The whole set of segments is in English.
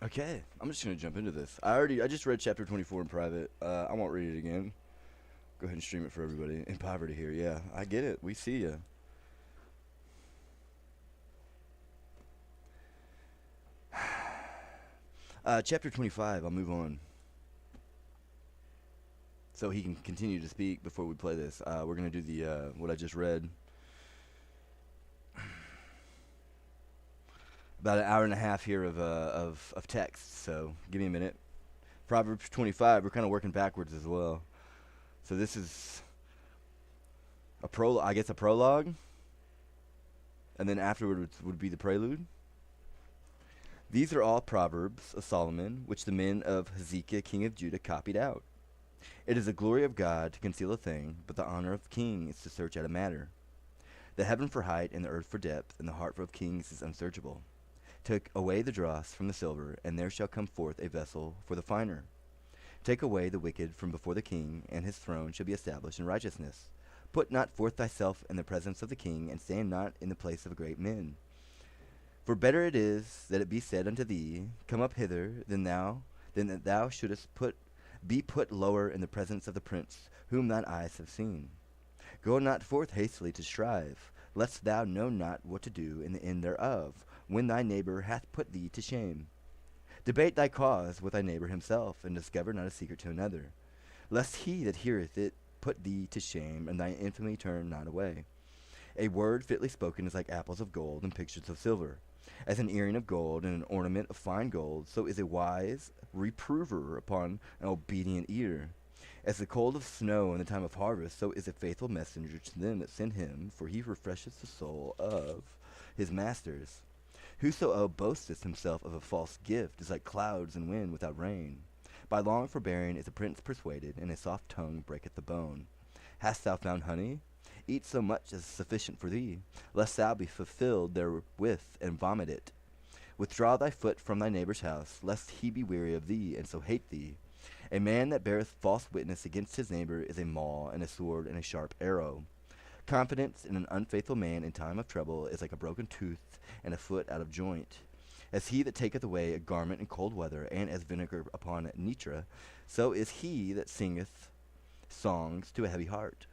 Okay, I'm just gonna jump into this. I just read chapter 24 in private. I won't read it again. Go ahead and stream it for everybody in poverty here. Yeah, I get it. We see ya. Chapter 25. I'll move on, so he can continue to speak before we play this. We're gonna do the what I just read. About an hour and a half here of text. So give me a minute. Proverbs 25. We're kind of working backwards as well. So this is a I guess a prologue, and then afterward would be the prelude. These are all proverbs of Solomon, which the men of Hezekiah king of Judah copied out. It is the glory of God to conceal a thing, but the honor of the king is to search out a matter. The heaven for height and the earth for depth, and the heart of kings is unsearchable. Take away the dross from the silver, and there shall come forth a vessel for the finer. Take away the wicked from before the king, and his throne shall be established in righteousness. Put not forth thyself in the presence of the king, and stand not in the place of great men. For better it is that it be said unto thee, Come up hither, than that thou shouldest be put lower in the presence of the prince, whom thine eyes have seen. Go not forth hastily to strive, lest thou know not what to do in the end thereof, when thy neighbor hath put thee to shame. Debate thy cause with thy neighbor himself, and discover not a secret to another, lest he that heareth it put thee to shame, and thy infamy turn not away. A word fitly spoken is like apples of gold and pictures of silver. As an earring of gold and an ornament of fine gold, so is a wise reprover upon an obedient ear. As the cold of snow in the time of harvest, so is a faithful messenger to them that send him, for he refreshes the soul of his masters. Whoso boasteth himself of a false gift is like clouds and wind without rain. By long forbearing is a prince persuaded, and a soft tongue breaketh the bone. Hast thou found honey? Eat so much as is sufficient for thee, lest thou be fulfilled therewith and vomit it. Withdraw thy foot from thy neighbor's house, lest he be weary of thee, and so hate thee. A man that beareth false witness against his neighbor is a maul, and a sword, and a sharp arrow. Confidence in an unfaithful man in time of trouble is like a broken tooth and a foot out of joint. As he that taketh away a garment in cold weather, and as vinegar upon nitra, so is he that singeth songs to a heavy heart.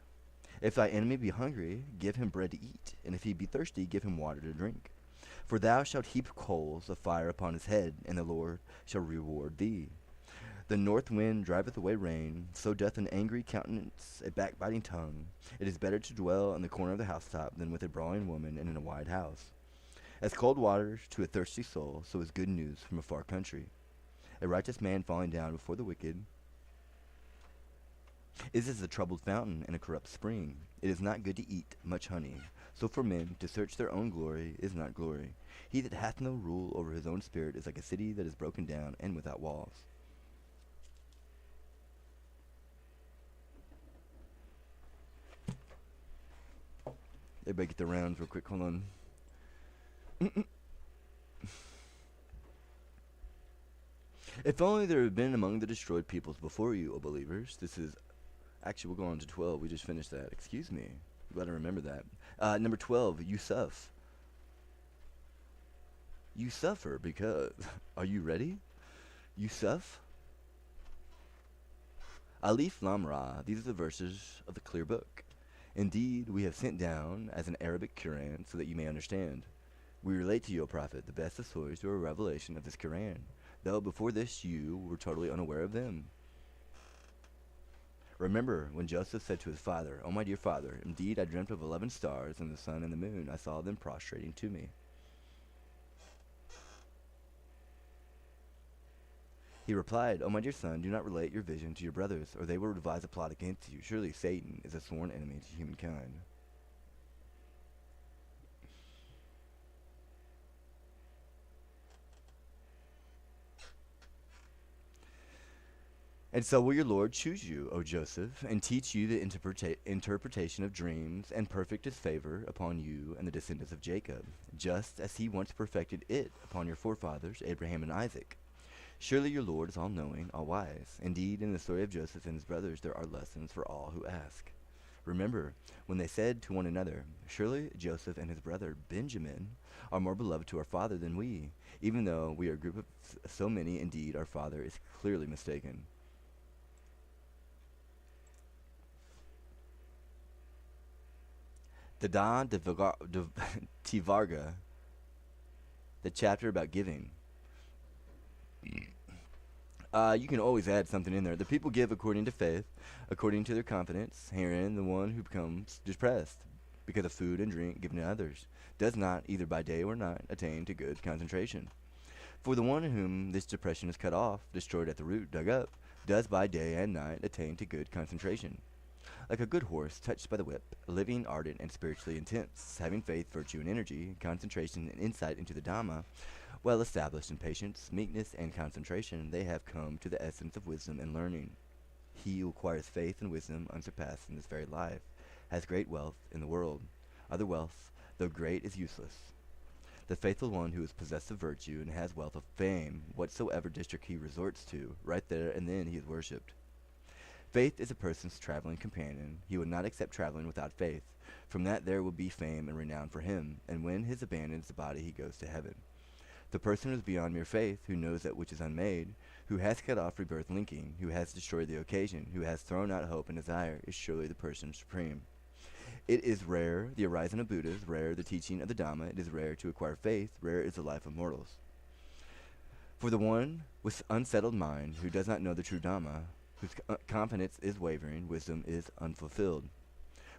If thy enemy be hungry, give him bread to eat, and if he be thirsty, give him water to drink. For thou shalt heap coals of fire upon his head, and the Lord shall reward thee. The north wind driveth away rain, so doth an angry countenance a backbiting tongue. It is better to dwell in the corner of the housetop than with a brawling woman and in a wide house. As cold water to a thirsty soul, so is good news from a far country. A righteous man falling down before the wicked is as a troubled fountain and a corrupt spring. It is not good to eat much honey. So for men to search their own glory is not glory. He that hath no rule over his own spirit is like a city that is broken down and without walls. Everybody get the rounds real quick. Hold on. If only there had been among the destroyed peoples before you, O believers. This is... Actually, we'll go on to 12. We just finished that. Excuse me. You gotta remember that. Number 12, Yusuf. You suffer because... Are you ready? Yusuf? Alif Lam Ra. These are the verses of the clear book. Indeed, we have sent down as an Arabic Quran so that you may understand. We relate to you, O Prophet, the best of stories through a revelation of this Quran, though before this you were totally unaware of them. Remember when Joseph said to his father, O my dear father, indeed I dreamt of 11 stars and the sun and the moon. I saw them prostrating to me. He replied, O my dear son, do not relate your vision to your brothers, or they will devise a plot against you. Surely Satan is a sworn enemy to humankind. And so will your Lord choose you, O Joseph, and teach you the interpretation of dreams, and perfect his favor upon you and the descendants of Jacob, just as he once perfected it upon your forefathers, Abraham and Isaac. Surely your Lord is all-knowing, all-wise. Indeed, in the story of Joseph and his brothers there are lessons for all who ask. Remember when they said to one another, "Surely Joseph and his brother Benjamin are more beloved to our father than we. Even though we are a group of so many, indeed, our father is clearly mistaken." The Da Tivarga, the chapter about giving. You can always add something in there. The people give according to faith, according to their confidence. Herein, the one who becomes depressed because of food and drink given to others does not, either by day or night, attain to good concentration. For the one whom this depression is cut off, destroyed at the root, dug up, does by day and night attain to good concentration. Like a good horse touched by the whip, living, ardent, and spiritually intense, having faith, virtue, and energy, concentration, and insight into the Dhamma, well established in patience, meekness, and concentration, they have come to the essence of wisdom and learning. He who acquires faith and wisdom unsurpassed in this very life has great wealth in the world. Other wealth, though great, is useless. The faithful one who is possessed of virtue and has wealth of fame, whatsoever district he resorts to, right there and then he is worshipped. Faith is a person's traveling companion. He would not accept traveling without faith. From that there will be fame and renown for him, and when his abandons the body he goes to heaven. The person who is beyond mere faith, who knows that which is unmade, who has cut off rebirth linking, who has destroyed the occasion, who has thrown out hope and desire, is surely the person supreme. It is rare, the arising of Buddhas, rare the teaching of the Dhamma, it is rare to acquire faith, rare is the life of mortals. For the one with unsettled mind, who does not know the true Dhamma, whose confidence is wavering, wisdom is unfulfilled.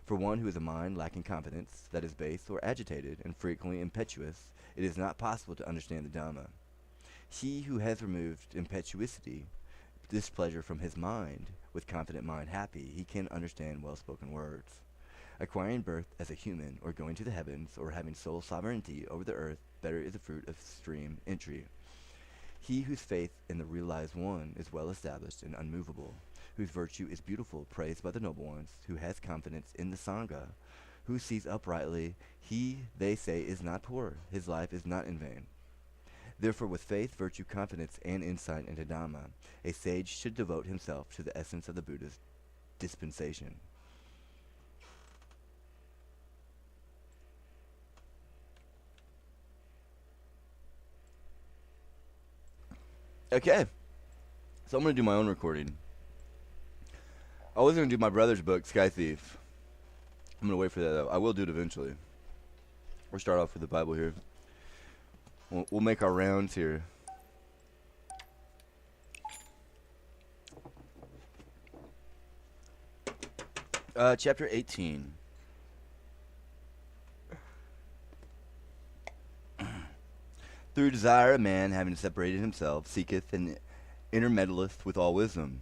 For one who is a mind lacking confidence, that is base or agitated, and frequently impetuous, it is not possible to understand the Dhamma. He who has removed impetuosity, displeasure from his mind, with confident mind happy, he can understand well-spoken words. Acquiring birth as a human, or going to the heavens, or having sole sovereignty over the earth, better is the fruit of stream entry. He whose faith in the realized one is well established and unmovable, whose virtue is beautiful, praised by the noble ones, who has confidence in the Sangha, who sees uprightly, he, they say, is not poor, his life is not in vain. Therefore, with faith, virtue, confidence, and insight into Dhamma, a sage should devote himself to the essence of the Buddha's dispensation. Okay, so I'm going to do my own recording. I was going to do my brother's book, Sky Thief. I'm going to wait for that, though. I will do it eventually. We'll start off with the Bible here. We'll make our rounds here. Chapter 18. Through desire, a man, having separated himself, seeketh and intermeddleth with all wisdom.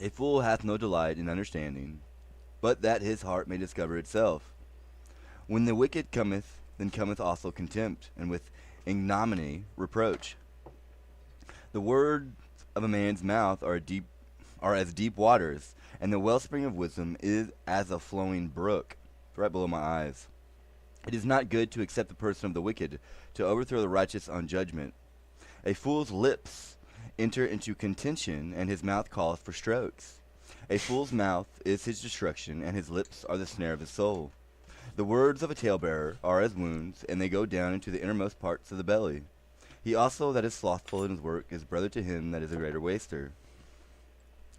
A fool hath no delight in understanding, but that his heart may discover itself. When the wicked cometh, then cometh also contempt, and with ignominy reproach. The words of a man's mouth are as deep waters, and the wellspring of wisdom is as a flowing brook. It's right below my eyes. It is not good to accept the person of the wicked, to overthrow the righteous on judgment. A fool's lips enter into contention, and his mouth calleth for strokes. A fool's mouth is his destruction, and his lips are the snare of his soul. The words of a talebearer are as wounds, and they go down into the innermost parts of the belly. He also that is slothful in his work is brother to him that is a greater waster.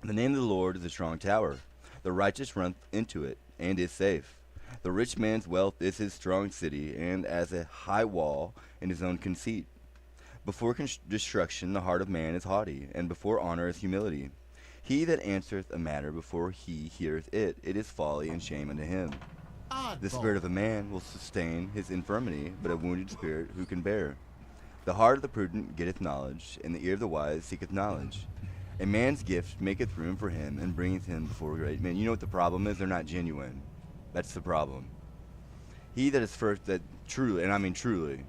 The name of the Lord is a strong tower. The righteous runneth into it, and is safe. The rich man's wealth is his strong city, and as a high wall in his own conceit. Before destruction the heart of man is haughty, and before honor is humility. He that answereth a matter before he heareth it, it is folly and shame unto him. The spirit of a man will sustain his infirmity, but a wounded spirit who can bear? The heart of the prudent getteth knowledge, and the ear of the wise seeketh knowledge. A man's gift maketh room for him, and bringeth him before great men. You know what the problem is? They're not genuine. That's the problem. He that is first, that truly, and I mean truly,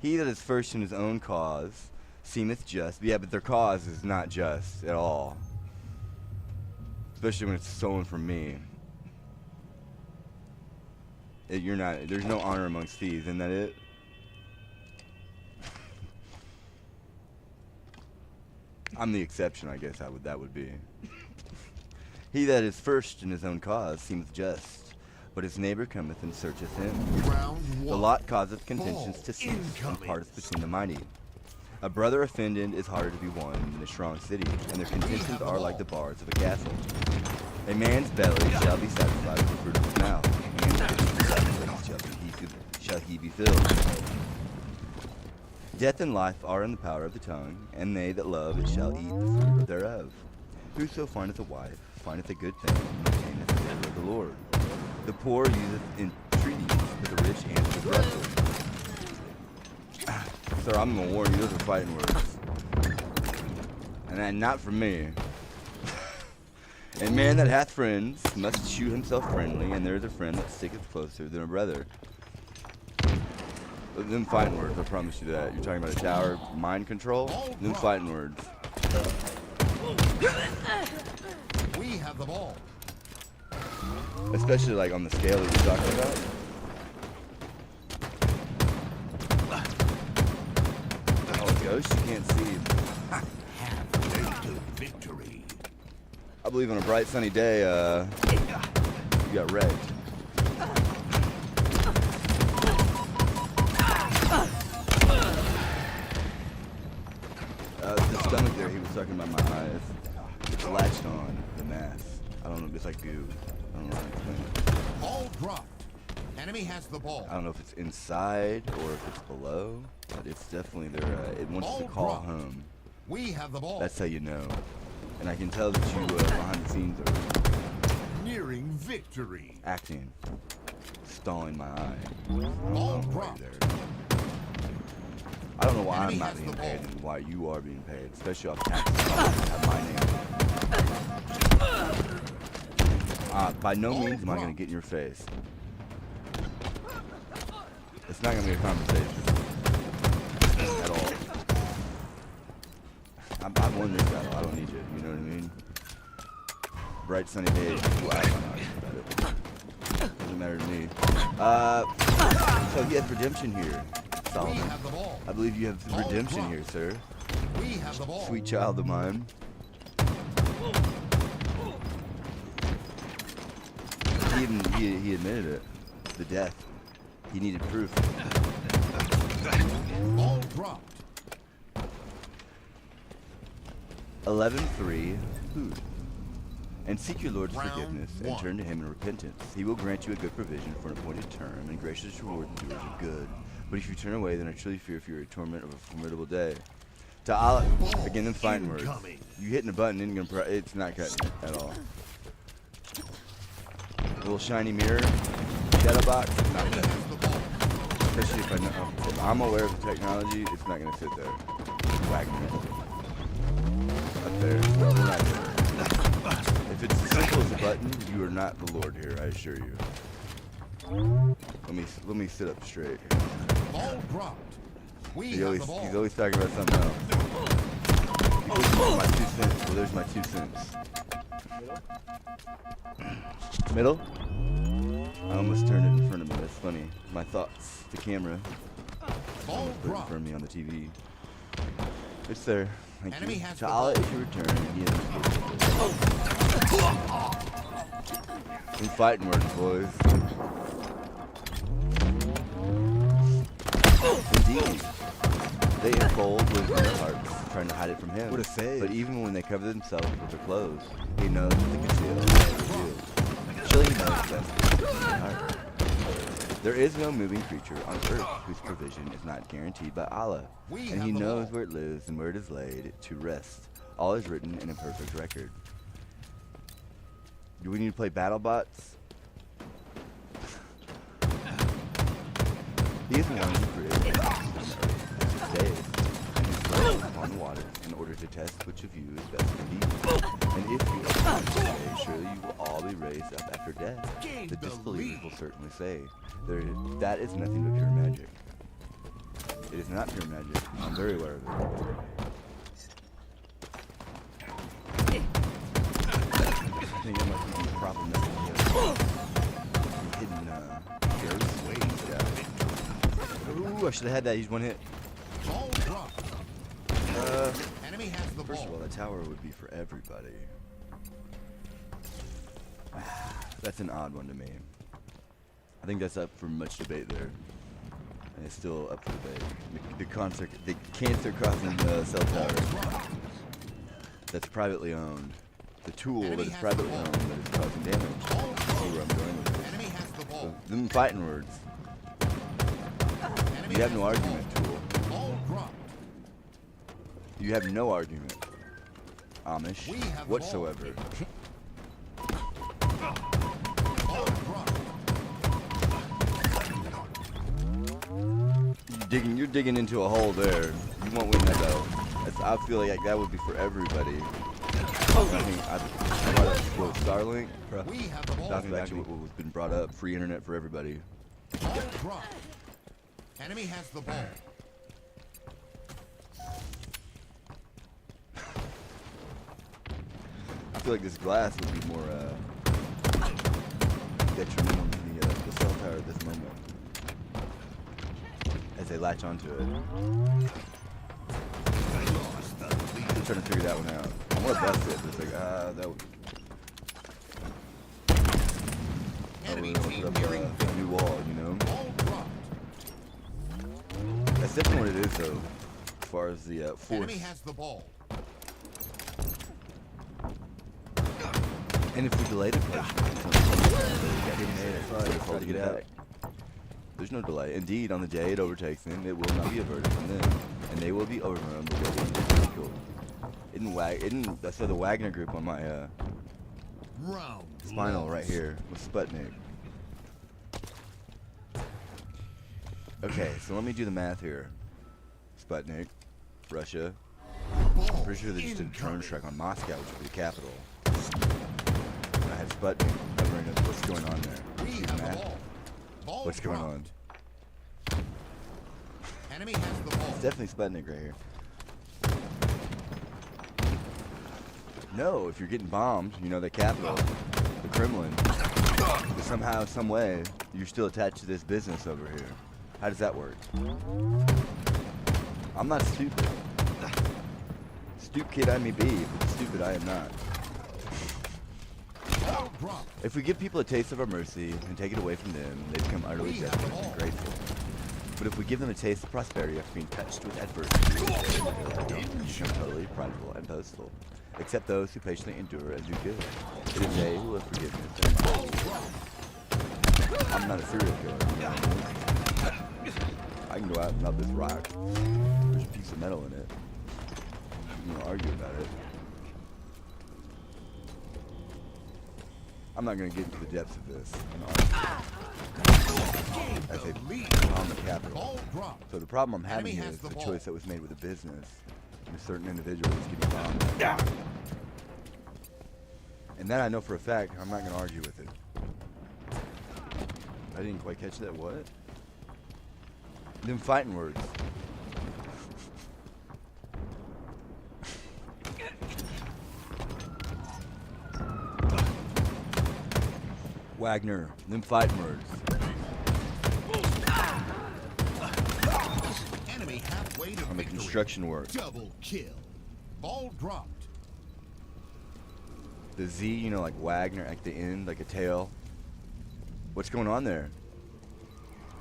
he that is first in his own cause seemeth just. Yeah, but their cause is not just at all. Especially when it's stolen from me. You're not, there's no honor amongst thieves, isn't that it? I'm the exception, I guess that would be. He that is first in his own cause seemeth just, but his neighbor cometh and searcheth him. The lot causeth contentions to cease, and parteth between the mighty. A brother offended is harder to be won than a strong city, and their contentions are like the bars of a castle. A man's belly shall be satisfied with the fruit of his mouth, and shall he be filled. Death and life are in the power of the tongue, and they that love it shall eat the fruit thereof. Whoso findeth a wife findeth a good thing, and obtaineth the favor of the Lord. The poor useth entreaties, but the rich answereth roughly. Sir, I'm gonna warn you, those are fighting words. And that not from me. A man that hath friends must shew himself friendly, and there is a friend that sticketh closer than a brother. Them fighting words, I promise you that. You're talking about a tower, mind control? Them fighting words. We have the ball. Especially like on the scale that you're talking about. Oh, a ghost you can't see. Victory. I believe on a bright sunny day, you got wrecked. The stomach there, he was talking about my eyes. It's latched on the mass. I don't know, it's like goo. I don't know how to explain it. Ball dropped. Enemy has the ball. I don't know if it's inside or if it's below, but it's definitely there. It wants Ball to call dropped. home. We have the ball. That's how you know. And I can tell that you behind the scenes are nearing victory. acting, stalling my eye. Ball Right dropped. there. I don't know why Enemy I'm not has being the paid ball. and why you are being paid, especially off taxes. Have my name. By no means am I going to get in your face. It's not going to be a conversation at all. I've won this battle. I don't need you. You know what I mean? Bright sunny day. Doesn't matter to me. So he has redemption here. We Solomon. have the ball. I believe you have Ball redemption dropped. here, sir. We have the ball. Sweet child of mine. He admitted it. The death. He needed proof. Ball dropped. 11-3. Food. And seek your Lord's Round forgiveness and one. turn to him in repentance. He will grant you a good provision for an appointed term and gracious reward to doers of good. But if you turn away, then I truly fear for your torment of a formidable day. To Allah, again, them fighting words. Incoming. You hitting a button isn't gonna. It's not cutting it at all. Little shiny mirror, shadow box, not Enemy cutting it. has the ball. Especially if I'm aware of the technology, it's not gonna sit there. Wagging it. Up there. We're not there. If it's as simple as a button, you are not the Lord here, I assure you. Let me sit up straight. Ball dropped. We He's have always, the ball. he's always talking about something else. My 2 cents. Well, there's my 2 cents. Middle? I almost turned it in front of me. That's funny. My thoughts. The camera. Ball Almost put it in dropped. front of me on the TV. It's there. Thank Enemy you. has To the Allah ball. is your return. He is in fighting words, boys. Indeed. They enfold wisdom in their hearts, trying to hide it from him. What a save. But even when they cover themselves with their clothes, he knows what they conceal and what they reveal. Surely he knows best in their heart. There is no moving creature on earth whose provision is not guaranteed by Allah, We and have he the knows ball. where it lives and where it is laid to rest. All is written in a perfect record. Do we need to play BattleBots? He is the one who created the earth, days, and his throne upon the water, in order to test which of you is best indeed. And if you are today, surely you will all be raised up after death. Gain The the disbelievers lead. will certainly say, that is nothing but pure magic. It is not pure magic. I'm very aware of it. I think it must be the proper method here. Hidden, ghost ways, yeah. Ooh, I should have had that. He's one hit. Ball dropped. Enemy has the First of ball. all, that tower would be for everybody. That's an odd one to me. I think that's up for much debate there. And it's still up for debate. The cancer crossing cell tower that's privately owned. The tool that is privately owned that is causing damage. See where I'm going with this. Enemy has the ball. So, them fighting words. Enemy You have has no the argument, ball. tool. Ball dropped. You have no argument, Amish, We have the whatsoever. Ball dropped. You're digging into a hole there. You won't win that though. I feel like that would be for everybody. I think I brought up quote Starlink. We have the ball. Talking back to what's been brought up, free internet for everybody. Ball dropped. Enemy has the ball. I feel like this glass would be more detrimental to the cell tower at this moment as they latch onto it. I'm trying to figure that one out. I want to bust it, but it's like, that would... Enemy we're team gonna put nearing up a new wall, you know? ball dropped. That's definitely what it is, though, as far as the force. Enemy has the ball. And if we delay the push, try to get out. There's no delay. Indeed, on the day it overtakes them, it will not be averted from them, and they will be overrun the way they killed. I saw the Wagner group on my Round spinal lost. right here with Sputnik. Okay, so let me do the math here. Sputnik, Russia. Ball Pretty sure they just did a drone incoming. strike on Moscow, which would be the capital. And I have Sputnik covering up what's going on there. We See the have the map? ball. Ball What's going on? dropped. Enemy has the ball. It's definitely Sputnik right here. No, if you're getting bombed, you know, the capital, the Kremlin, but somehow, some way, you're still attached to this business over here. How does that work? I'm not stupid. Stupid kid I may be, but stupid I am not. Ball dropped. If we give people a taste of our mercy and take it away from them, they become utterly We have desperate the and ball. grateful. But if we give them a taste of prosperity after being touched with adversity, they become totally prideful and boastful. Except those who patiently endure and do good. It is they who have forgiveness and mind. I'm not a serial killer. You know what I mean? I can go out and nub this rock. There's a piece of metal in it. You can argue about it. I'm not going to get into the depths of this and argue. As they on the capital. Ball dropped. So the problem I'm having Enemy here has is the the ball. choice that was made with a business and a certain individual is getting bombed. And that I know for a fact. I'm not going to argue with it. I didn't quite catch that. What? Them fighting words. Wagner. Them fighting words. Enemy halfway to On the victory. construction work. Double kill. Ball dropped. The Z, you know, like Wagner at the end, like a tail. What's going on there?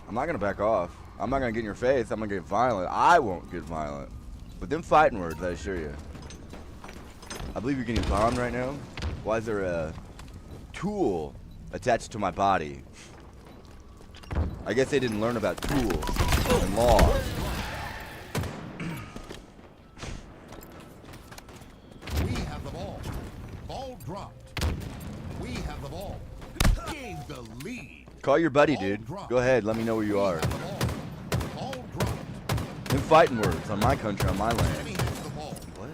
I'm not gonna back off. I'm not gonna get in your face. I'm gonna get violent. I won't get violent. But them fighting words, I assure you. I believe you're getting bombed right now. Why is there a tool attached to my body? I guess they didn't learn about tools and laws. We have the ball. Ball dropped. We have the ball. Gained the lead. Call your buddy, Ball dude. dropped. Go ahead. Let me know where you We are. have the ball. Ball dropped. Them fighting words on my country, on my land. Enemy has the ball. What?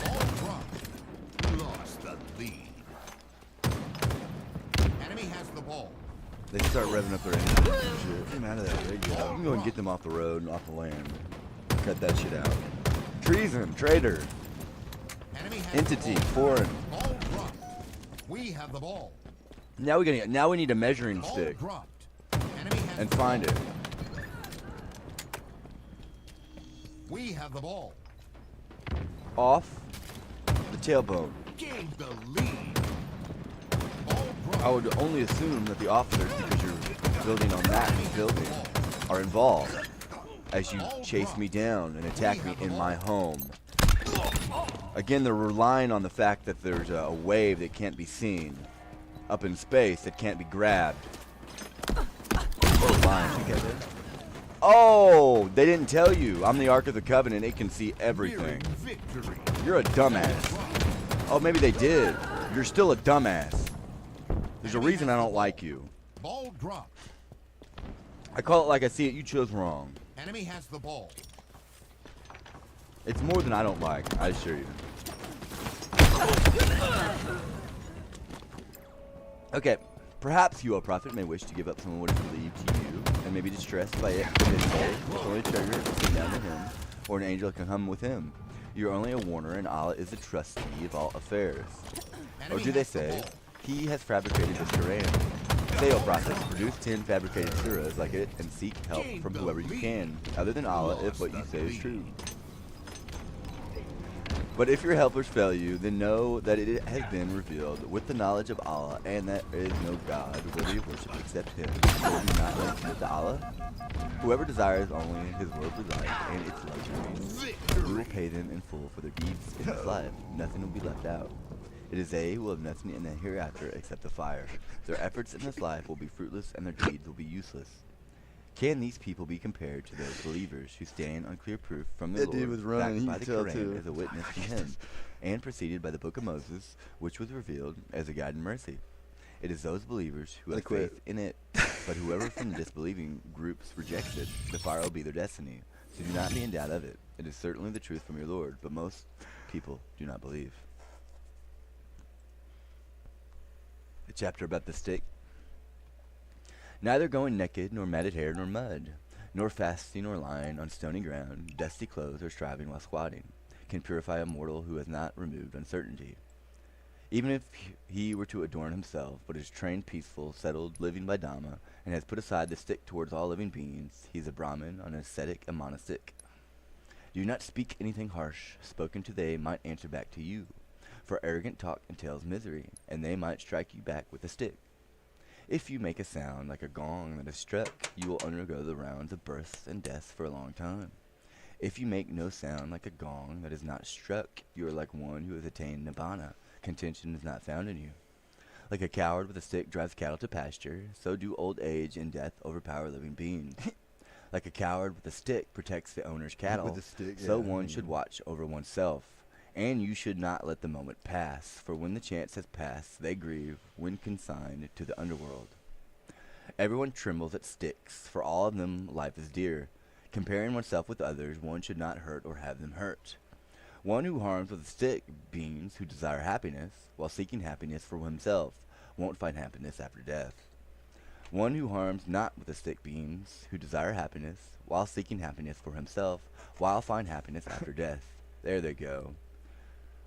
Ball dropped. Lost the lead. Enemy has the ball. They start revving up their engines and shit. Get them out of that rig. You can go and get them off the road and off the land. Cut that shit out. Treason, traitor, Enemy has entity, the ball. foreign. Ball dropped. We have the ball. Now we need a measuring Ball stick dropped. Enemy has and the find ball. it. We have the ball. Off the tailbone. Gained the lead. Ball I would only assume that the officers, because you're building on that building, are involved as you chase me down and attack me in my home. Again, they're relying on the fact that there's a wave that can't be seen up in space that can't be grabbed. Lying together. Oh, they didn't tell you. I'm the Ark of the Covenant. It can see everything. You're a dumbass. Oh, maybe they did. You're still a dumbass. There's a reason I don't like you. Ball dropped. I call it like I see it. You chose wrong. Enemy has the ball. It's more than I don't like, I assure you. Okay, perhaps you, O prophet, may wish to give up some of what is believed to you, and may be distressed by it, but then say, only a treasure to sit down to him, or an angel can come with him. You are only a warner, and Allah is the trustee of all affairs. Or do they say, he has fabricated this Quran? Say, O prophet, produce 10 fabricated surahs like it, and seek help from whoever you can, other than Allah, if what you say is true. But if your helpers fail you, then know that it has been revealed with the knowledge of Allah, and that there is no God worthy of worship except Him. Will you not listen to Allah? Whoever desires only his worldly life and its luxuries, we will pay them in full for their deeds in this life. Nothing will be left out. It is they who will have nothing in the hereafter except the fire. Their efforts in this life will be fruitless, and their deeds will be useless. Can these people be compared to those believers who stand on clear proof from the Lord, backed by the Quran as a witness to him, and preceded by the book of Moses, which was revealed as a guide and mercy? It is those believers who have faith in it, but whoever from the disbelieving groups rejects it, the fire will be their destiny. So do not be in doubt of it. It is certainly the truth from your Lord, but most people do not believe. A chapter about the stick. Neither going naked, nor matted hair, nor mud, nor fasting or lying on stony ground, dusty clothes, or striving while squatting, can purify a mortal who has not removed uncertainty. Even if he were to adorn himself, but is trained, peaceful, settled, living by Dhamma, and has put aside the stick towards all living beings, he is a Brahmin, an ascetic, a monastic. Do not speak anything harsh. Spoken to they might answer back to you, for arrogant talk entails misery, and they might strike you back with a stick. If you make a sound like a gong that is struck, you will undergo the rounds of births and deaths for a long time. If you make no sound like a gong that is not struck, you are like one who has attained nibbana. Contention is not found in you. Like a coward with a stick drives cattle to pasture, so do old age and death overpower living beings. Like a coward with a stick protects the owner's cattle, so one should watch over oneself. And you should not let the moment pass, for when the chance has passed, they grieve when consigned to the underworld. Everyone trembles at sticks, for all of them life is dear. Comparing oneself with others, one should not hurt or have them hurt. One who harms with a stick beings who desire happiness, while seeking happiness for himself, won't find happiness after death. One who harms not with a stick beings who desire happiness, while seeking happiness for himself, while find happiness after death. There they go.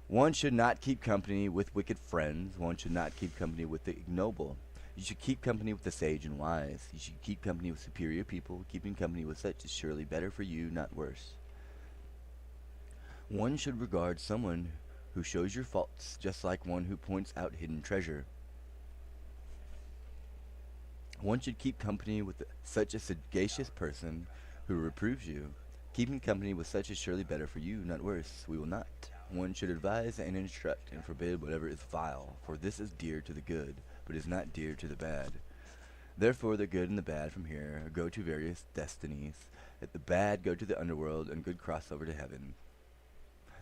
One should not keep company with wicked friends. One should not keep company with the ignoble. You should keep company with the sage and wise. You should keep company with superior people. Keeping company with such is surely better for you, not worse. One should regard someone who shows your faults just like one who points out hidden treasure. One should keep company with such a sagacious person who reproves you. Keeping company with such is surely better for you, not worse. We will not. One should advise and instruct and forbid whatever is vile, for this is dear to the good, but is not dear to the bad. Therefore the good and the bad from here go to various destinies. Let the bad go to the underworld, and good cross over to heaven.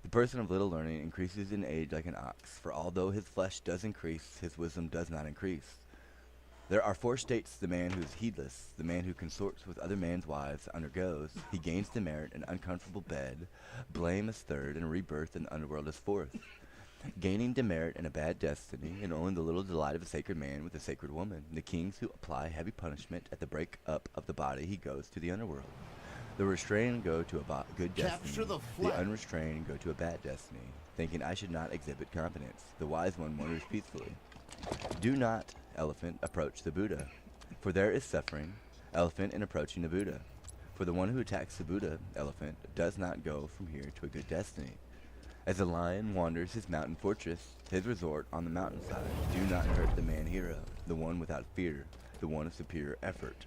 The person of little learning increases in age like an ox, for although his flesh does increase, his wisdom does not increase. There are 4 states the man who is heedless, the man who consorts with other men's wives undergoes. He gains demerit, an uncomfortable bed. Blame is 3rd, and rebirth in the underworld is 4th. Gaining demerit and a bad destiny, and only the little delight of a sacred man with a sacred woman. The kings who apply heavy punishment at the break up of the body, he goes to the underworld. The restrained go to a good destiny. The unrestrained go to a bad destiny. Thinking I should not exhibit confidence, the wise one wanders peacefully. Do not, elephant, approach the Buddha, for there is suffering, elephant, in approaching the Buddha. For the one who attacks the Buddha, elephant, does not go from here to a good destiny. As a lion wanders his mountain fortress, his resort on the mountainside, do not hurt the man hero, the one without fear, the one of superior effort.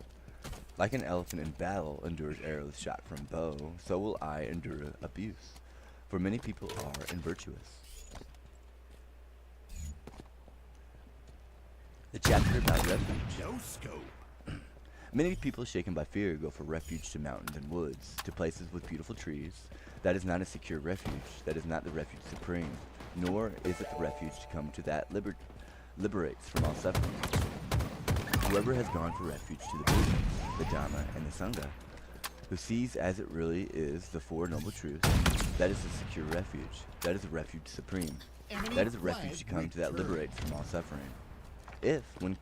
Like an elephant in battle endures arrows shot from bow, so will I endure abuse, for many people are invirtuous. The chapter about refuge. No scope. Many people shaken by fear go for refuge to mountains and woods, to places with beautiful trees. That is not a secure refuge. That is not the refuge supreme, nor is it the refuge to come to that liberates from all suffering. Whoever has gone for refuge to the Buddha, the Dhamma, and the Sangha, who sees as it really is the Four Noble Truths, that is a secure refuge. That is a refuge supreme. That is a refuge to come to that liberates from all suffering. If, when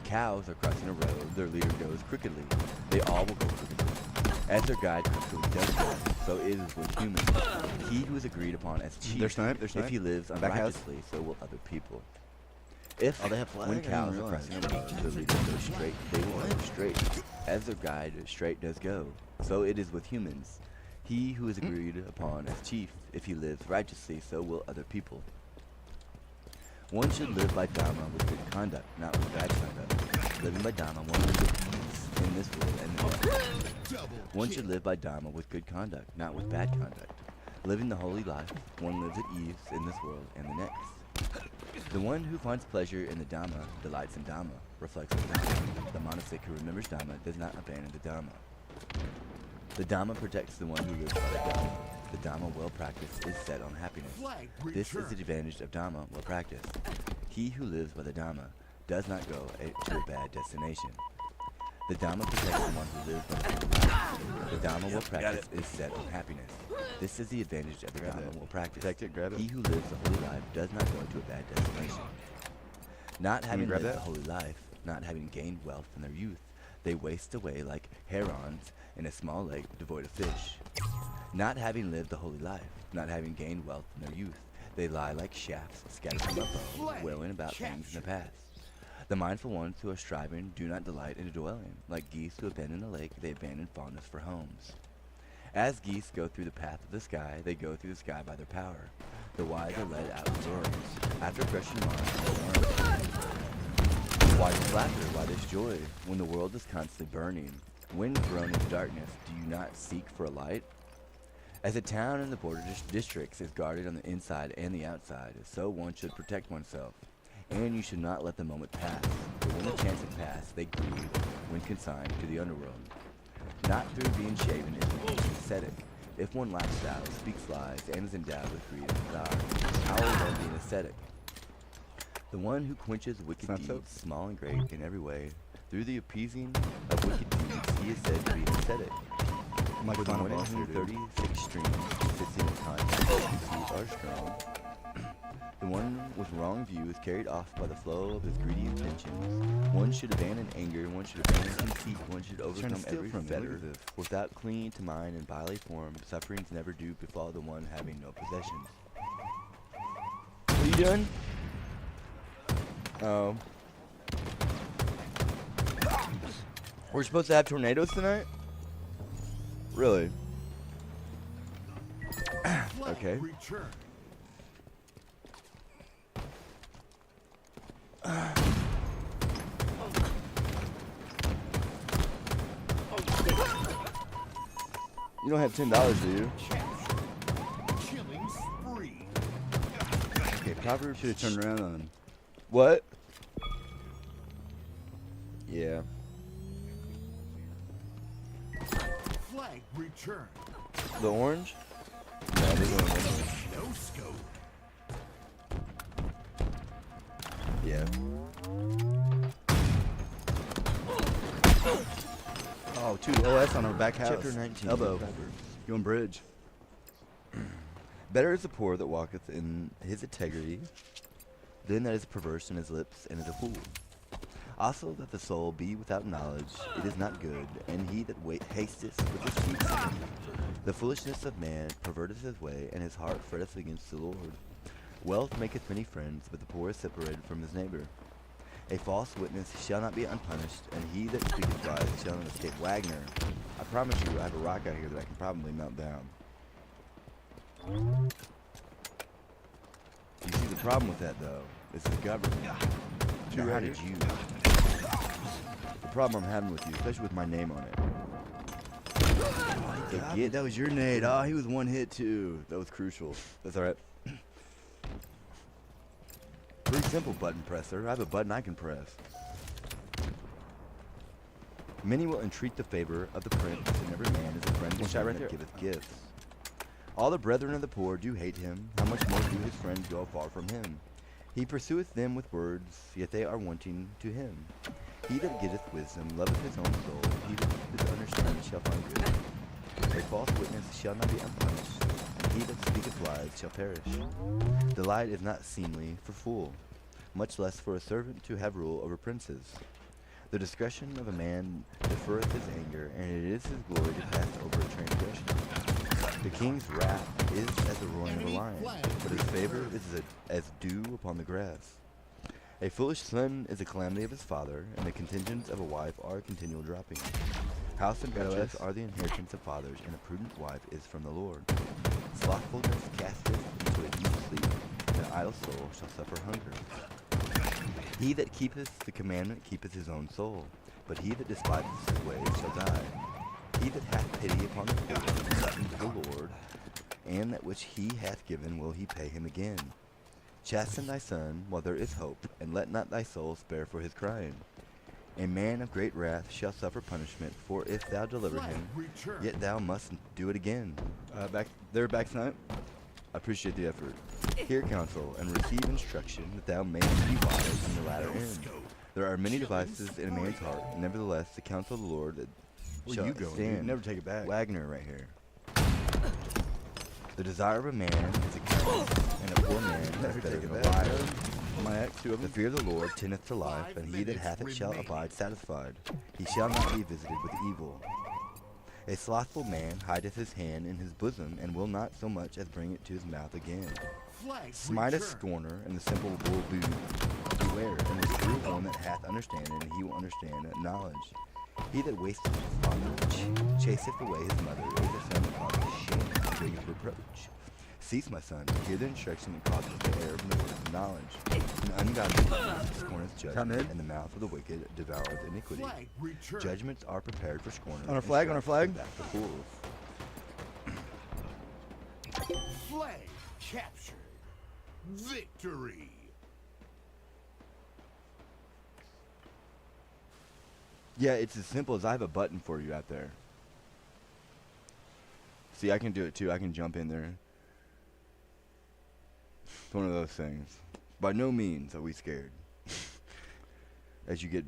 cows are crossing a road, their leader goes crookedly, they all will go crookedly. As their guide crookedly does go, so it is with humans. He who is agreed upon as chief, if he lives unrighteously, so will other people. If, when cows are crossing a road, their leader goes straight, they will go straight. As their guide straight does go, so it is with humans. He who is agreed upon as chief, if he lives righteously, so will other people. One should live by Dhamma with good conduct, not with bad conduct. Living by Dhamma, one lives with peace in this world and the next. One should live by Dhamma with good conduct, not with bad conduct. Living the holy life, one lives at ease in this world and the next. The one who finds pleasure in the Dhamma delights in Dhamma, reflects on Dhamma. The monastic who remembers Dhamma does not abandon the Dhamma. The Dhamma protects the one who lives by the Dhamma. The Dhamma well practiced is set on happiness. This is the advantage of Dhamma well practiced. He who lives by the Dhamma does not go to a bad destination. The Dhamma protects the one who lives by the Dhamma. The Dhamma well practiced is set on happiness. This is the advantage of the Dhamma well practiced. He who lives the holy life does not go to a bad destination. Not having lived the holy life, not having gained wealth in their youth, they waste away like herons in a small lake devoid of fish. Not having lived the holy life, not having gained wealth in their youth, they lie like shafts scattered from a bow, wailing about things in the past. The mindful ones who are striving do not delight in dwelling. Like geese who abandon the lake, they abandon fondness for homes. As geese go through the path of the sky, they go through the sky by their power. The wise are led out with roars. After crushing Mars, they learn. Why this laughter? Why this joy? When the world is constantly burning, when thrown into darkness, do you not seek for a light? As a town in the border districts is guarded on the inside and the outside, so one should protect oneself. And you should not let the moment pass, for when the chance has passed, they grieve when consigned to the underworld. Not through being shaven is one ascetic. If one lifestyle speaks lies and is endowed with greed and desire, how will one be an ascetic? The one who quenches wicked deeds, small and great in every way, through the appeasing of wicked deeds, he is said to be an ascetic. For the one in whom 36 streams sits in his conscience, whose feet are strong. The one with wrong view is carried off by the flow of his greedy intentions. One should abandon anger, one should abandon conceit, one should overcome every fetter. Without clinging to mind and bodily form, sufferings never do befall the one having no possessions. What are you doing? Oh. We're supposed to have tornadoes tonight? Really? Okay. You don't have $10, do you? Killing spree. Okay, Proverbs Should have turned around on him. What? Yeah. Flag return. The orange? No, there's only one. No scope. Yeah. Oh, 2 OS on our back house. Chapter 19. Elbow. Going bridge. Better is the poor that walketh in his integrity than that is perverse in his lips and is a fool. Also that the soul be without knowledge, it is not good, and he that hasteth with deceit sinneth. The foolishness of man perverteth his way, and his heart fretteth against the Lord. Wealth maketh many friends, but the poor is separated from his neighbor. A false witness shall not be unpunished, and he that speaketh lies shall not escape. Wagner, I promise you I have a rock out here that I can probably melt down. You see, the problem with that, though, is the government. Now, how did you? The problem I'm having with you, especially with my name on it. That was your nade. Oh, he was one hit, too. That was crucial. That's all right. Pretty simple button presser. I have a button I can press. Many will entreat the favor of the prince, and every man is a friend to him that giveth gifts. All the brethren of the poor do hate him. How much more do his friends go far from him? He pursueth them with words, yet they are wanting to him. He that getteth wisdom loveth his own soul. He that keepeth understanding shall find good. A false witness shall not be unpunished, and he that speaketh lies shall perish. Delight is not seemly for fool, much less for a servant to have rule over princes. The discretion of a man deferreth his anger, and it is his glory to pass over a transgression. The king's wrath is as the roaring of a lion, but his favor is as dew upon the grass. A foolish son is a calamity of his father, and the contingents of a wife are a continual dropping. House and riches are the inheritance of fathers, and a prudent wife is from the Lord. Slothfulness casteth into a deep sleep, and an idle soul shall suffer hunger. He that keepeth the commandment keepeth his own soul, but he that despiseth his ways shall die. He that hath pity upon the poor listeth to the Lord, and that which he hath given will he pay him again. Chasten thy son while there is hope, and let not thy soul spare for his crying. A man of great wrath shall suffer punishment, for if thou deliver him, yet thou must do it again. Back tonight. I appreciate the effort. Hear counsel, and receive instruction, that thou mayest be wise in the latter end. There are many devices in a man's heart, nevertheless the counsel of the Lord that shall stand. Never take it back. Wagner right here. The desire of a man is a kindness, and a poor man is better than a liar. My ex, two of The them. fear of the Lord tendeth to life, and he that hath it shall abide satisfied. He shall not be visited with evil. A slothful man hideth his hand in his bosom, and will not so much as bring it to his mouth again. Smite a scorner, and the simple will beware, and reprove one that hath understanding, and he will understand knowledge. He that wasteth his father, chaseth away his mother, is a son that causes shame, and bringeth reproach. Cease, my son, hear the instruction that causes the error from the words of knowledge. An ungodly man scorneth judgment, and the mouth of the wicked devoureth iniquity. Judgments are prepared for scorners. On our flag, on our flag. Back to fools. Flag captured. Victory. Yeah, it's as simple as I have a button for you out there. See, I can do it too. I can jump in there. It's one of those things. By no means are we scared. As you get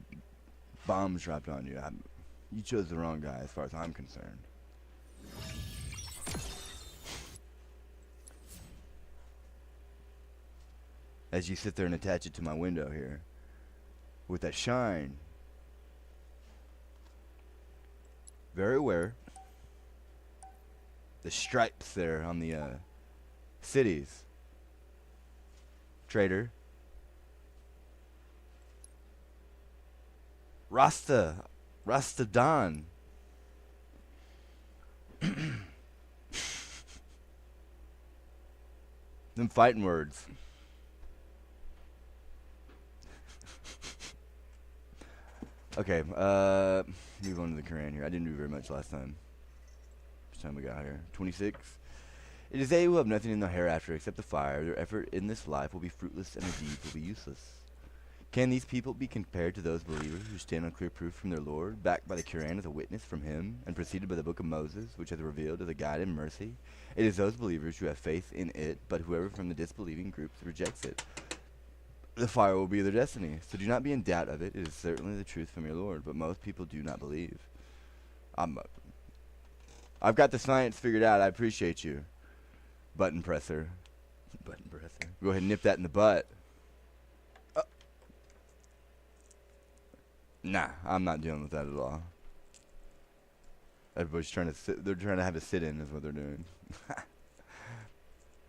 bombs dropped on you, you chose the wrong guy as far as I'm concerned. As you sit there and attach it to my window here, with that shine. Very aware. The stripes there on the cities. Trader. Rastadon. Them fighting words. Okay, move on to the Quran here. I didn't do very much last time. First time we got here. 26. It is they who have nothing in the hereafter except the fire. Their effort in this life will be fruitless, and their deeds will be useless. Can these people be compared to those believers who stand on clear proof from their Lord, backed by the Quran as a witness from him, and preceded by the book of Moses, which hath revealed as a guide and mercy? It is those believers who have faith in it, but whoever from the disbelieving groups rejects it, the fire will be their destiny. So do not be in doubt of it. It is certainly the truth from your Lord, but most people do not believe. I've got the science figured out. I appreciate you. Button presser. Button presser. Go ahead and nip that in the butt. Nah, I'm not dealing with that at all. Everybody's trying to sit. They're trying to have a sit-in is what they're doing.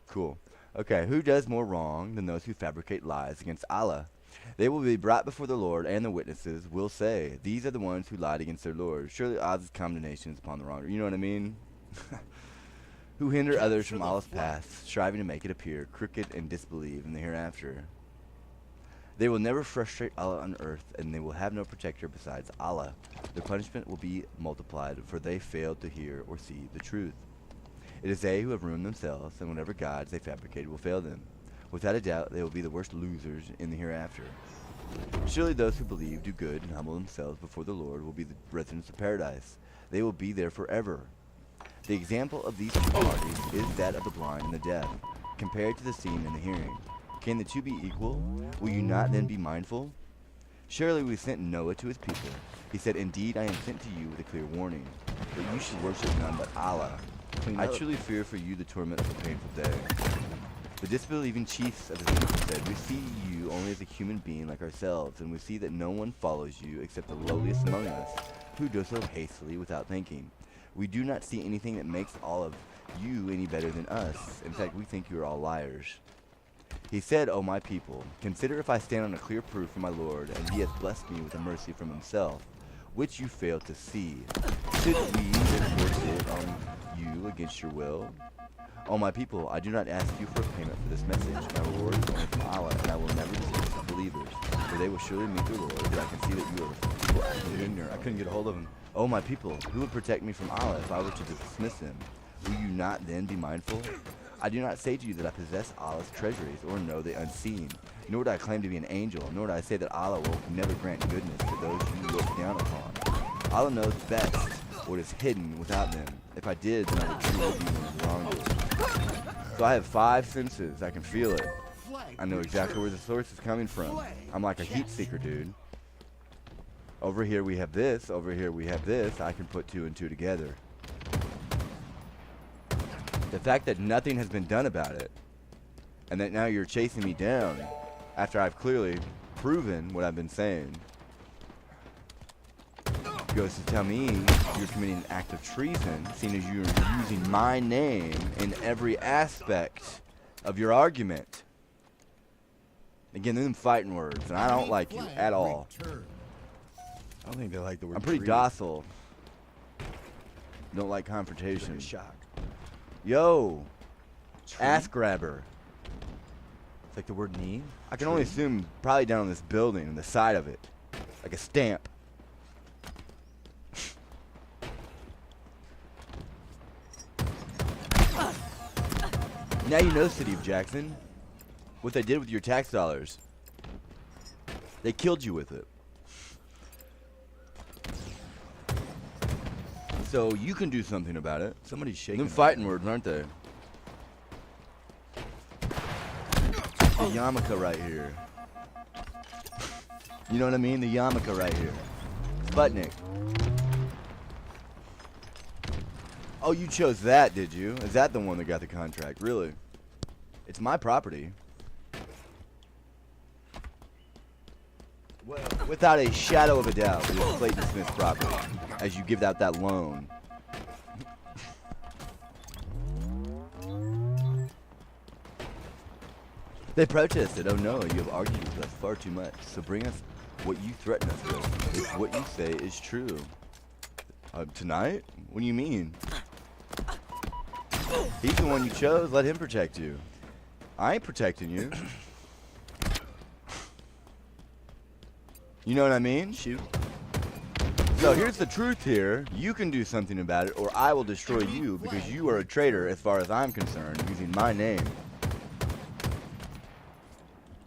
Cool. Okay, who does more wrong than those who fabricate lies against Allah? They will be brought before the Lord, and the witnesses will say, these are the ones who lied against their Lord. Surely Allah's condemnation is upon the wronger. You know what I mean? who hinder others from Allah's path, striving to make it appear crooked and disbelieve in the hereafter. They will never frustrate Allah on earth, and they will have no protector besides Allah. Their punishment will be multiplied, for they failed to hear or see the truth. It is they who have ruined themselves, and whatever gods they fabricated will fail them. Without a doubt, they will be the worst losers in the hereafter. Surely those who believe, do good, and humble themselves before the Lord will be the residents of paradise. They will be there forever. The example of these two parties is that of the blind and the deaf, compared to the seeing and the hearing. Can the two be equal? Will you not then be mindful? Surely we sent Noah to his people. He said, Indeed, I am sent to you with a clear warning, that you should worship none but Allah. I truly fear for you the torment of a painful day. The disbelieving chiefs of the people said, We see you only as a human being like ourselves, and we see that no one follows you except the lowliest among us, who does so hastily without thinking. We do not see anything that makes all of you any better than us. In fact, we think you are all liars. He said, O my people, consider if I stand on a clear proof from my Lord, and he has blessed me with a mercy from himself, which you failed to see. Should we then force it on you against your will? O my people, I do not ask you for a payment for this message. My reward is only from Allah, and I will never dismiss the believers, for they will surely meet their Lord, but I can see that you are people acting ignorant. I couldn't get a hold of him. O my people, who would protect me from Allah if I were to dismiss him? Will you not then be mindful? I do not say to you that I possess Allah's treasuries or know the unseen, nor do I claim to be an angel, nor do I say that Allah will never grant goodness to those you look down upon. Allah knows best what is hidden without them. If I did, then I would truly be one of the wrongdoers. So I have 5 senses. I can feel it. I know exactly where the source is coming from. I'm like a heat seeker, dude. Over here we have this. Over here we have this. I can put 2 and 2 together. The fact that nothing has been done about it, and that now you're chasing me down after I've clearly proven what I've been saying, goes to tell me you're committing an act of treason, seeing as you're using my name in every aspect of your argument. Again, them fighting words, and I don't like you at all. I don't think they like the word I'm pretty tree. docile. Don't like Give it a confrontation. shock. Yo, Tree? ass grabber. It's like the word knee. I can only assume probably down on this building, on the side of it, like a stamp. Now you know, City of Jackson, what they did with your tax dollars. They killed you with it. So you can do something about it. Somebody's shaking. Them fighting words, aren't they? The yarmulke right here. You know what I mean? The yarmulke right here. Sputnik. Oh, you chose that, did you? Is that the one that got the contract? Really? It's my property. Well, without a shadow of a doubt, it is Clayton Smith's property, as you give out that loan. They protested. Oh no, you have argued with us far too much, so bring us what you threaten us with, if what you say is true. Tonight? What do you mean? He's the one you chose. Let him protect you. I ain't protecting you. You know what I mean? Shoot. So here's the truth here. You can do something about it, or I will destroy you, because you are a traitor as far as I'm concerned, using my name.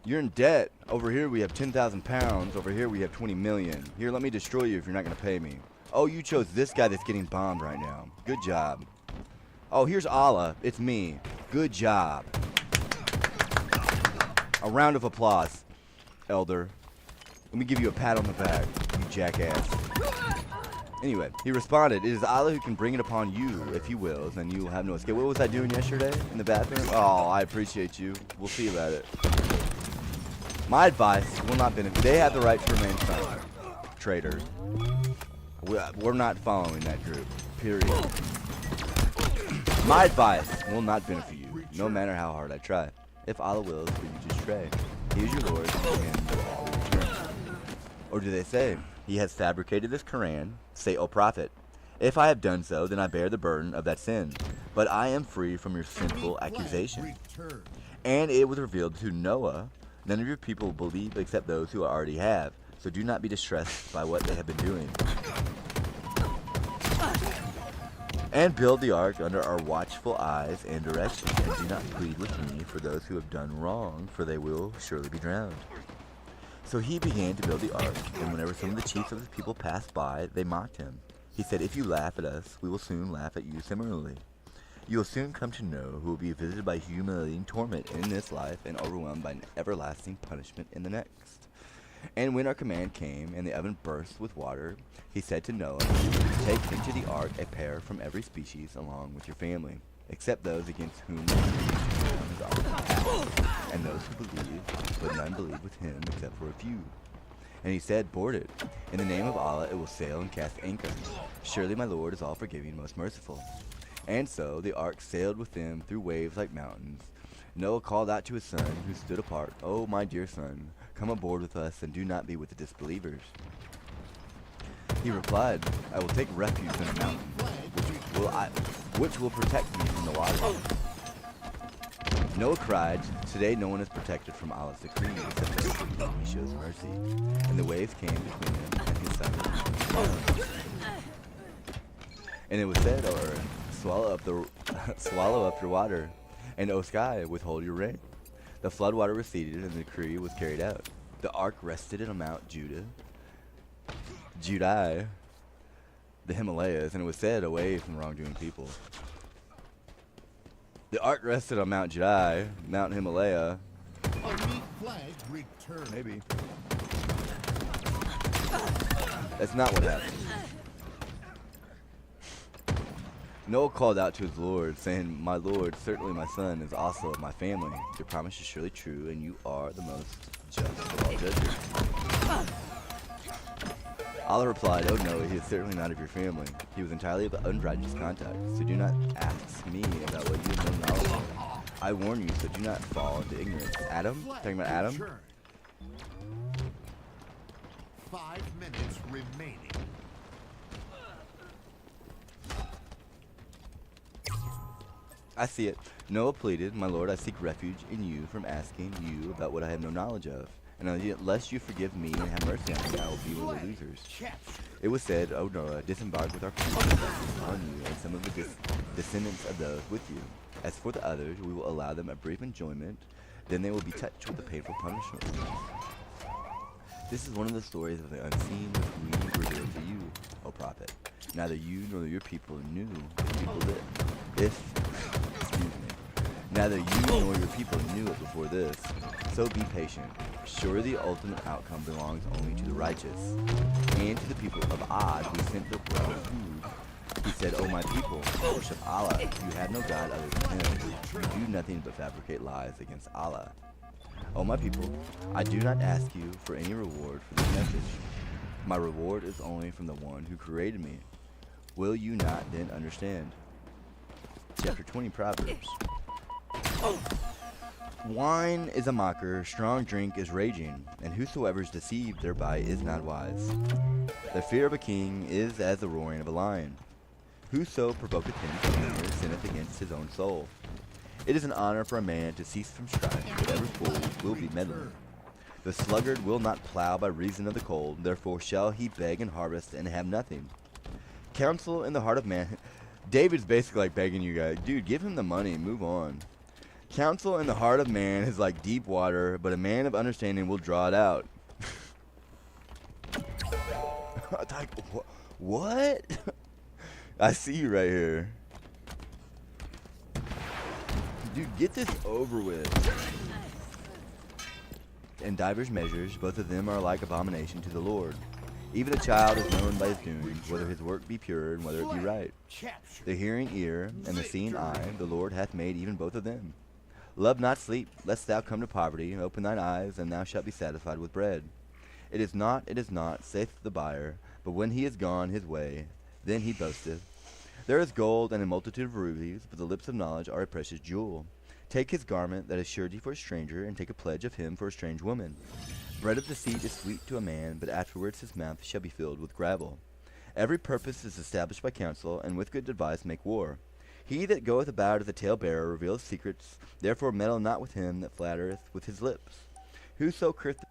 You're in debt. Over here we have 10,000 pounds. Over here we have 20 million. Here, let me destroy you if you're not going to pay me. Oh, you chose this guy that's getting bombed right now. Good job. Oh, here's Allah. It's me. Good job. A round of applause, Elder. Let me give you a pat on the back, you jackass. Anyway, he responded, It is Allah who can bring it upon you, if he wills, and you will have no escape. What was I doing yesterday in the bathroom? Oh, I appreciate you. We'll see about it. My advice will not benefit. They have the right to remain silent. Traitors. We're not following that group. Period. My advice will not benefit you, no matter how hard I try. If Allah wills for you to stray, He is your Lord, and you all will return. Or do they say, He has fabricated this Quran? Say, O Prophet, if I have done so, then I bear the burden of that sin. but I am free from your sinful Enemy flag accusation. returned. And it was revealed to Noah, none of your people believe except those who already have, so do not be distressed by what they have been doing. And build the ark under our watchful eyes and direction, and do not plead with me for those who have done wrong, for they will surely be drowned. So he began to build the ark, and whenever some of the chiefs of his people passed by, they mocked him. He said, "If you laugh at us, we will soon laugh at you similarly. You will soon come to know who will be visited by humiliating torment in this life and overwhelmed by an everlasting punishment in the next." And when our command came, and the oven burst with water, he said to Noah, "Take into the ark a pair from every species along with your family, except those against whom the command has already passed, and those who believe, but none believe with him except for a few." And he said, "Board it. In the name of Allah it will sail and cast anchor. Surely my Lord is all forgiving, most merciful." And so the ark sailed with them through waves like mountains. Noah called out to his son, who stood apart, "Oh, my dear son, come aboard with us and do not be with the disbelievers." He replied, "I will take refuge in a mountain, which will protect me from the water." Noah cried, "Today no one is protected from Allah's decree except those to whom he shows mercy." And the waves came between him and his son. And it was said, "O earth, swallow up your water, and O sky, withhold your rain." The flood water receded, and the decree was carried out. The ark rested in Mount Judah, the Himalayas, and it was said, away from wrongdoing people. The ark rested on Mount Judah, Mount Himalaya. Enemy flag returned. Maybe. That's not what happened. Noah called out to his Lord, saying, "My Lord, certainly my son is also of my family. Your promise is surely true, and you are the most just of all judges." Allah replied, "Oh no, he is certainly not of your family. He was entirely of unrighteous contact, so do not ask me about what you have no knowledge of. I warn you, so do not fall into ignorance." Adam? Talking about Adam? Returned. 5 minutes remaining. I see it. Noah pleaded, "My Lord, I seek refuge in you from asking you about what I have no knowledge of. And unless you forgive me and have mercy on me, I will be one of the losers." It was said, "O Noah, disembark with our people on you and some of the descendants of those with you. As for the others, we will allow them a brief enjoyment, then they will be touched with the painful punishment." This is one of the stories of the unseen which we reveal to you, O prophet. Neither you nor your people knew Neither you nor your people knew it before this. So be patient. Sure, the ultimate outcome belongs only to the righteous. And to the people of Ad we sent the word of Hud. He said, "O my people, worship Allah. You have no God other than Him. You do nothing but fabricate lies against Allah. O my people, I do not ask you for any reward for this message. My reward is only from the one who created me. Will you not then understand?" Chapter 20, Proverbs. Wine is a mocker, strong drink is raging, and whosoever is deceived thereby is not wise. The fear of a king is as the roaring of a lion. Whoso provoketh him to anger sinneth against his own soul. It is an honor for a man to cease from strife, but every fool will be meddling. The sluggard will not plow by reason of the cold, therefore shall he beg and harvest and have nothing. Counsel in the heart of man. David's basically like begging you guys, dude, give him the money, move on. Counsel in the heart of man is like deep water, but a man of understanding will draw it out. Like, what? I see you right here. Dude, get this over with. In divers measures, both of them are like abomination to the Lord. Even a child is known by his doings, whether his work be pure and whether it be right. The hearing ear and the seeing eye, the Lord hath made even both of them. Love not sleep, lest thou come to poverty, and open thine eyes, and thou shalt be satisfied with bread. It is not, saith the buyer, but when he is gone his way, then he boasteth. There is gold and a multitude of rubies, but the lips of knowledge are a precious jewel. Take his garment that is surety for a stranger, and take a pledge of him for a strange woman. Bread of deceit is sweet to a man, but afterwards his mouth shall be filled with gravel. Every purpose is established by counsel, and with good advice make war. He that goeth about as a talebearer revealeth secrets. Therefore meddle not with him that flattereth with his lips. Whoso curseth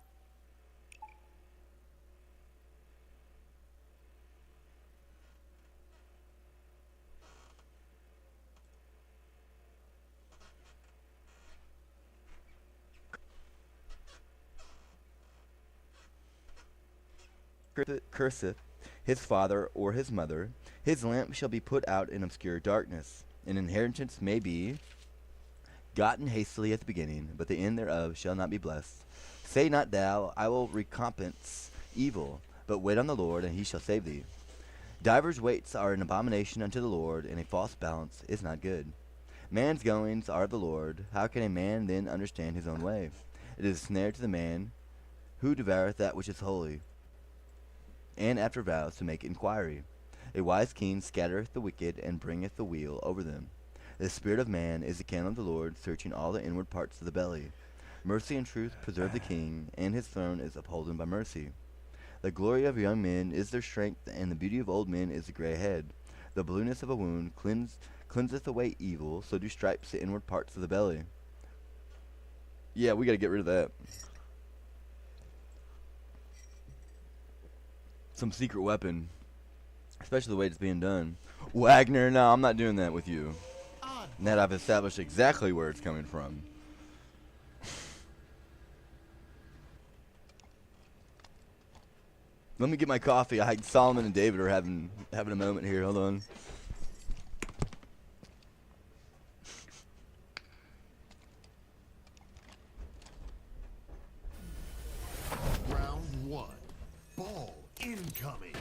curseth his father or his mother, his lamp shall be put out in obscure darkness. An inheritance may be gotten hastily at the beginning, but the end thereof shall not be blessed. Say not thou, I will recompense evil, but wait on the Lord, and he shall save thee. Divers weights are an abomination unto the Lord, and a false balance is not good. Man's goings are of the Lord. How can a man then understand his own way? It is a snare to the man who devoureth that which is holy, and after vows to make inquiry. A wise king scattereth the wicked, and bringeth the wheel over them. The spirit of man is the candle of the Lord, searching all the inward parts of the belly. Mercy and truth preserve the king, and his throne is upholden by mercy. The glory of young men is their strength, and the beauty of old men is the gray head. The blueness of a wound cleanseth away evil, so do stripes the inward parts of the belly. Yeah, we gotta get rid of that. Some secret weapon, especially the way it's being done. Wagner, no, I'm not doing that with you. Now that I've established exactly where it's coming from. Let me get my coffee. Solomon and David are having a moment here. Hold on. Round 1. Ball incoming.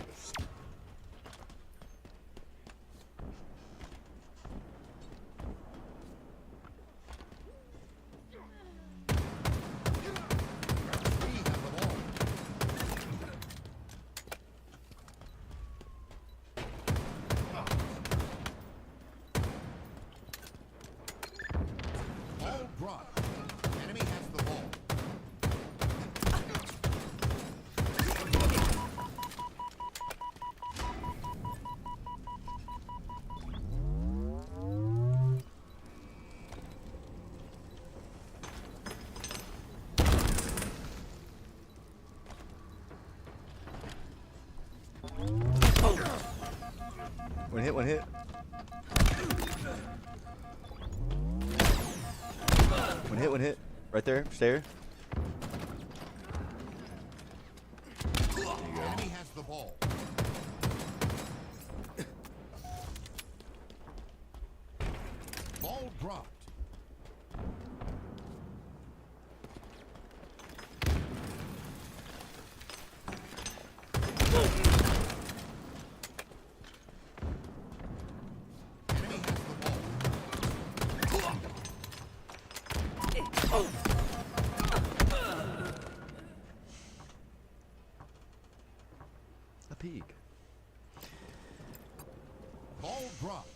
One hit. One hit. Right there, stare. There you go. Enemy has the ball. Ball dropped. A peek. Ball dropped.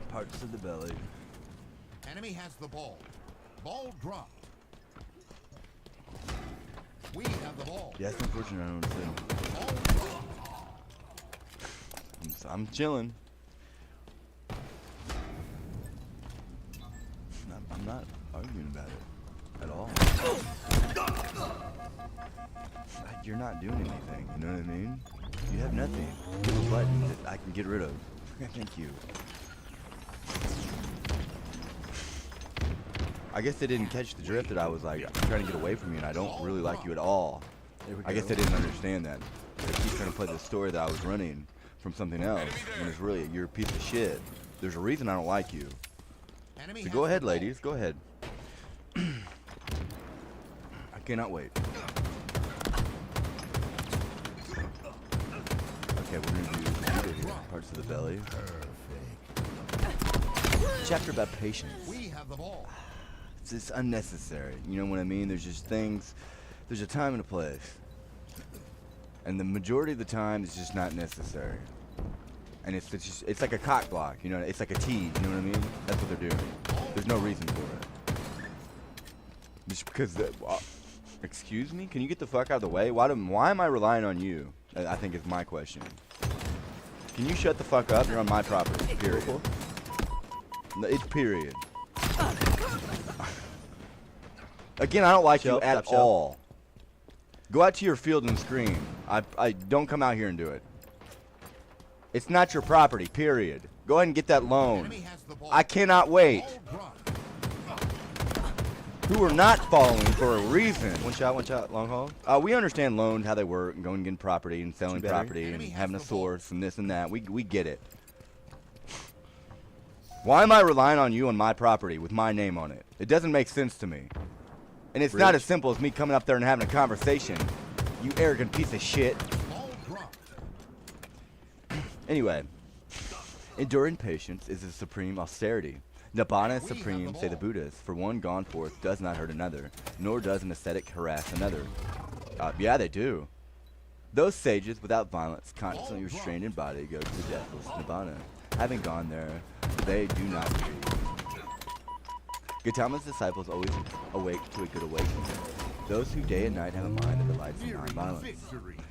Parts of the belly. Enemy has the ball. Ball dropped. We have the ball. Yeah, it's unfortunate I don't see. Ball dropped. I'm chilling. I'm not arguing about it at all. You're not doing anything, you know what I mean? You have nothing. You have a button that I can get rid of. Thank you. I guess they didn't catch the drift that I was like, I'm trying to get away from you and I don't really like you at all. I guess they didn't understand that. They keep trying to play the story that I was running from something else, when it's really, you're a piece of shit. There's a reason I don't like you. So go ahead, ladies. Go ahead. I cannot wait. Okay, we're going to do parts of the belly. Chapter about patience. We have the ball. It's just unnecessary. You know what I mean? There's just things. There's a time and a place. And the majority of the time, it's just not necessary. And it's like a cock block, you know, it's like a tease, you know what I mean? That's what they're doing. There's no reason for it. Just because, excuse me? Can you get the fuck out of the way? Why am I relying on you? I think is my question. Can you shut the fuck up? You're on my property. Period. No, it's period. Again, I don't like you at all. Go out to your field and scream. I don't come out here and do it. It's not your property, period. Go ahead and get that loan. I cannot wait. Who are not following for a reason. One shot, long haul. We understand loans, how they work, and going and getting property and selling property and having a source and this and that. We get it. Why am I relying on you on my property with my name on it? It doesn't make sense to me. And it's not as simple as me coming up there and having a conversation. You arrogant piece of shit. Anyway, enduring patience is the supreme austerity. Nibbana is supreme, say the Buddhists. For one gone forth does not hurt another, nor does an ascetic harass another. Yeah, they do. Those sages without violence, constantly restrained in body, go to the deathless Nibbana. Having gone there, they do not grieve. Gautama's disciples always awake to a good awakening. Those who day and night have a mind that delights in non-violence.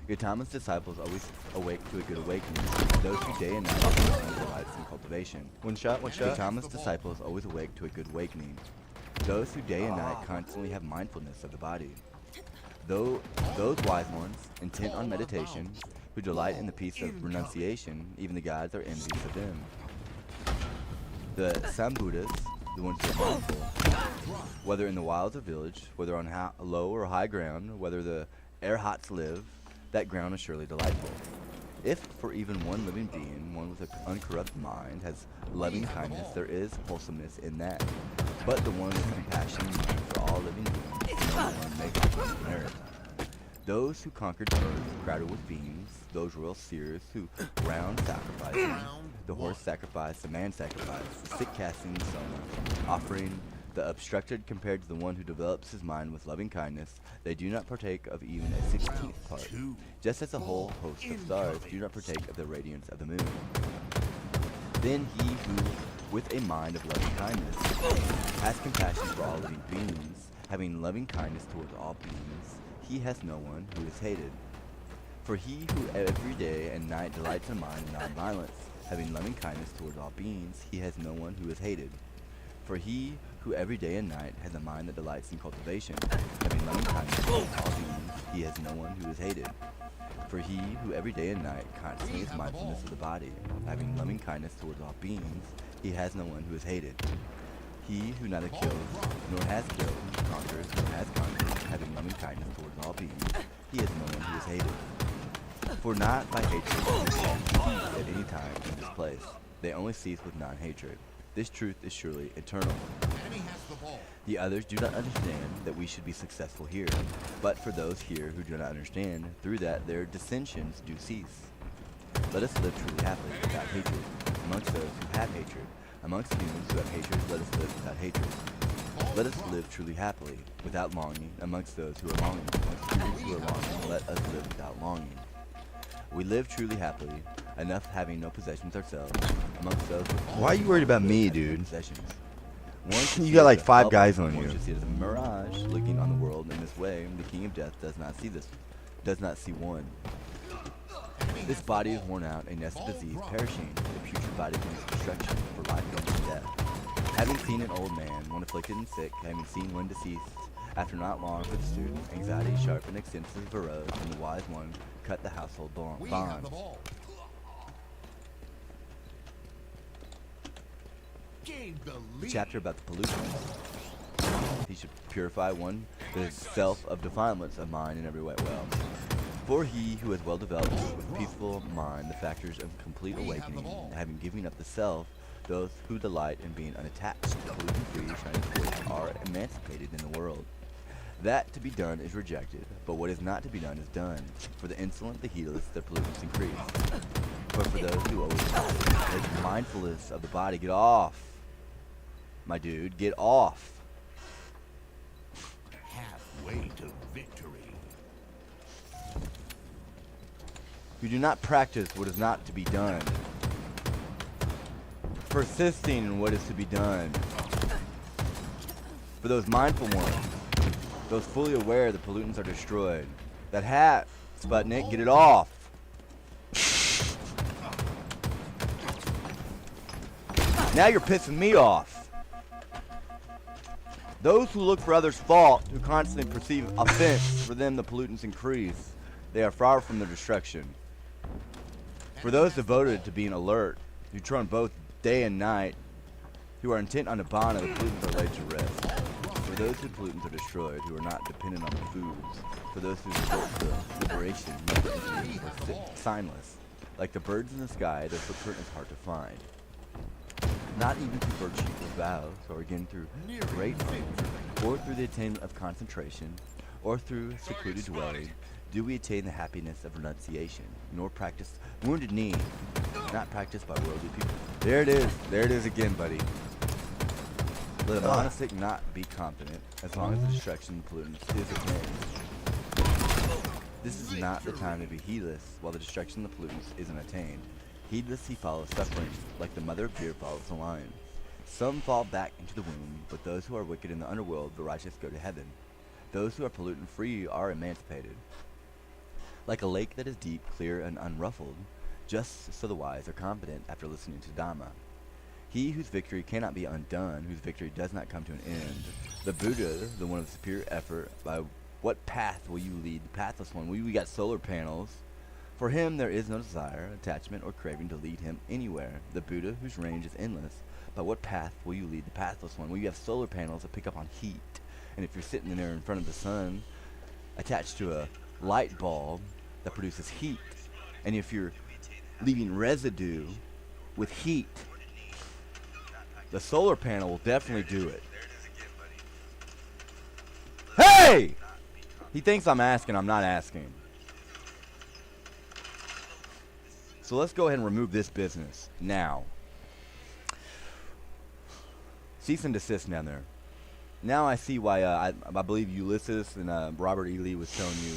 Gautama's disciples always awake to a good awakening. Those who day and night have a mind that delights in cultivation. One shot. Gautama's disciples always awake to a good awakening. Those who day and night constantly have mindfulness of the body. Those wise ones, intent on meditation, who delight in the peace of renunciation, even the gods are envious of them. The Sambuddhas, the ones who are mindful, whether in the wilds or village, whether on low or high ground, whether the Arhats live, that ground is surely delightful. If for even one living being, one with an uncorrupt mind, has loving kindness, there is wholesomeness in that. But the one with compassion for all living beings, no one makes merit. Those who conquered earth, crowded with beings, those royal seers who round sacrifices, the horse sacrifice, the man sacrifice, the sick casting the soma, offering the obstructed compared to the one who develops his mind with loving kindness, they do not partake of even a 16th part, just as a whole host of stars do not partake of the radiance of the moon. Then he who, with a mind of loving kindness, has compassion for all living beings, having loving kindness towards all beings, he has no one who is hated. For he who every day and night delights in mind and non-violence, having loving kindness towards all beings, he has no one who is hated. For he who every day and night has a mind that delights in cultivation, having loving kindness towards all beings, he has no one who is hated. For he who every day and night constantly has mindfulness of the body, having loving kindness towards all beings, he has no one who is hated. He who neither kills, nor has killed, conquers, nor has conquered, having loving kindness towards all beings, he is no one who is hated. For not by hatred do they cease at any time in this place. They only cease with non-hatred. This truth is surely eternal. The others do not understand that we should be successful here. But for those here who do not understand, through that their dissensions do cease. Let us live truly happily without hatred, amongst those who have hatred. Amongst humans who have hatred, let us live without hatred. Let us live truly happily, without longing, amongst those who are longing. Amongst humans who are longing, let us live without longing. We live truly happily, enough having no possessions ourselves, amongst those who Why are you worried about me, dude? possessions. You got like 5 guys on One you. should see it as a mirage, looking on the world in this way. The king of death does not see one. This body is worn out, a nest of disease, perishing. The putrid body brings destruction, for life comes death. Having seen an old man, one afflicted and sick, having seen one deceased, after not long for the student, anxiety sharpened extensive arose, and the wise one cut the household bonds. The chapter about the pollutants. He should purify one the self of defilements of mind in every way well. For he who has well developed with peaceful mind the factors of complete awakening, having given up the self, those who delight in being unattached, pollution-free, shining forth, are emancipated in the world. That to be done is rejected, but what is not to be done is done. For the insolent, the heedless, their pollutants increase. But for those who always take mindfulness of the body, get off. My dude, get off. Halfway to victory. You do not practice what is not to be done. Persisting in what is to be done. For those mindful ones, those fully aware the pollutants are destroyed. That hat, Sputnik, get it off. Now you're pissing me off. Those who look for others' fault, who constantly perceive offense, for them the pollutants increase. They are far from their destruction. For those devoted to being alert, who turn both day and night, who are intent on Nibbana, the pollutants are laid to rest. For those whose pollutants are destroyed, who are not dependent on foods. For those who resort to liberation, are signless. Like the birds in the sky, their footprint is hard to find. Not even through virtue or vows, or again through great faith, or through the attainment of concentration, or through secluded dwelling, do we attain the happiness of renunciation, nor practice wounded knee, not practiced by worldly people. There it is again, buddy. Let a monastic not be confident, as long as the destruction of pollutants is attained. This is not the time to be heedless, while the destruction of the pollutants isn't attained. Heedless he follows suffering, like the mother of deer follows the lion. Some fall back into the womb, but those who are wicked in the underworld, the righteous, go to heaven. Those who are pollutant-free are emancipated. Like a lake that is deep, clear, and unruffled, just so the wise are confident after listening to Dhamma. He whose victory cannot be undone, whose victory does not come to an end. The Buddha, the one of superior effort, by what path will you lead the pathless one? We got solar panels. For him there is no desire, attachment, or craving to lead him anywhere. The Buddha, whose range is endless. By what path will you lead the pathless one? Well, you have solar panels that pick up on heat. And if you're sitting there in front of the sun, attached to a light bulb that produces heat, and if you're leaving residue with heat, the solar panel will definitely do it. Hey! He thinks I'm asking, I'm not asking. So let's go ahead and remove this business now. Cease and desist down there. Now I see why I believe Ulysses and Robert E. Lee was telling you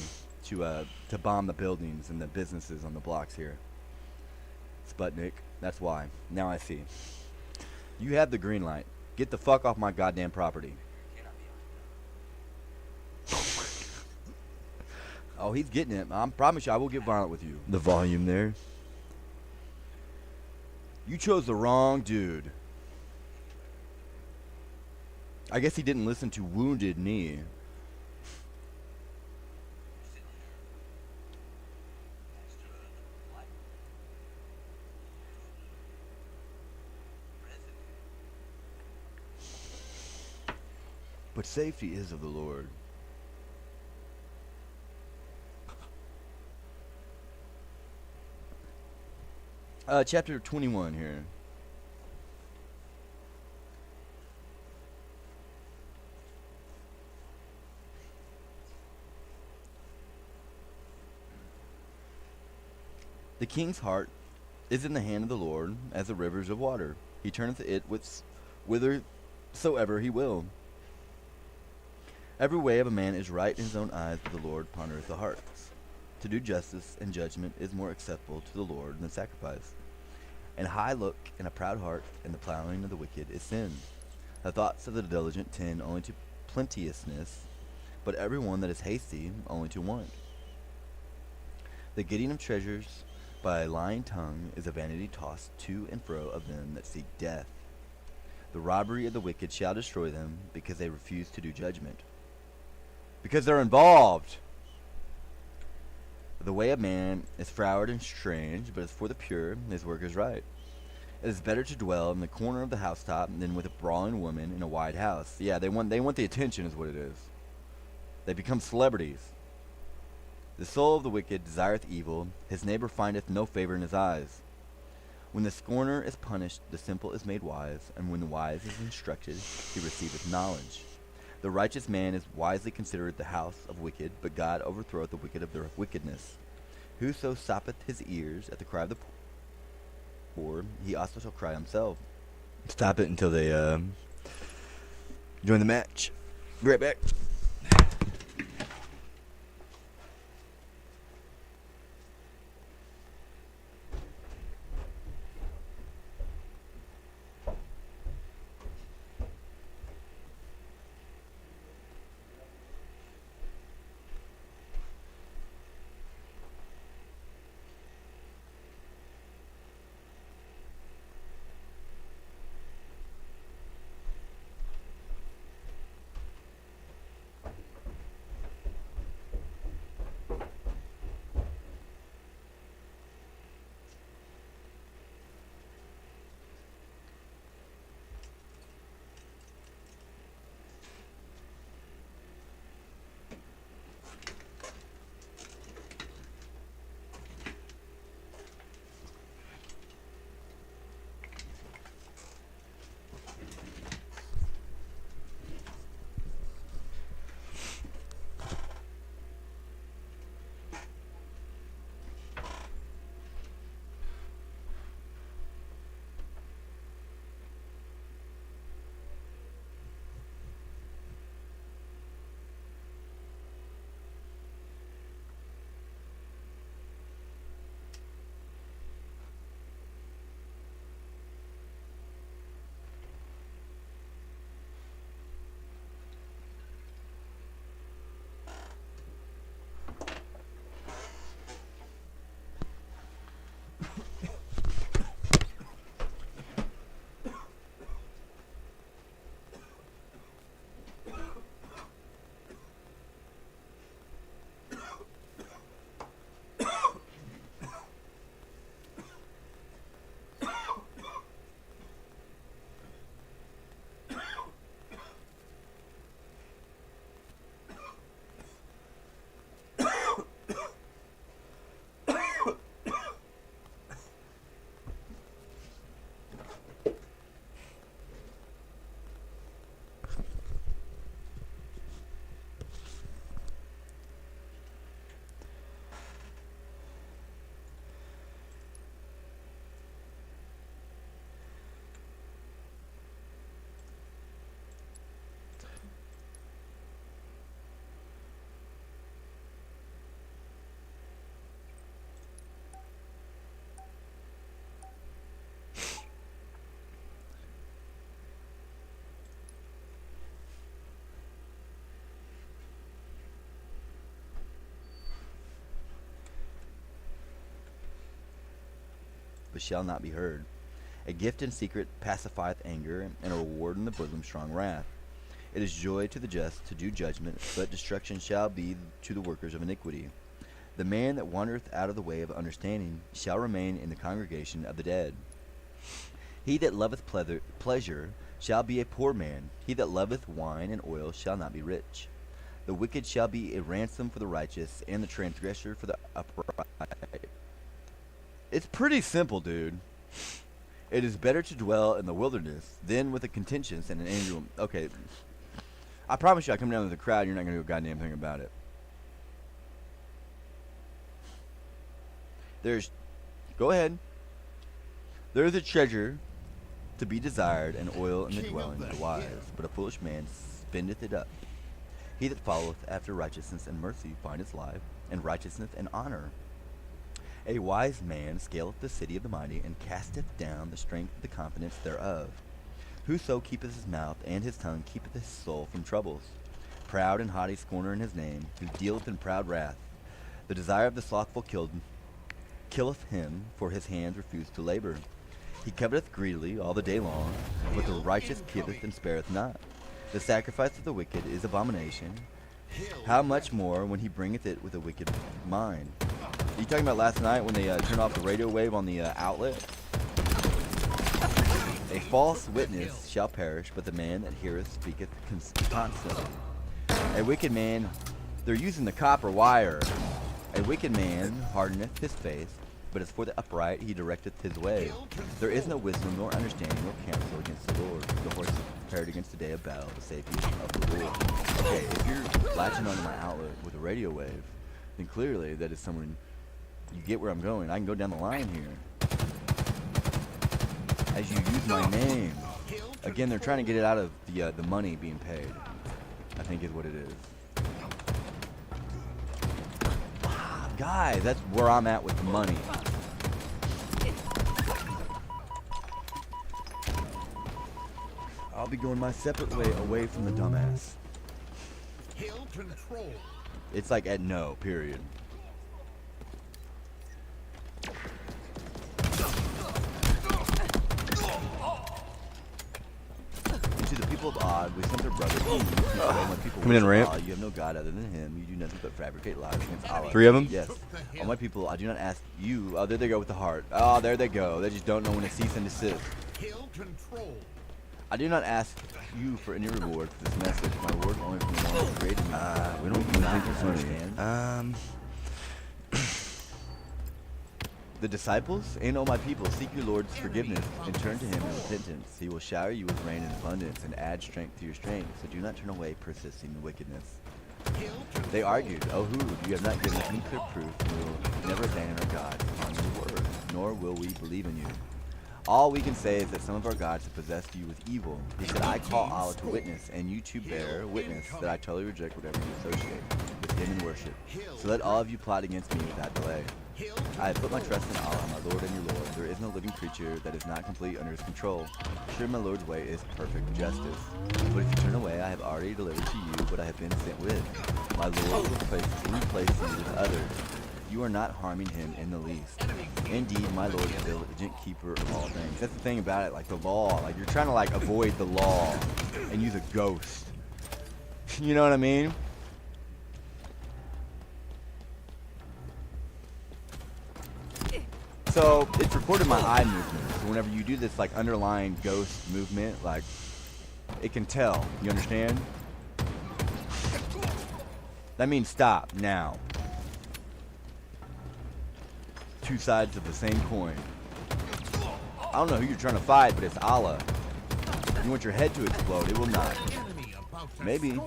to bomb the buildings and the businesses on the blocks here. Sputnik, that's why. Now I see. You have the green light. Get the fuck off my goddamn property. Oh, he's getting it. I promise you I will get violent with you. The volume there. You chose the wrong dude. I guess he didn't listen to Wounded Knee. But safety is of the Lord. Chapter 21 here. The king's heart is in the hand of the Lord as the rivers of water. He turneth it whithersoever he will. Every way of a man is right in his own eyes, but the Lord pondereth the hearts. To do justice and judgment is more acceptable to the Lord than sacrifice. And a high look and a proud heart and the plowing of the wicked is sin. The thoughts of the diligent tend only to plenteousness, but every one that is hasty only to want. The getting of treasures by a lying tongue is a vanity tossed to and fro of them that seek death. The robbery of the wicked shall destroy them, because they refuse to do judgment. Because they're involved. The way of man is froward and strange, but as for the pure, his work is right. It is better to dwell in the corner of the housetop than with a brawling woman in a wide house. Yeah, they want the attention is what it is. They become celebrities. The soul of the wicked desireth evil, his neighbor findeth no favor in his eyes. When the scorner is punished, the simple is made wise, and when the wise is instructed, he receiveth knowledge. The righteous man is wisely considered the house of wicked, but God overthroweth the wicked of their wickedness. Whoso stoppeth his ears at the cry of the poor, he also shall cry himself. Stop it until they join the match. Be right back. but shall not be heard. A gift in secret pacifieth anger, and a reward in the bosom strong wrath. It is joy to the just to do judgment, but destruction shall be to the workers of iniquity. The man that wandereth out of the way of understanding shall remain in the congregation of the dead. He that loveth pleasure shall be a poor man. He that loveth wine and oil shall not be rich. The wicked shall be a ransom for the righteous, and the transgressor for the upright. It's pretty simple, dude. It is better to dwell in the wilderness than with a contentious and an angry woman. Okay, I promise you, I come down to the crowd, you're not going to do a goddamn thing about it. Go ahead. There is a treasure to be desired, and oil in the dwelling of the wise, but a foolish man spendeth it up. He that followeth after righteousness and mercy findeth life, and righteousness and honor. A wise man scaleth the city of the mighty, and casteth down the strength of the confidence thereof. Whoso keepeth his mouth and his tongue keepeth his soul from troubles. Proud and haughty scorner in his name, who dealeth in proud wrath. The desire of the slothful killeth him, for his hands refuse to labor. He coveteth greedily all the day long, but the righteous giveth and spareth not. The sacrifice of the wicked is abomination. How much more when he bringeth it with a wicked mind? Are you talking about last night when they turned off the radio wave on the outlet? A false witness shall perish, but the man that heareth speaketh constantly. A wicked man, they're using the copper wire. A wicked man hardeneth his face, but as for the upright he directeth his way. There is no wisdom, nor understanding, nor counsel against the Lord. The horse is prepared against the day of battle, the safety of the Lord. Okay, if you're latching onto my outlet with a radio wave, then clearly that is someone, you get where I'm going. I can go down the line here. As you use my name. Again, they're trying to get it out of the money being paid, I think is what it is. Guys, that's where I'm at with the money. I'll be going my separate way away from the dumbass. Hill control. It's like at no, period. To the people of Odd, we sent their brother. Coming in ramp. You have no God other than him. You do nothing but fabricate lies against Allah. 3 of them? Yes. All my people, I do not ask you. Oh, there they go with the heart. Oh, there they go. They just don't know when to cease and desist. Hill control. I do not ask you for any reward for this message. My reward only from the one who created me. We don't even understand. The disciples and all my people, seek your Lord's forgiveness and turn to him in repentance. He will shower you with rain in abundance and add strength to your strength. So do not turn away, persisting in wickedness. They argued, O who, you have not given us any clear proof, we will never abandon our God upon your word, nor will we believe in you. All we can say is that some of our gods have possessed you with evil. He said, I call Allah to witness, and you two bear witness that I totally reject whatever you associate with him in worship. So let all of you plot against me without delay. I have put my trust in Allah, my Lord and your Lord. There is no living creature that is not completely under his control. Sure, my Lord's way is perfect justice. But if you turn away, I have already delivered to you what I have been sent with. My Lord will replace you with others. You are not harming him in the least. Indeed, my Lord is the diligent keeper of all things. That's the thing about it, like the law. Like you're trying to like avoid the law and use a ghost. You know what I mean? So it's recorded my eye movement. So whenever you do this like underlying ghost movement, like it can tell. You understand? That means stop now. Two sides of the same coin. I don't know who you're trying to fight, but it's Allah. You want your head to explode, it will not. Maybe.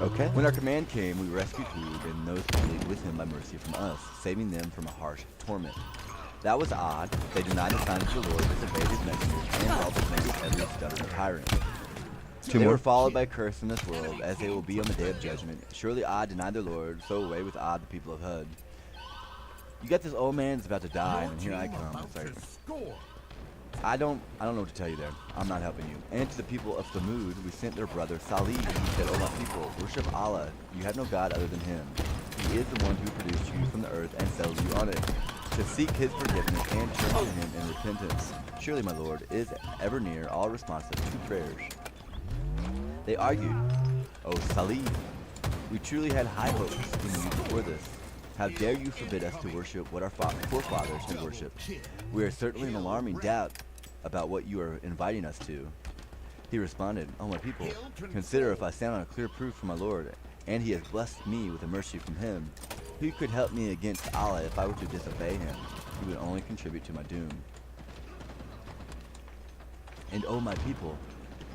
Okay. When our command came, we rescued Hud and those who believed with him by mercy from us, saving them from a harsh torment. That was odd. They denied the signs of the Lord, disobeyed his messengers, and all the names of every stubborn tyrant. They were followed by a curse in this world, as they will be on the day of judgment. Surely Ad denied their Lord, so away with Ad the people of Hud. You got this old man that's about to die, and here I come. It's like, I don't know what to tell you there. I'm not helping you. And to the people of Thamud, we sent their brother Salih, who said, O my people, worship Allah. You have no God other than him. He is the one who produced you from the earth and settled you on it, to seek his forgiveness and turn to him in repentance. Surely my Lord is ever near, all responsive to prayers. They argued, O Salih, we truly had high hopes in you before this. How dare you forbid us to worship what our forefathers had worshipped? We are certainly in alarming doubt about what you are inviting us to. He responded, O my people, consider if I stand on a clear proof from my Lord, and he has blessed me with a mercy from him. Who could help me against Allah if I were to disobey him? He would only contribute to my doom. And O my people,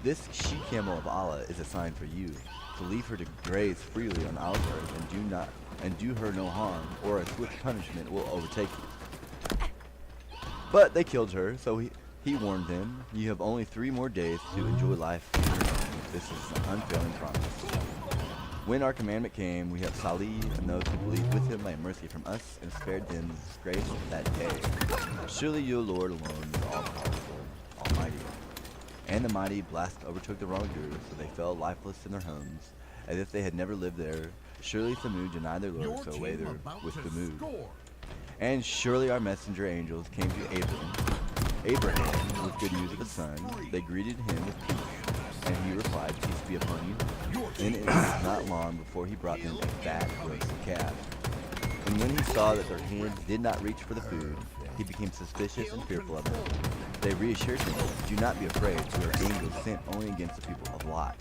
this she-camel of Allah is a sign for you, to leave her to graze freely on Allah's earth and do her no harm, or a swift punishment will overtake you. But they killed her, so he warned them, you have only 3 more days to enjoy life. This is an unfailing promise. When our commandment came, we have Salih and those who believed with him by mercy from us, and spared them the disgrace of that day. Surely your Lord alone is all-powerful, almighty. And the mighty blast overtook the wrongdoers, so they fell lifeless in their homes, as if they had never lived there. Surely Thamud denied their Lord, so away there with Thamud. And surely our messenger angels came to Abraham with good news of a son. They greeted him with peace, and he replied, peace be upon you. Then it was not long before he brought them a fat roast calf. And when he saw that their hands did not reach for the food, he became suspicious and fearful of them. They reassured him, do not be afraid, we are angels sent only against the people of Lot.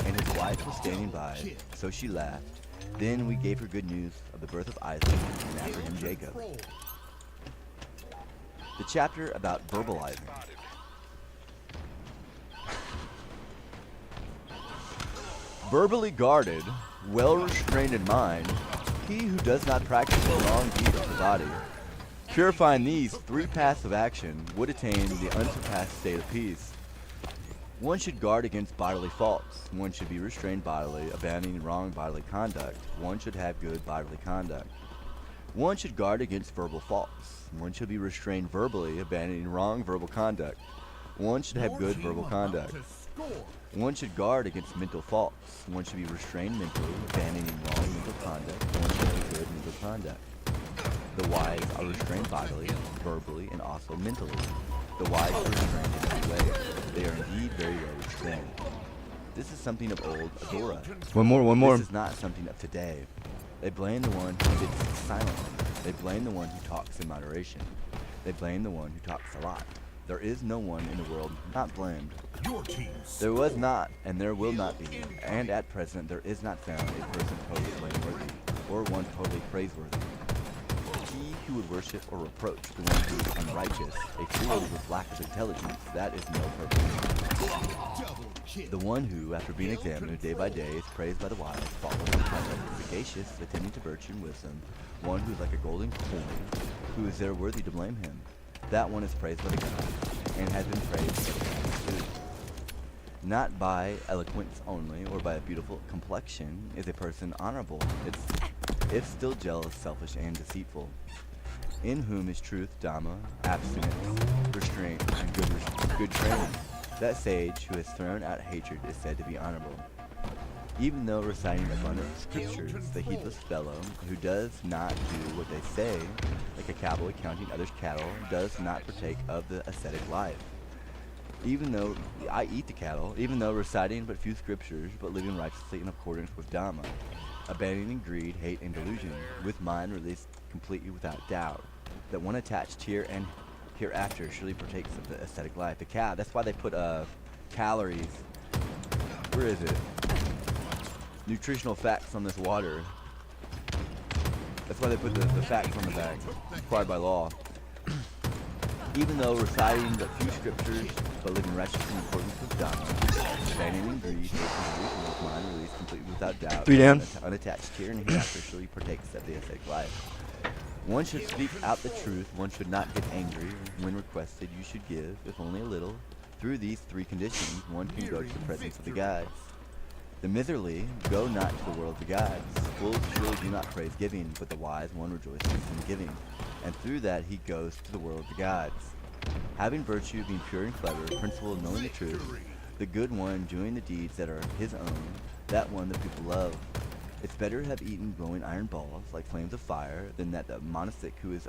And his wife was standing by, so she laughed. Then we gave her good news of the birth of Isaac, and after him Jacob. The chapter about verbalizing. Verbally guarded, well restrained in mind, he who does not practice the wrong deed of the body, purifying these 3 paths of action, would attain the unsurpassed state of peace. One should guard against bodily faults. One should be restrained bodily, abandoning wrong bodily conduct. One should have good bodily conduct. One should guard against verbal faults. One should be restrained verbally, abandoning wrong verbal conduct. One should have good verbal conduct. One should guard against mental faults. One should be restrained mentally, abandoning wrong mental conduct. One should have good mental conduct. The wise are restrained bodily, verbally, and also mentally. The wise are restrained in every way. They are indeed very well restrained. This is something of old Adora. One more. This is not something of today. They blame the one who sits silently. They blame the one who talks in moderation. They blame the one who talks a lot. There is no one in the world not blamed. There was not, and there will not be, and at present there is not found a person totally blameworthy, or one totally praiseworthy. He who would worship or reproach the one who is unrighteous, a fool with lack of intelligence, that is no purpose. The one who, after being examined day by day, is praised by the wise, following the conduct, sagacious, attending to virtue and wisdom, one who is like a golden coin, who is there worthy to blame him. That one is praised by the God, and has been praised by the God. Not by eloquence only, or by a beautiful complexion, is a person honorable. It's still jealous, selfish, and deceitful. In whom is truth, Dhamma, abstinence, restraint, and good training. That sage who has thrown out hatred is said to be honorable. Even though reciting abundant scriptures, the heedless fellow who does not do what they say, like a cowboy counting others' cattle, does not partake of the ascetic life. Even though I eat the cattle, even though reciting but few scriptures, but living righteously in accordance with Dhamma, abandoning greed, hate, and delusion, with mind released completely without doubt, that one attached here and hereafter surely partakes of the ascetic life. The cow, that's why they put calories, where is it? Nutritional facts on this water. That's why they put the facts on the back, required by law. Even though reciting but few scriptures, but living righteously in accordance with Dhamma, abandoning greed, hate, and delusion, with mind released completely without doubt, 3 down. Unattached here and hereafter surely partakes of the ascetic life. One should speak out the truth. One should not get angry. When requested, you should give, if only a little. Through these 3 conditions, one can go to the presence of the gods. The miserly go not to the world of the gods. Fools surely do not praise giving, but the wise one rejoices in giving, and through that he goes to the world of the gods. Having virtue, being pure and clever, principle of knowing the truth, the good one doing the deeds that are his own, that one the people love. It's better to have eaten glowing iron balls like flames of fire than that the monastic who is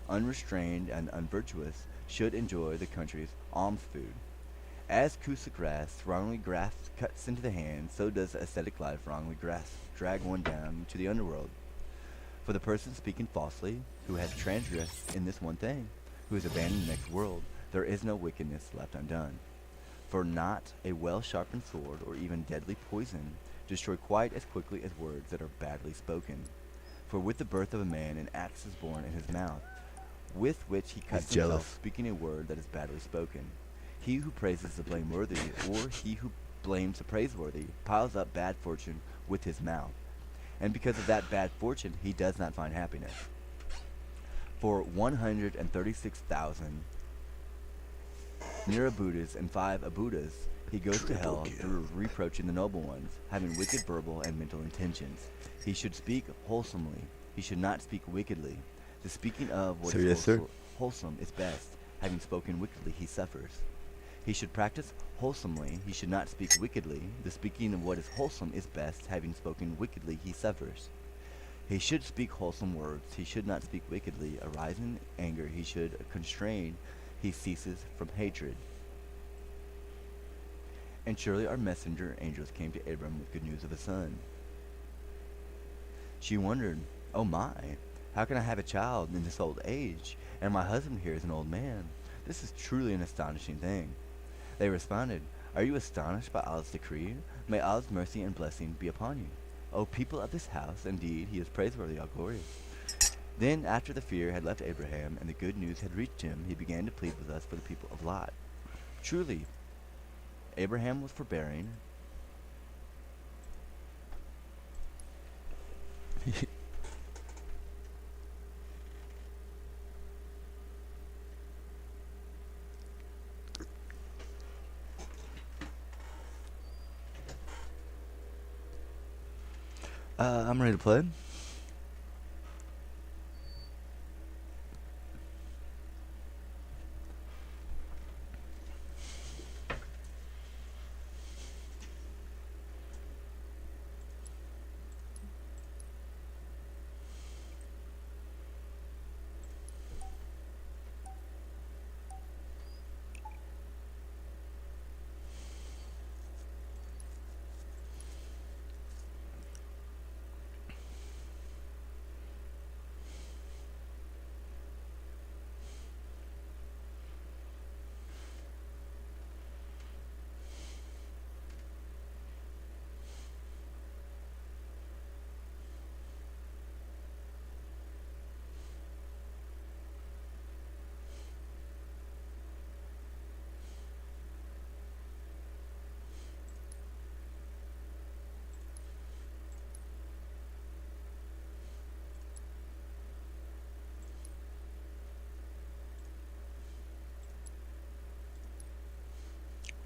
unrestrained and unvirtuous should enjoy the country's alms food. As kusa grass wrongly cuts into the hand, so does the ascetic life wrongly drag one down to the underworld. For the person speaking falsely, who has transgressed in this one thing, who has abandoned the next world, there is no wickedness left undone. For not a well-sharpened sword, or even deadly poison, destroy quite as quickly as words that are badly spoken. For with the birth of a man an axe is born in his mouth, with which he cuts himself, speaking a word that is badly spoken. He who praises the blameworthy, or he who blames the praiseworthy, piles up bad fortune with his mouth. And because of that bad fortune, he does not find happiness. For 136,000 Nirabuddhas and 5 Abuddhas, he goes to hell through reproaching the noble ones, having wicked verbal and mental intentions. He should speak wholesomely. He should not speak wickedly. The speaking of what is wholesome is best. Having spoken wickedly, he suffers. He should practice wholesomely. He should not speak wickedly. The speaking of what is wholesome is best. Having spoken wickedly, he suffers. He should speak wholesome words. He should not speak wickedly. Arising anger, he should constrain. He ceases from hatred. And surely our messenger angels came to Abram with good news of a son. She wondered, "Oh my, how can I have a child in this old age? And my husband here is an old man. This is truly an astonishing thing." They responded, "Are you astonished by Allah's decree? May Allah's mercy and blessing be upon you. O people of this house, indeed, he is praiseworthy, all glorious." Then, after the fear had left Abraham and the good news had reached him, he began to plead with us for the people of Lot. Truly, Abraham was forbearing. I'm ready to play.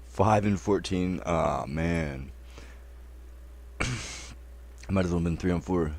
Five and 14. Oh man, I might as well have been 3 on 4.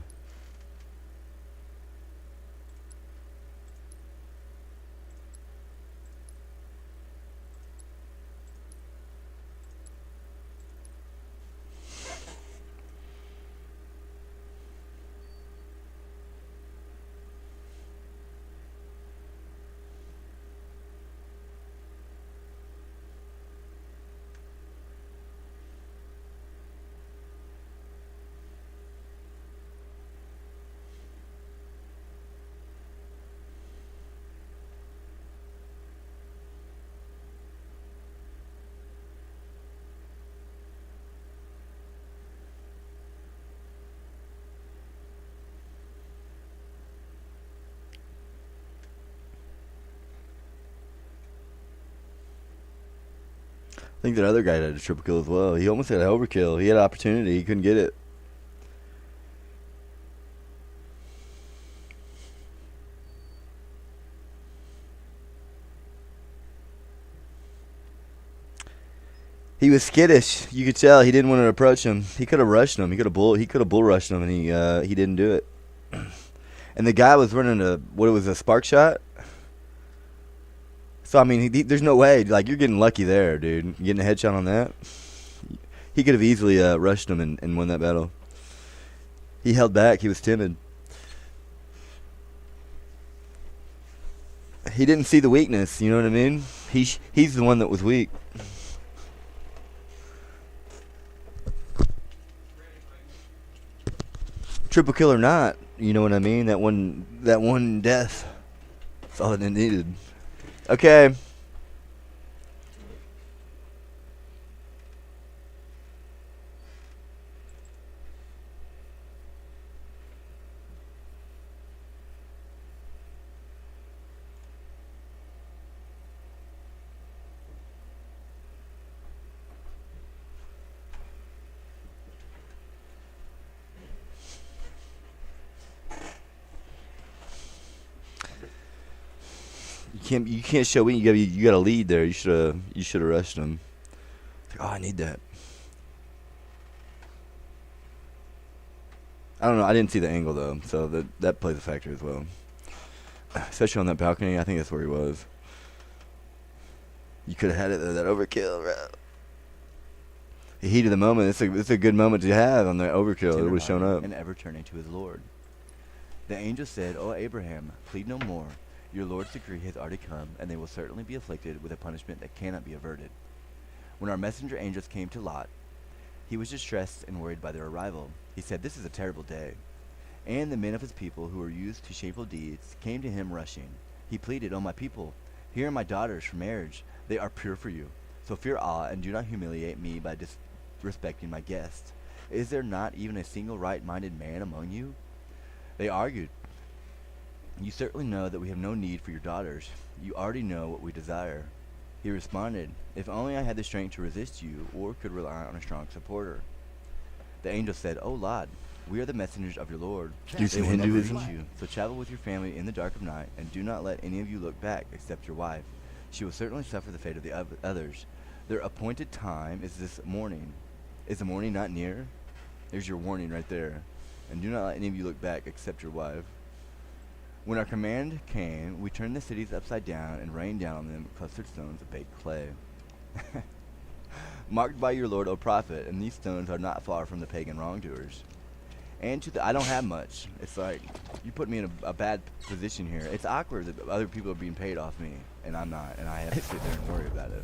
I think that other guy had a triple kill as well. He almost had an overkill. He had an opportunity. He couldn't get it. He was skittish. You could tell he didn't want to approach him. He could have rushed him. He could have bull rushed him, and he didn't do it. And the guy was running a spark shot. So, I mean, there's no way. Like, you're getting lucky there, dude. Getting a headshot on that. He could have easily rushed him and won that battle. He held back. He was timid. He didn't see the weakness. You know what I mean? He's the one that was weak. Triple kill or not, you know what I mean? That one death. That's all that it needed. Okay. You can't show weak. You got a lead there. You should have rushed him. Oh, I need that. I don't know. I didn't see the angle though, so that plays a factor as well. Especially on that balcony. I think that's where he was. You could have had it though. That overkill, bro. The heat of the moment. It's a good moment to have on the overkill. It would have shown up. And ever turning to his Lord. The angel said, "O Abraham, plead no more. Your Lord's decree has already come, and they will certainly be afflicted with a punishment that cannot be averted." When our messenger angels came to Lot, he was distressed and worried by their arrival. He said, "This is a terrible day." And the men of his people, who were used to shameful deeds, came to him rushing. He pleaded, "O my people, here are my daughters for marriage. They are pure for you. So fear Allah and do not humiliate me by disrespecting my guests. Is there not even a single right-minded man among you?" They argued, "You certainly know that we have no need for your daughters. You already know what we desire." He responded, "If only I had the strength to resist you, or could rely on a strong supporter." The angel said, "O Lot, we are the messengers of your Lord. Do some They will never Hinduism. reach you. So travel with your family in the dark of night, and do not let any of you look back except your wife. She will certainly suffer the fate of the others. Their appointed time is this morning. Is the morning not near?" There's your warning right there. "And do not let any of you look back except your wife." When our command came, we turned the cities upside down and rained down on them clustered stones of baked clay. "Marked by your Lord, O prophet, and these stones are not far from the pagan wrongdoers." And I don't have much. It's like, you put me in a bad position here. It's awkward that other people are being paid off me, and I'm not, and I have to sit there and worry about it.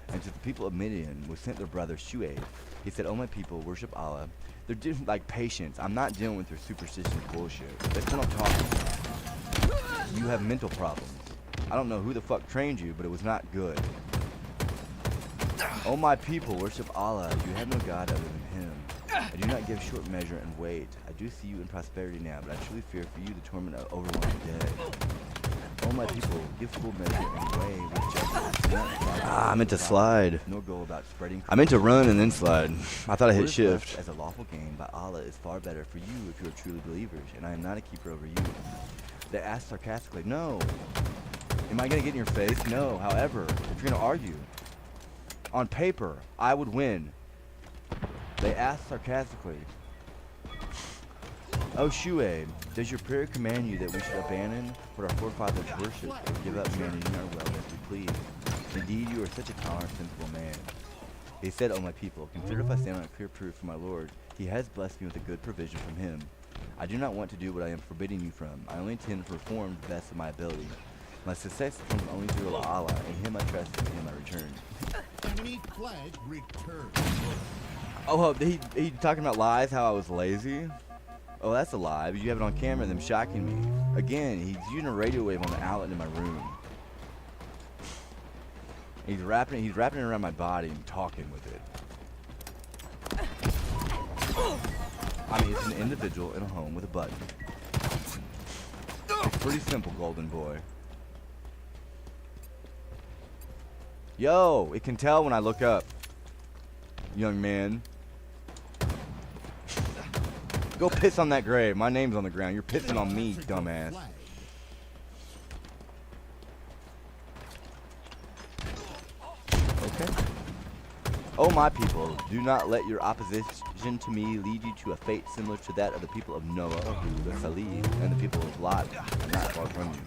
And to the people of Midian, we sent their brother Shuaib. He said, "O my people, worship Allah." They're doing like patience. I'm not dealing with their superstitious bullshit. That's what I'm talking about. You have mental problems. I don't know who the fuck trained you, but it was not good. "O my people, worship Allah. You have no God other than Him. I do not give short measure and weight. I do see you in prosperity now, but I truly fear for you the torment of overwhelming day. O my people, give full measure and weigh with justice. Do not slide I meant to slide. nor go about spreading. I meant to run and then slide. I thought I hit What is left shift. as a lawful gain by Allah is far better for you if you are truly believers, and I am not a keeper over you." They asked sarcastically, "No. Am I going to get in your face? No. However, if you're going to argue, on paper, I would win." They asked sarcastically, "O Shuaib, does your prayer command you that we should abandon what our forefathers worshipped or give up managing our wealth as we please? Indeed, you are such a tolerant, sensible man." He said, "O my people, consider if I stand on a clear proof from my Lord. He has blessed me with a good provision from Him. I do not want to do what I am forbidding you from. I only intend to perform the best of my ability. My success comes only through Allah. In Him I trust, and in Him I return." Enemy flag returned. Oh, he talking about lies, how I was lazy? Oh, that's a lie, but you have it on camera, them shocking me. Again, he's using a radio wave on the outlet in my room. He's wrapping it around my body and talking with it. I mean, it's an individual in a home with a button. It's pretty simple, golden boy. Yo, it can tell when I look up. Young man. Go piss on that grave. My name's on the ground. You're pissing on me, dumbass. Flag. Okay. "O my people, do not let your opposition to me lead you to a fate similar to that of the people of Noah, Hud, Salih, and the people of Lot, not far from you.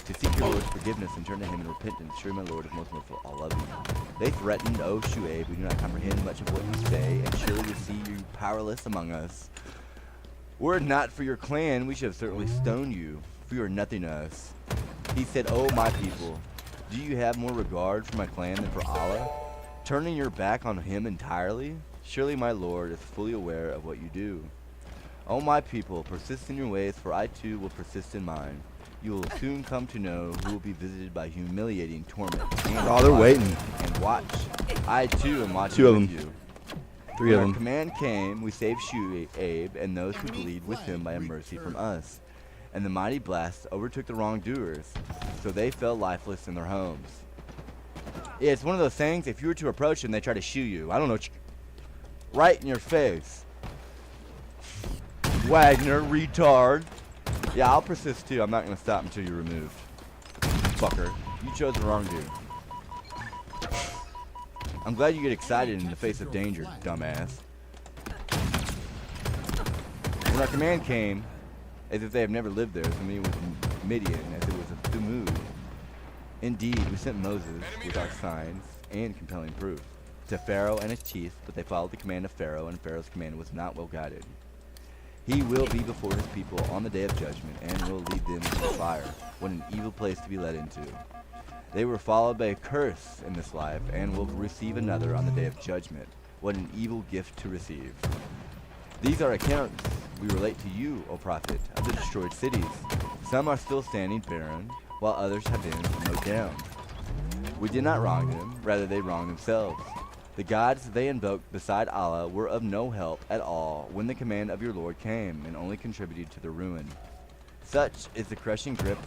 To seek your Lord's forgiveness and turn to Him in repentance, surely my Lord is most merciful, all loving." They threatened, "O Shuaib, we do not comprehend much of what you say, and surely we see you powerless among us." Were it not for your clan, we should have certainly stoned you, for you are nothing to us. He said, O my people, do you have more regard for my clan than for Allah? Turning your back on him entirely? Surely my Lord is fully aware of what you do. O my people, persist in your ways, for I too will persist in mine. You will soon come to know who will be visited by humiliating torment. Oh, they're waiting. And watch. I too am watching Two of with them. you. Three When of our them. command came, we saved Abe and those who believed with him by a mercy from us. And the mighty blast overtook the wrongdoers, so they fell lifeless in their homes. Yeah, it's one of those things, if you were to approach them, they try to shoot you. I don't know, right in your face. Wagner, retard. Yeah, I'll persist too. I'm not going to stop until you're removed. Fucker. You chose the wrong dude. I'm glad you get excited in the face of danger, dumbass. When our command came, as if they have never lived there, so many was Midian, as it was a Thumud. Indeed, we sent Moses with our signs and compelling proof to Pharaoh and his chiefs, but they followed the command of Pharaoh, and Pharaoh's command was not well guided. He will be before his people on the day of judgment, and will lead them into the fire. What an evil place to be led into. They were followed by a curse in this life, and will receive another on the day of judgment. What an evil gift to receive. These are accounts we relate to you, O prophet, of the destroyed cities. Some are still standing barren, while others have been mowed down. We did not wrong them, rather they wronged themselves. The gods they invoked beside Allah were of no help at all when the command of your Lord came, and only contributed to their ruin. Such is the crushing grip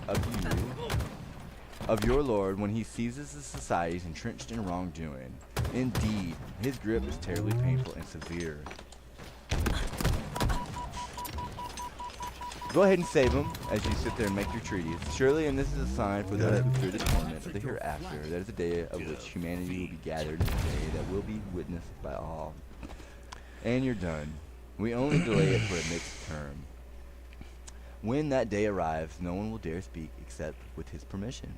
of your Lord when he seizes the societies entrenched in wrongdoing. Indeed, his grip is terribly painful and severe. Go ahead and save them as you sit there and make your treaties. Surely, and this is a sign for those who fear the torment of the hereafter, that is a day of which humanity will be gathered, and a day that will be witnessed by all. And you're done. We only delay it for a mixed term. When that day arrives, no one will dare speak except with his permission.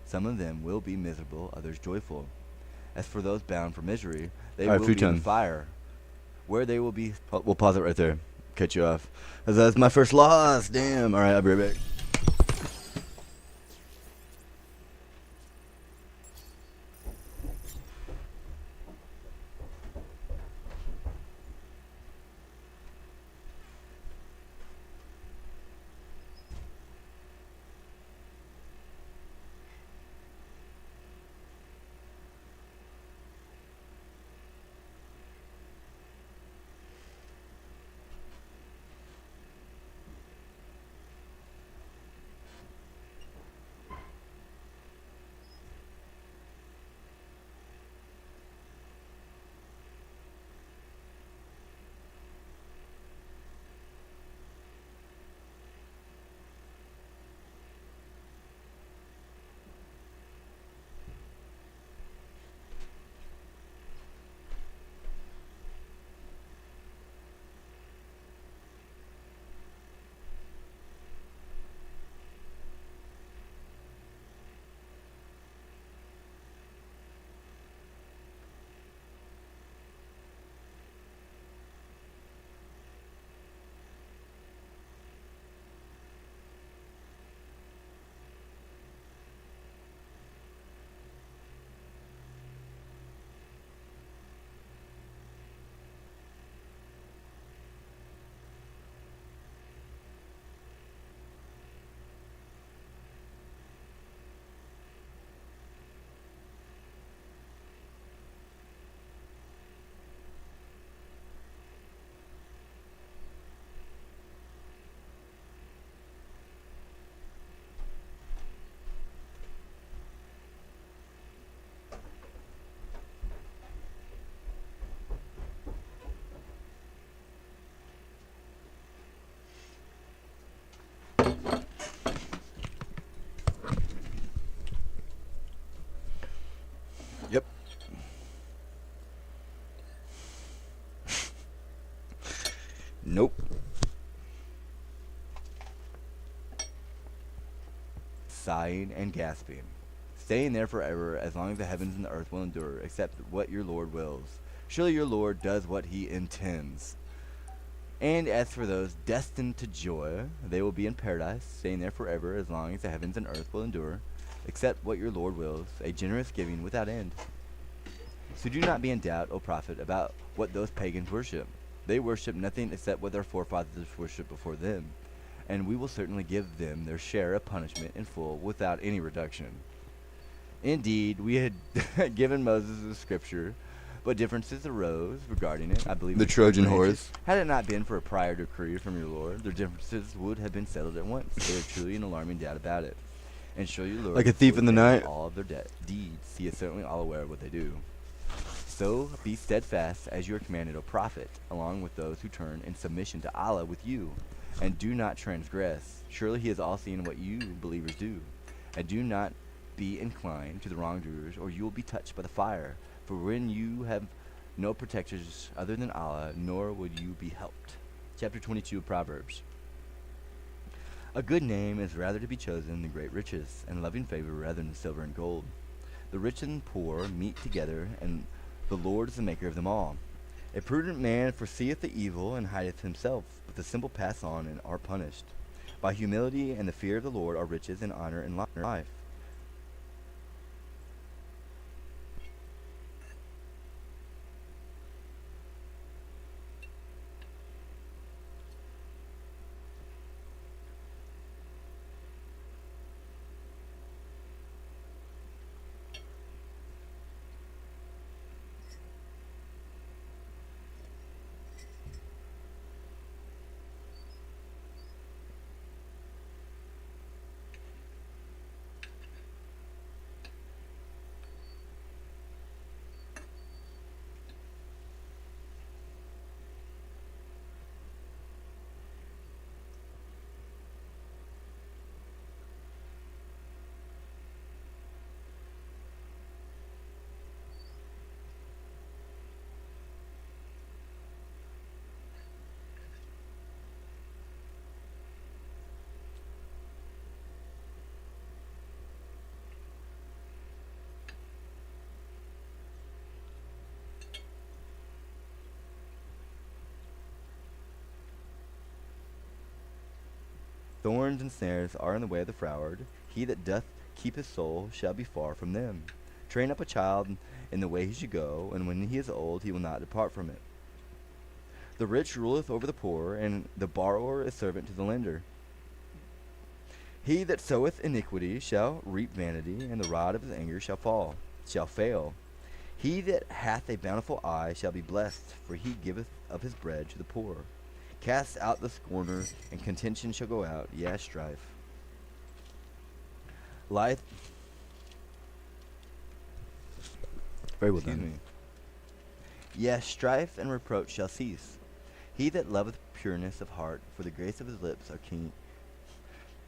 Some of them will be miserable, others joyful. As for those bound for misery, they will be in the fire, where they will be... We'll pause it right there. Cut you off. That's my first loss. Damn. All right, I'll be right back. Yep. Nope. Sighing and gasping, staying there forever as long as the heavens and the earth will endure, except what your Lord wills. Surely your Lord does what he intends. And as for those destined to joy, they will be in paradise, staying there forever as long as the heavens and earth will endure. Accept what your Lord wills, a generous giving without end. So do not be in doubt, O prophet, about what those pagans worship. They worship nothing except what their forefathers worshipped before them, and we will certainly give them their share of punishment in full without any reduction. Indeed, we had given Moses the scripture, but differences arose regarding it, I believe. The Trojan horse. Had it not been for a prior decree from your Lord, their differences would have been settled at once. There is truly an alarming doubt about it. And show your Lord, Like a thief in the night. all of their deeds. He is certainly all aware of what they do. So be steadfast as you are commanded, O prophet, along with those who turn in submission to Allah with you, and do not transgress. Surely he is all seeing what you believers do. And do not be inclined to the wrongdoers, or you will be touched by the fire. For when you have no protectors other than Allah, nor would you be helped. Chapter 22 of Proverbs. A good name is rather to be chosen than great riches, and loving favor rather than silver and gold. The rich and poor meet together, and the Lord is the maker of them all. A prudent man foreseeth the evil and hideth himself, but the simple pass on and are punished. By humility and the fear of the Lord are riches and honor and life. Thorns and snares are in the way of the froward. He that doth keep his soul shall be far from them. Train up a child in the way he should go, and when he is old he will not depart from it. The rich ruleth over the poor, and the borrower is servant to the lender. He that soweth iniquity shall reap vanity, and the rod of his anger shall fail. He that hath a bountiful eye shall be blessed, for he giveth of his bread to the poor. Cast out the scorner, and contention shall go out, yea, strife. Life. Very well Excuse done. me. Yes, strife and reproach shall cease. He that loveth pureness of heart, for the grace of his lips are king.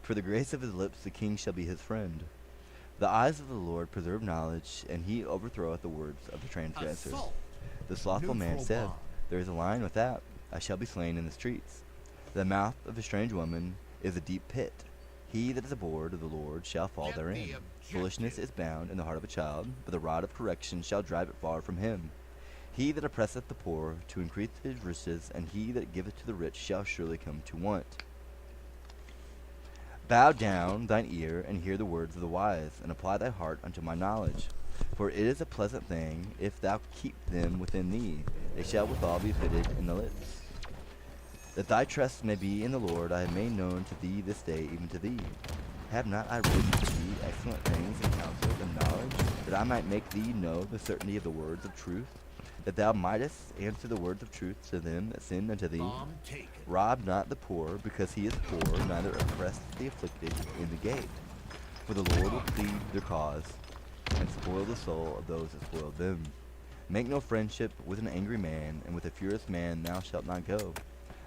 For the grace of his lips the king shall be his friend. The eyes of the Lord preserve knowledge, and he overthroweth the words of the transgressor. Assault. The slothful man Neutral said, bomb. There is a lion without, I shall be slain in the streets. The mouth of a strange woman is a deep pit. He that is abhorred of the Lord shall fall Get the therein. objective. Foolishness is bound in the heart of a child, but the rod of correction shall drive it far from him. He that oppresseth the poor to increase his riches, and he that giveth to the rich shall surely come to want. Bow down thine ear, and hear the words of the wise, and apply thy heart unto my knowledge. For it is a pleasant thing, if thou keep them within thee, they shall withal be fitted in the lips. That thy trust may be in the Lord, I have made known to thee this day, even to thee. Have not I written to thee excellent things and counsels and knowledge, that I might make thee know the certainty of the words of truth, that thou mightest answer the words of truth to them that sin unto thee? Bomb taken. Rob not the poor, because he is poor, neither oppress the afflicted in the gate. For the Lord will plead their cause, and spoil the soul of those that spoil them. Make no friendship with an angry man, and with a furious man thou shalt not go.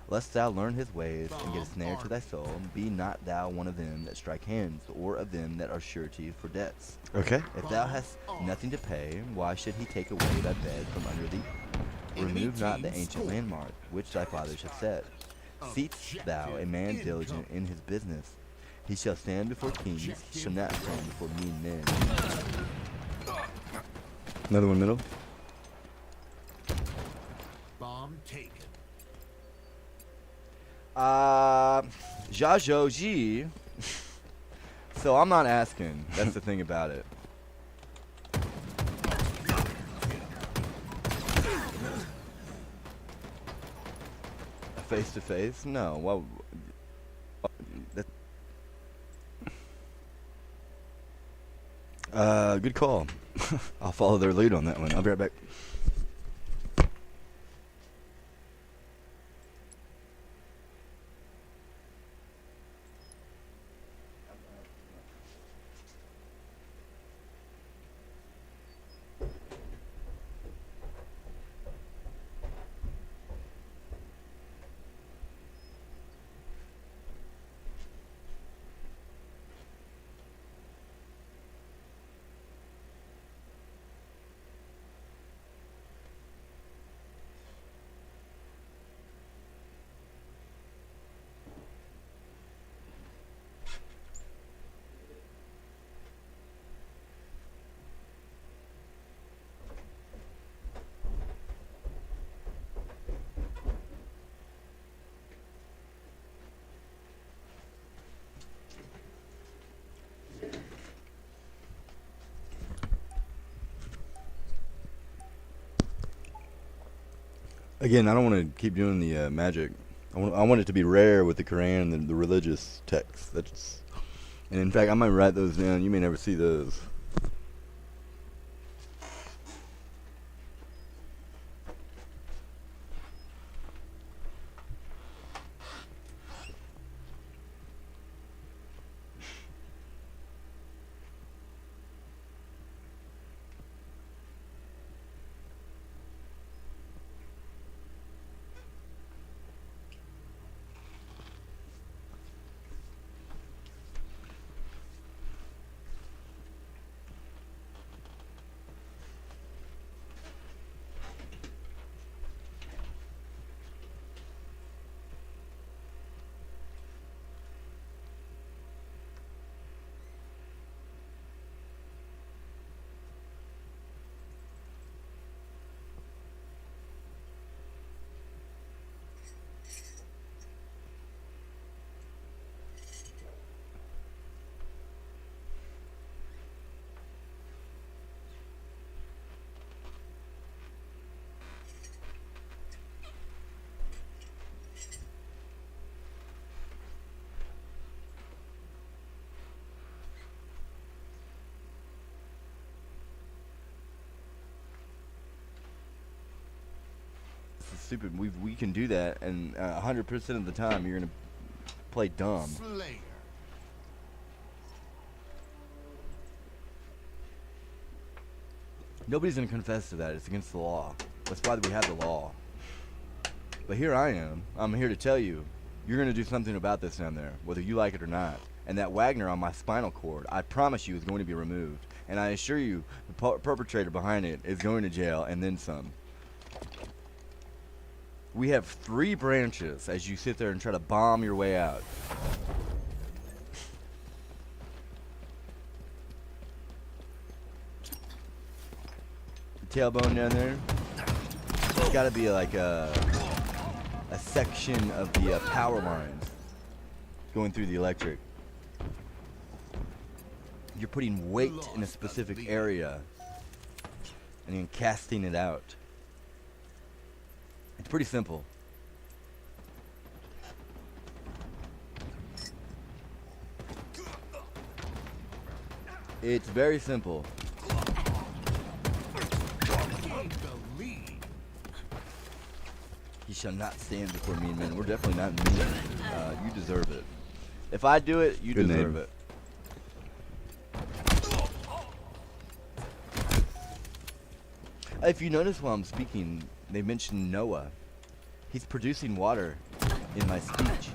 Lest thou learn his ways, and get a snare to thy soul, be not thou one of them that strike hands, or of them that are surety for debts. Okay. If thou hast nothing to pay, why should he take away thy bed from under thee? Remove not the ancient landmark, which thy fathers have set. Seest thou a man diligent in his business? He shall stand before kings, he shall not stand before mean men. Another one middle. Bomb taken. Jajoji. So I'm not asking. That's the thing about it. Face to face? No. Well, good call. I'll follow their lead on that one. I'll be right back. Again, I don't want to keep doing the magic. I want it to be rare with the Quran and the religious texts. And in fact, I might write those down. You may never see those. Stupid. We can do that, and 100% of the time you're gonna play dumb. Slayer. Nobody's gonna confess to that. It's against the law. That's why we have the law. But here I am. I'm here to tell you, you're gonna do something about this down there, whether you like it or not. And that Wagner on my spinal cord, I promise you, is going to be removed. And I assure you, the perpetrator behind it is going to jail and then some. We have 3 branches as you sit there and try to bomb your way out. The tailbone down there. It's got to be like a section of the power lines going through the electric. You're putting weight in a specific area and then casting it out. It's pretty simple. It's very simple. He shall not stand before mean men. We're definitely not mean. You deserve it. If I do it, you deserve it. If you notice while I'm speaking, they mentioned Noah. He's producing water in my speech.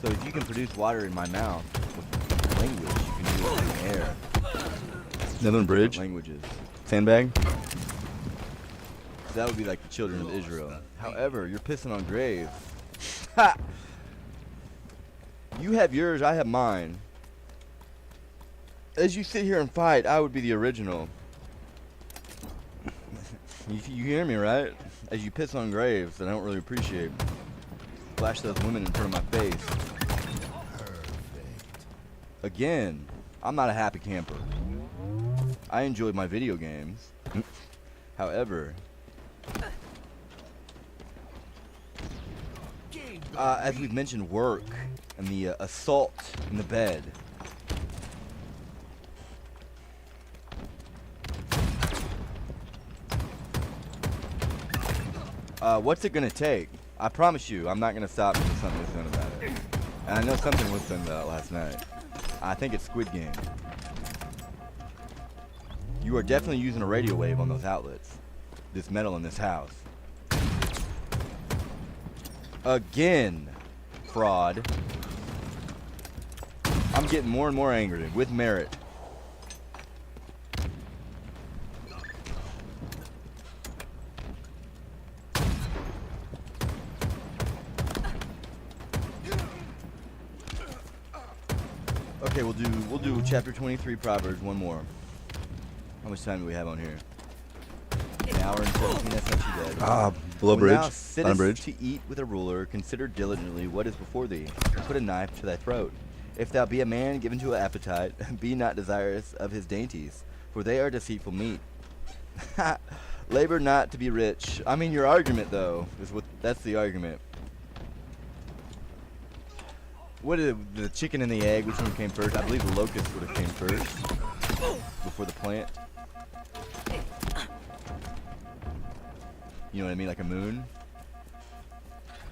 So if you can produce water in my mouth with language, you can do it in the air. Another bridge? Languages. Sandbag? So that would be like the children of Israel. However, you're pissing on graves. Ha! You have yours, I have mine. As you sit here and fight, I would be the original. You hear me, right? As you piss on graves that I don't really appreciate. Flash those women in front of my face. Again, I'm not a happy camper. I enjoy my video games. However, as we've mentioned, work and the assault in the bed. What's it gonna take? I promise you, I'm not gonna stop until something is done about it. And I know something was done about it last night. I think it's Squid Game. You are definitely using a radio wave on those outlets. This metal in this house. Again, fraud. I'm getting more and more angry, with merit. Okay, we'll do chapter 23 Proverbs, one more. How much time do we have on here? An hour and 17, that's not too bad. Below When bridge. thou On a sittest bridge. to eat with a ruler, consider diligently what is before thee, and put a knife to thy throat. If thou be a man given to an appetite, be not desirous of his dainties, for they are deceitful meat. Labor not to be rich. I mean, your argument, though, that's the argument. What is it, the chicken and the egg? Which one came first? I believe the locust would have came first before the plant. You know what I mean, like a moon.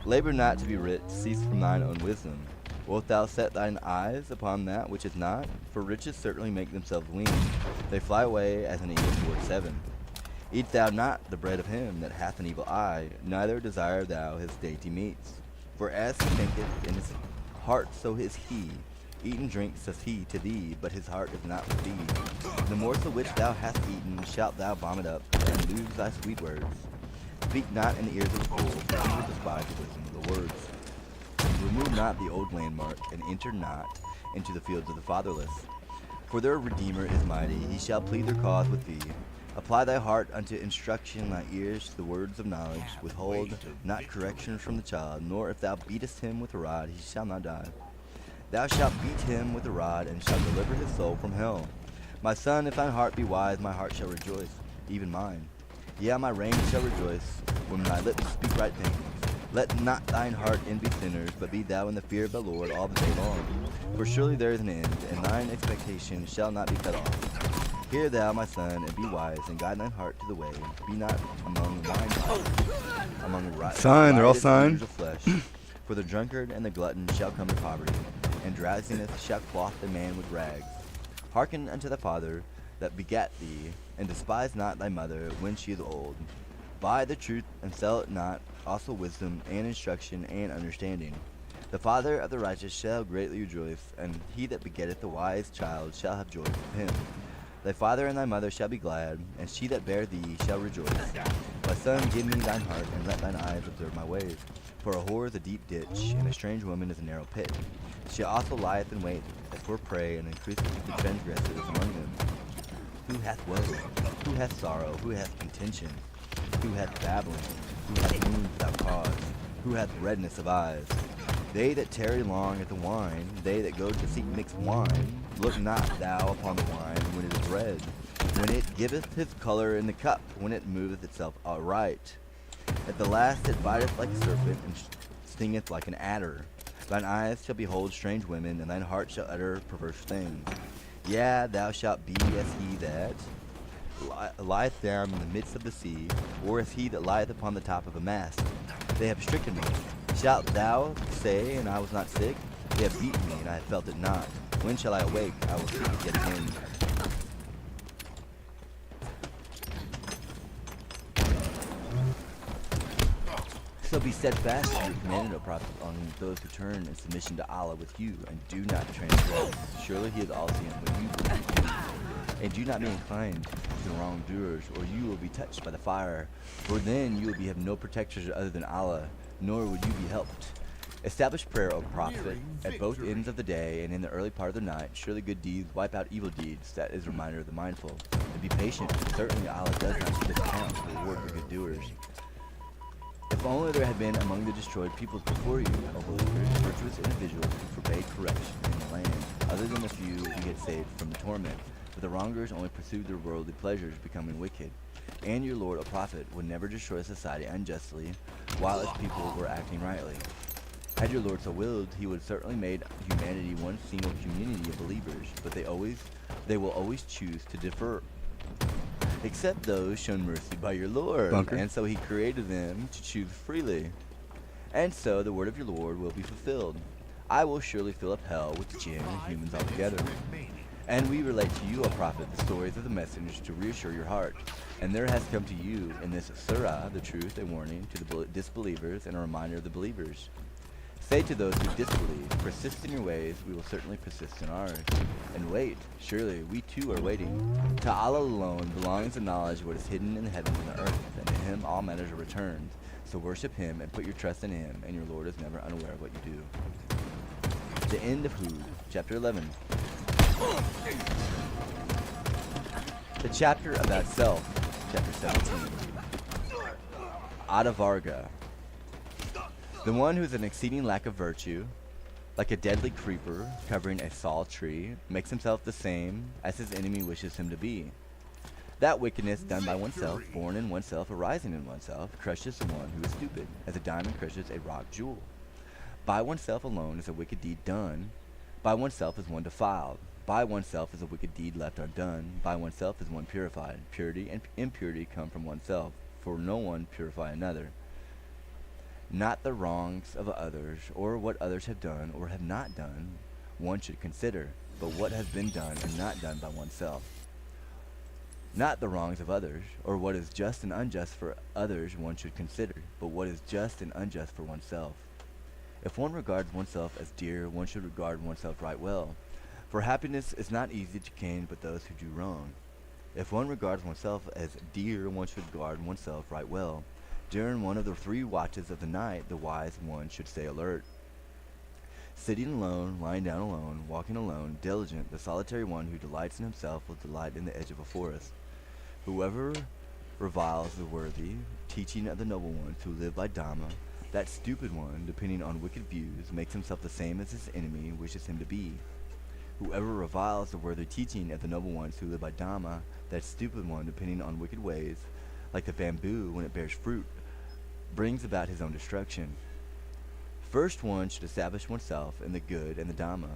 Labor not to be rich, cease from thine own wisdom. Wilt thou set thine eyes upon that which is not? For riches certainly make themselves wings. They fly away as an eagle towards heaven. Eat thou not the bread of him that hath an evil eye, neither desire thou his dainty meats. For as he thinketh in his heart, so is he. Eat and drink, says he to thee, but his heart is not with thee. The morsel which thou hast eaten shalt thou vomit up, and lose thy sweet words. Speak not in the ears of the fool, for he will despise the wisdom of the words. Remove not the old landmark, and enter not into the fields of the fatherless. For their Redeemer is mighty, he shall plead their cause with thee. Apply thy heart unto instruction, thy ears to the words of knowledge. Withhold not correction from the child, nor if thou beatest him with a rod, he shall not die. Thou shalt beat him with a rod, and shalt deliver his soul from hell. My son, if thine heart be wise, my heart shall rejoice, even mine. Yea, my reins shall rejoice, when my lips speak right things. Let not thine heart envy sinners, but be thou in the fear of the Lord all the day long. For surely there is an end, and thine expectation shall not be cut off. Hear thou, my son, and be wise, and guide thine heart to the way. Be not among wine among Sign, they're all riotous sign. eaters of flesh. For the drunkard and the glutton shall come to poverty, and drowsiness shall cloth the man with rags. Hearken unto the father that begat thee, and despise not thy mother when she is old. Buy the truth and sell it not, also wisdom and instruction and understanding. The father of the righteous shall greatly rejoice, and he that begetteth the wise child shall have joy with him. Thy father and thy mother shall be glad, and she that bare thee shall rejoice. My son, give me thine heart, and let thine eyes observe my ways. For a whore is a deep ditch, and a strange woman is a narrow pit. She also lieth in wait for prey, and increaseth the transgressors among them. Who hath woe? Who hath sorrow? Who hath contention? Who hath babbling? Who hath wounds without cause? Who hath redness of eyes? They that tarry long at the wine, they that go to seek mixed wine, look not thou upon the wine when it is red, when it giveth his color in the cup, when it moveth itself aright. At the last it biteth like a serpent, and stingeth like an adder. Thine eyes shall behold strange women, and thine heart shall utter perverse things. Yea, thou shalt be as he that lieth down in the midst of the sea, or as he that lieth upon the top of a mast. They have stricken me. Shalt thou say, and I was not sick? They have beaten me, and I have felt it not. When shall I awake? I will seek it yet again. So be steadfast in your commandment, O prophet, on those who turn in submission to Allah with you, and do not transgress. Surely he is all seeing what you do. And do not be inclined to the wrongdoers, or you will be touched by the fire. For then you will have no protectors other than Allah, nor would you be helped. Establish prayer, O prophet, at both ends of the day and in the early part of the night. Surely good deeds wipe out evil deeds. That is a reminder of the mindful. And be patient. Certainly Allah does not keep his account for the reward for good doers. If If only there had been among the destroyed peoples before you a virtuous individuals who forbade corruption in the land, other than the few who get saved from the torment. But the wrongers only pursued their worldly pleasures, becoming wicked. And your Lord, a prophet, would never destroy society unjustly, while its people were acting rightly. Had your Lord so willed, he would have certainly made humanity one single community of believers, but they will always choose to differ, except those shown mercy by your Lord. Bunker. And so he created them to choose freely. And so the word of your Lord will be fulfilled. I will surely fill up hell with jinn and humans altogether. And we relate to you, O prophet, the stories of the messengers to reassure your heart. And there has come to you in this surah the truth, a warning to the disbelievers and a reminder of the believers. Say to those who disbelieve, persist in your ways, we will certainly persist in ours. And wait, surely we too are waiting. To Allah alone belongs the knowledge of what is hidden in the heavens and the earth, and to him all matters are returned. So worship him and put your trust in him, and your Lord is never unaware of what you do. The end of Hud, chapter 11. The chapter about self, chapter 17. Adavarga. The one who has an exceeding lack of virtue, like a deadly creeper covering a saw tree, makes himself the same as his enemy wishes him to be. That wickedness done by oneself, born in oneself, arising in oneself, crushes someone who is stupid, as a diamond crushes a rock jewel. By oneself alone is a wicked deed done. By oneself is one defiled. By oneself is a wicked deed left undone. By oneself is one purified. Purity and impurity come from oneself, for no one purify another. Not the wrongs of others, or what others have done or have not done, one should consider, but what has been done and not done by oneself. Not the wrongs of others, or what is just and unjust for others one should consider, but what is just and unjust for oneself. If one regards oneself as dear, one should regard oneself right well. For happiness is not easy to gain but those who do wrong. If one regards oneself as dear, one should regard oneself right well. During one of the 3 watches of the night, the wise one should stay alert. Sitting alone, lying down alone, walking alone, diligent, the solitary one who delights in himself will delight in the edge of a forest. Whoever reviles the worthy teaching of the noble ones who live by Dhamma, that stupid one, depending on wicked views, makes himself the same as his enemy wishes him to be. Whoever reviles the worthy teaching of the noble ones who live by Dhamma, that stupid one, depending on wicked ways, like the bamboo when it bears fruit, brings about his own destruction. First one should establish oneself in the good and the Dhamma.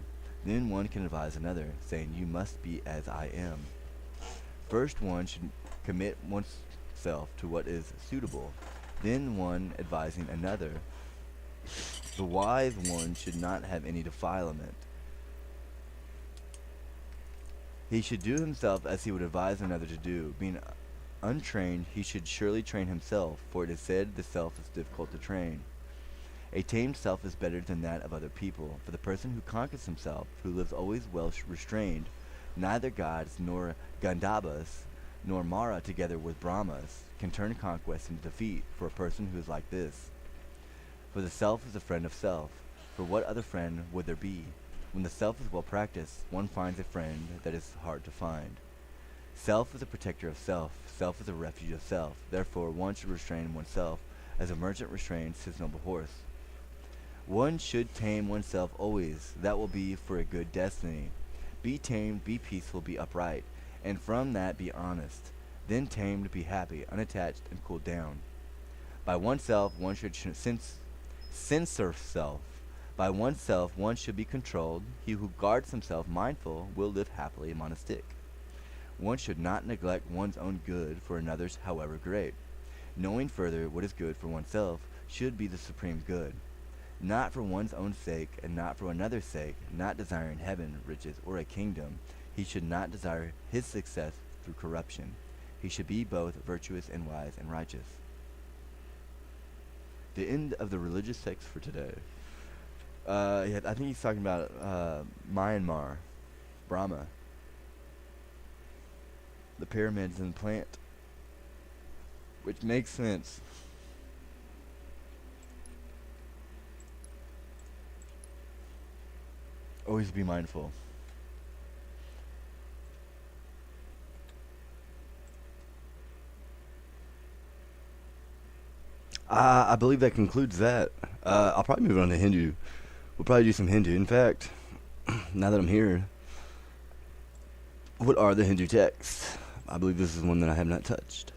Then one can advise another, saying, you must be as I am. First one should commit oneself to what is suitable. Then one advising another. The wise one should not have any defilement. He should do himself as he would advise another to do. Being untrained, he should surely train himself, for it is said the self is difficult to train. A tamed self is better than that of other people, for the person who conquers himself, who lives always well restrained, neither gods nor Gandhabas nor Mara together with Brahmas can turn conquest into defeat for a person who is like this. For the self is a friend of self, for what other friend would there be? When the self is well practiced, one finds a friend that is hard to find. Self is a protector of self. Self is a refuge of self. Therefore, one should restrain oneself as a merchant restrains his noble horse. One should tame oneself always. That will be for a good destiny. Be tamed, be peaceful, be upright, and from that be honest. Then tamed, be happy, unattached, and cool down. By oneself, one should censor self. By oneself, one should be controlled. He who guards himself mindful will live happily monastic. One should not neglect one's own good for another's, however great. Knowing further what is good for oneself should be the supreme good. Not for one's own sake and not for another's sake, not desiring heaven, riches, or a kingdom, he should not desire his success through corruption. He should be both virtuous and wise and righteous. The end of the religious text for today. Yeah, I think he's talking about Myanmar, Brahma, the pyramids and plant, which makes sense. Always be mindful. I believe that concludes that. I'll probably move on to Hindu. We'll probably do some Hindu. In fact, now that I'm here, what are the Hindu texts? I believe this is one that I have not touched.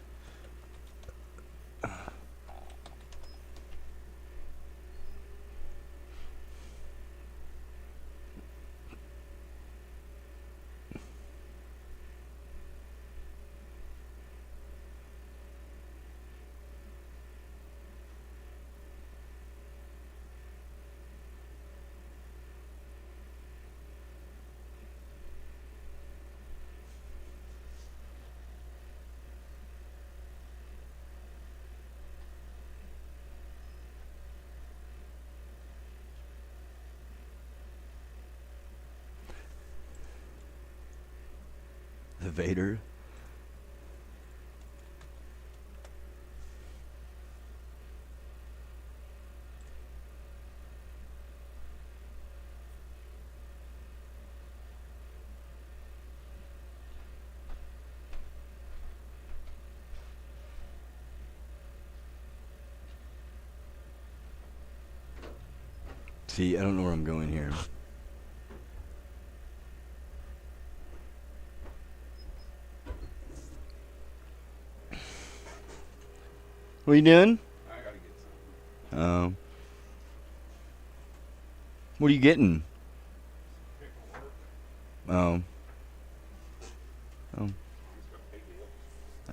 The Vader. See, I don't know where I'm going here. What are you doing? I gotta get some. What are you getting? Oh. Oh.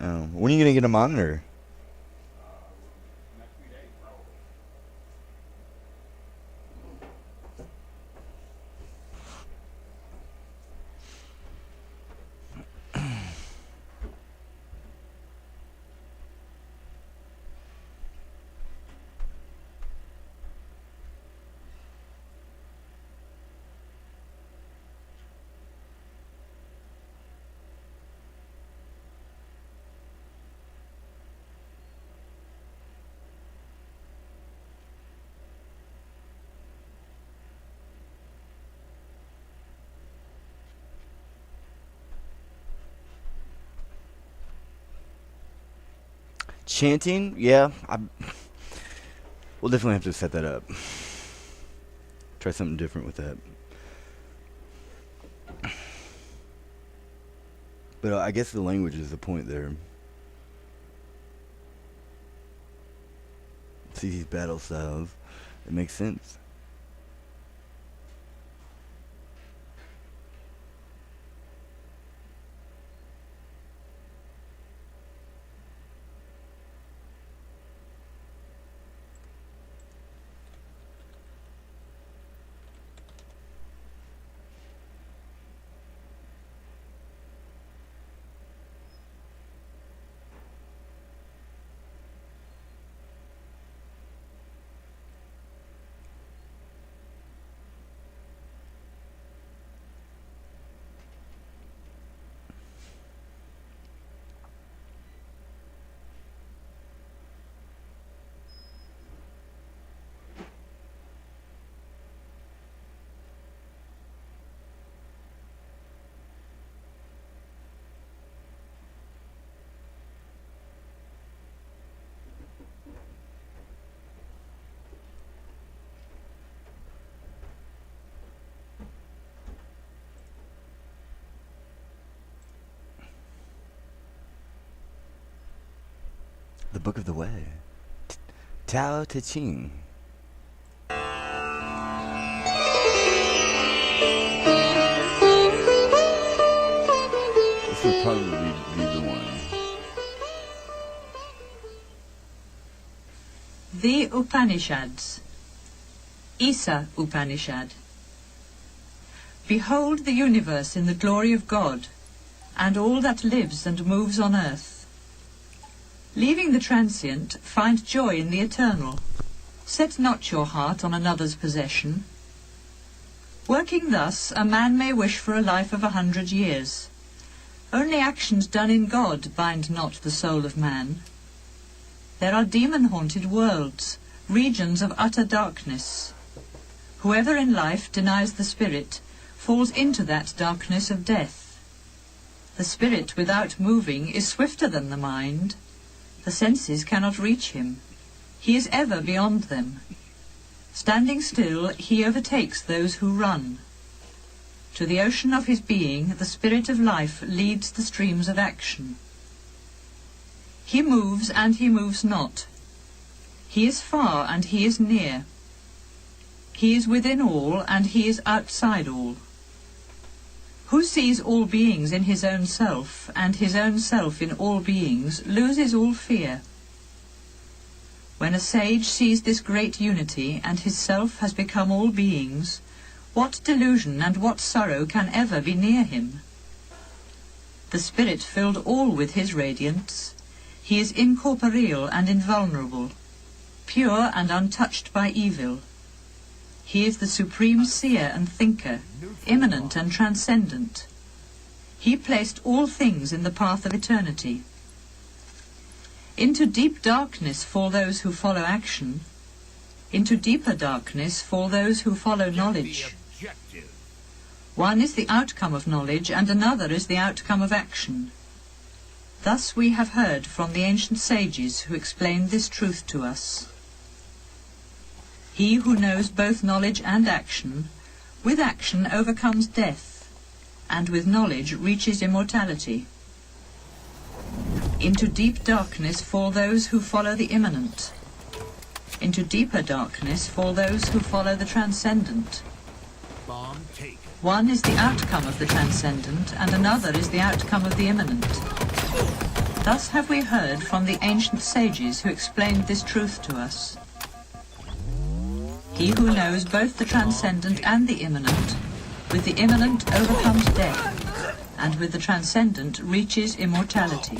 Oh. When are you gonna get a monitor? Next few days, probably. Chanting? Yeah. We'll definitely have to set that up. Try something different with that. But I guess the language is the point there. See these battle styles. It makes sense. The Book of the Way. Tao Te Ching. This would probably be the one. The Upanishads. Isa Upanishad. Behold the universe in the glory of God, and all that lives and moves on earth. Leaving the transient, find joy in the eternal. Set not your heart on another's possession. Working thus, a man may wish for a life of 100 years. Only actions done in God bind not the soul of man. There are demon-haunted worlds, regions of utter darkness. Whoever in life denies the spirit falls into that darkness of death. The spirit without moving is swifter than the mind. The senses cannot reach him. He is ever beyond them. Standing still, he overtakes those who run. To the ocean of his being, the spirit of life leads the streams of action. He moves and he moves not. He is far and he is near. He is within all and he is outside all. Who sees all beings in his own self, and his own self in all beings, loses all fear. When a sage sees this great unity, and his self has become all beings, what delusion and what sorrow can ever be near him? The Spirit filled all with his radiance. He is incorporeal and invulnerable, pure and untouched by evil. He is the supreme seer and thinker, immanent and transcendent. He placed all things in the path of eternity. Into deep darkness fall those who follow action. Into deeper darkness fall those who follow knowledge. One is the outcome of knowledge, and another is the outcome of action. Thus we have heard from the ancient sages who explained this truth to us. He who knows both knowledge and action, with action overcomes death, and with knowledge reaches immortality. Into deep darkness fall those who follow the immanent. Into deeper darkness fall those who follow the transcendent. One is the outcome of the transcendent, and another is the outcome of the immanent. Thus have we heard from the ancient sages who explained this truth to us. He who knows both the transcendent and the immanent, with the immanent overcomes death, and with the transcendent reaches immortality.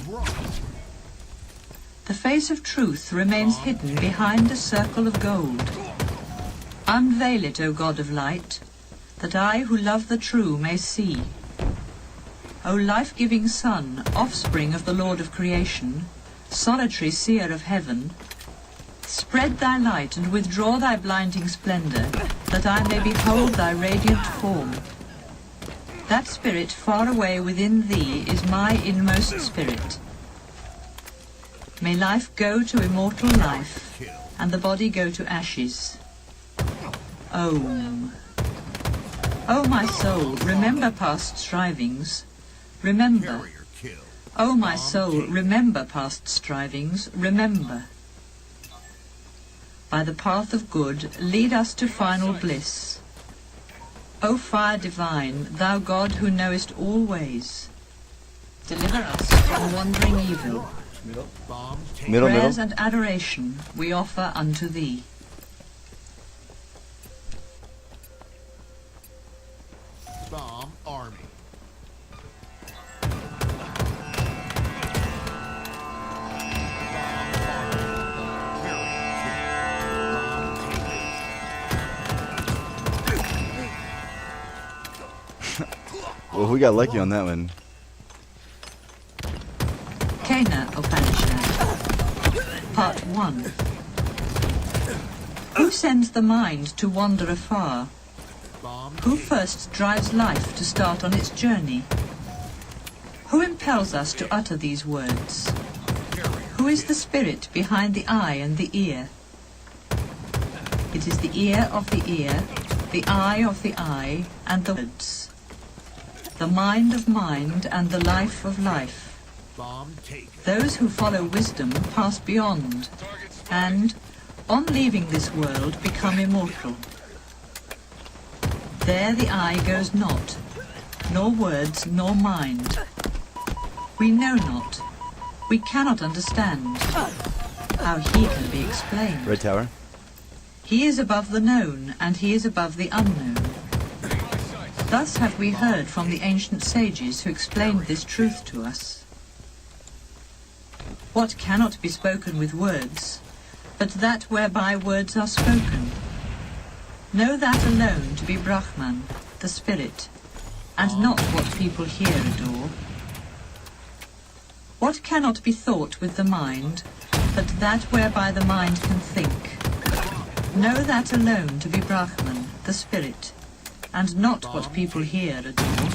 The face of truth remains hidden behind a circle of gold. Unveil it, O God of light, that I who love the true may see. O life-giving Sun, offspring of the Lord of creation, solitary seer of heaven, spread thy light and withdraw thy blinding splendor, that I may behold thy radiant form. That spirit far away within thee is my inmost spirit. May life go to immortal life, and the body go to ashes. Om. O my soul, remember past strivings. Remember. O my soul, remember past strivings. Remember. By the path of good, lead us to final bliss. O fire divine, thou God who knowest all ways, deliver us from wandering evil. Middle. Prayers and adoration we offer unto thee. Bomb Army. Well, we got lucky on that one. Kena Upanishad. Part 1. Who sends the mind to wander afar? Who first drives life to start on its journey? Who impels us to utter these words? Who is the spirit behind the eye and the ear? It is the ear of the ear, the eye of the eye, and the words. The mind of mind and the life of life. Those who follow wisdom pass beyond, and, on leaving this world, become immortal. There the eye goes not, nor words nor mind. We know not, we cannot understand. How he can be explained? Red Tower. He is above the known, and he is above the unknown. Thus have we heard from the ancient sages who explained this truth to us. What cannot be spoken with words, but that whereby words are spoken? Know that alone to be Brahman, the spirit, and not what people here adore. What cannot be thought with the mind, but that whereby the mind can think? Know that alone to be Brahman, the spirit, and not what people here adore.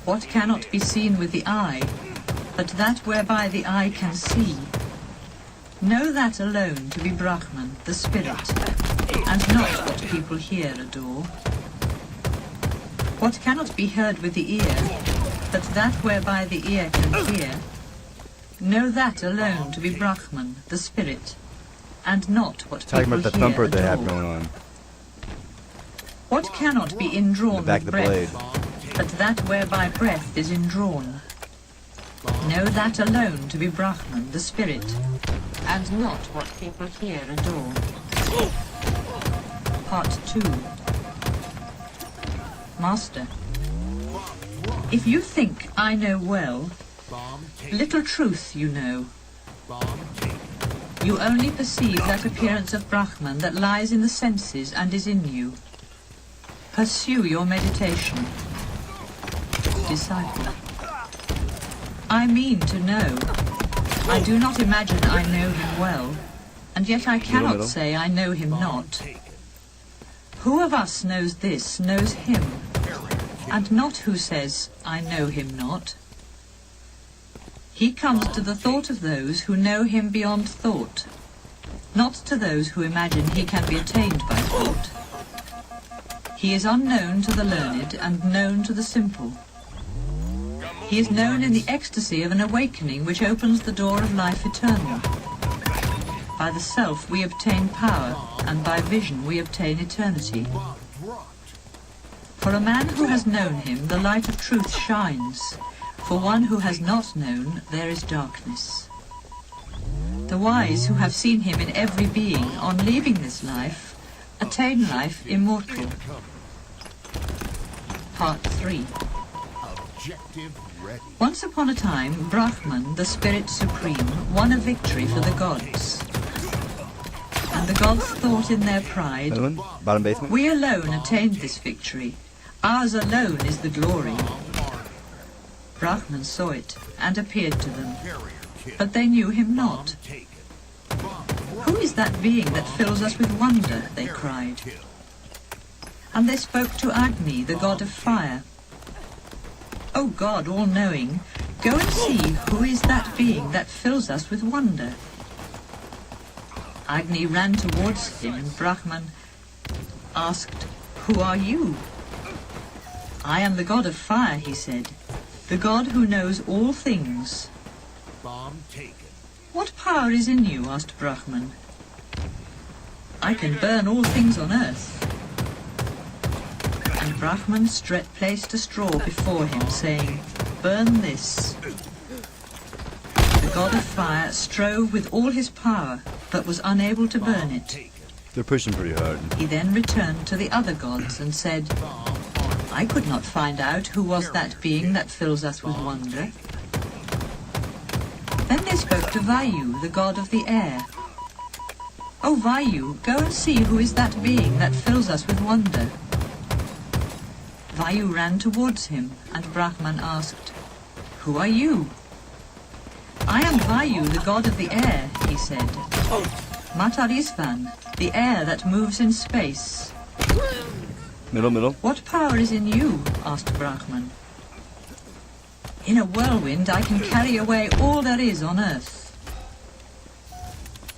What cannot be seen with the eye, but that whereby the eye can see? Know that alone to be Brahman, the spirit, and not what people here adore. What cannot be heard with the ear, but that whereby the ear can hear, know that alone to be Brahman, the spirit, and not what Talking people about the here thumper they have adore. going on. What cannot be indrawn The back with of the blade. breath, but that whereby breath is indrawn. Know that alone to be Brahman, the spirit, and not what people here adore. Part 2. Master, if you think I know well, little truth you know. You only perceive that appearance of Brahman that lies in the senses and is in you. Pursue your meditation. Disciple. I mean to know. I do not imagine I know him well, and yet I cannot middle. say I know him not. Who of us knows this, knows him, and not who says, I know him not? He comes to the thought of those who know him beyond thought, not to those who imagine he can be attained by thought. He is unknown to the learned and known to the simple. He is known in the ecstasy of an awakening which opens the door of life eternal. By the self we obtain power, and by vision we obtain eternity. For a man who has known him, the light of truth shines. For one who has not known, there is darkness. The wise who have seen him in every being, on leaving this life, attain life immortal. Part 3. Objective ready. Once upon a time, Brahman, the spirit supreme, won a victory for the gods. And the gods thought in their pride, Another one? Bottom basement? we alone attained this victory. Ours alone is the glory. Brahman saw it and appeared to them, but they knew him not. Who is that being that fills us with wonder? They cried. And they spoke to Agni, the god of fire. O God, all-knowing, go and see who is that being that fills us with wonder. Agni ran towards him, and Brahman asked, who are you? I am the god of fire, he said, the god who knows all things. Bomb taken. What power is in you? Asked Brahman. I can burn all things on earth. And Brahman placed a straw before him, saying, burn this. The god of fire strove with all his power, but was unable to burn it. They're pushing pretty hard. He then returned to the other gods and said, I could not find out who was that being that fills us with wonder. Then they spoke to Vayu, the god of the air. O Vayu, go and see who is that being that fills us with wonder. Vayu ran towards him, and Brahman asked, who are you? I am Vayu, the god of the air, he said. Matarisvan, the air that moves in space. Middle. What power is in you? Asked Brahman. In a whirlwind I can carry away all there is on earth.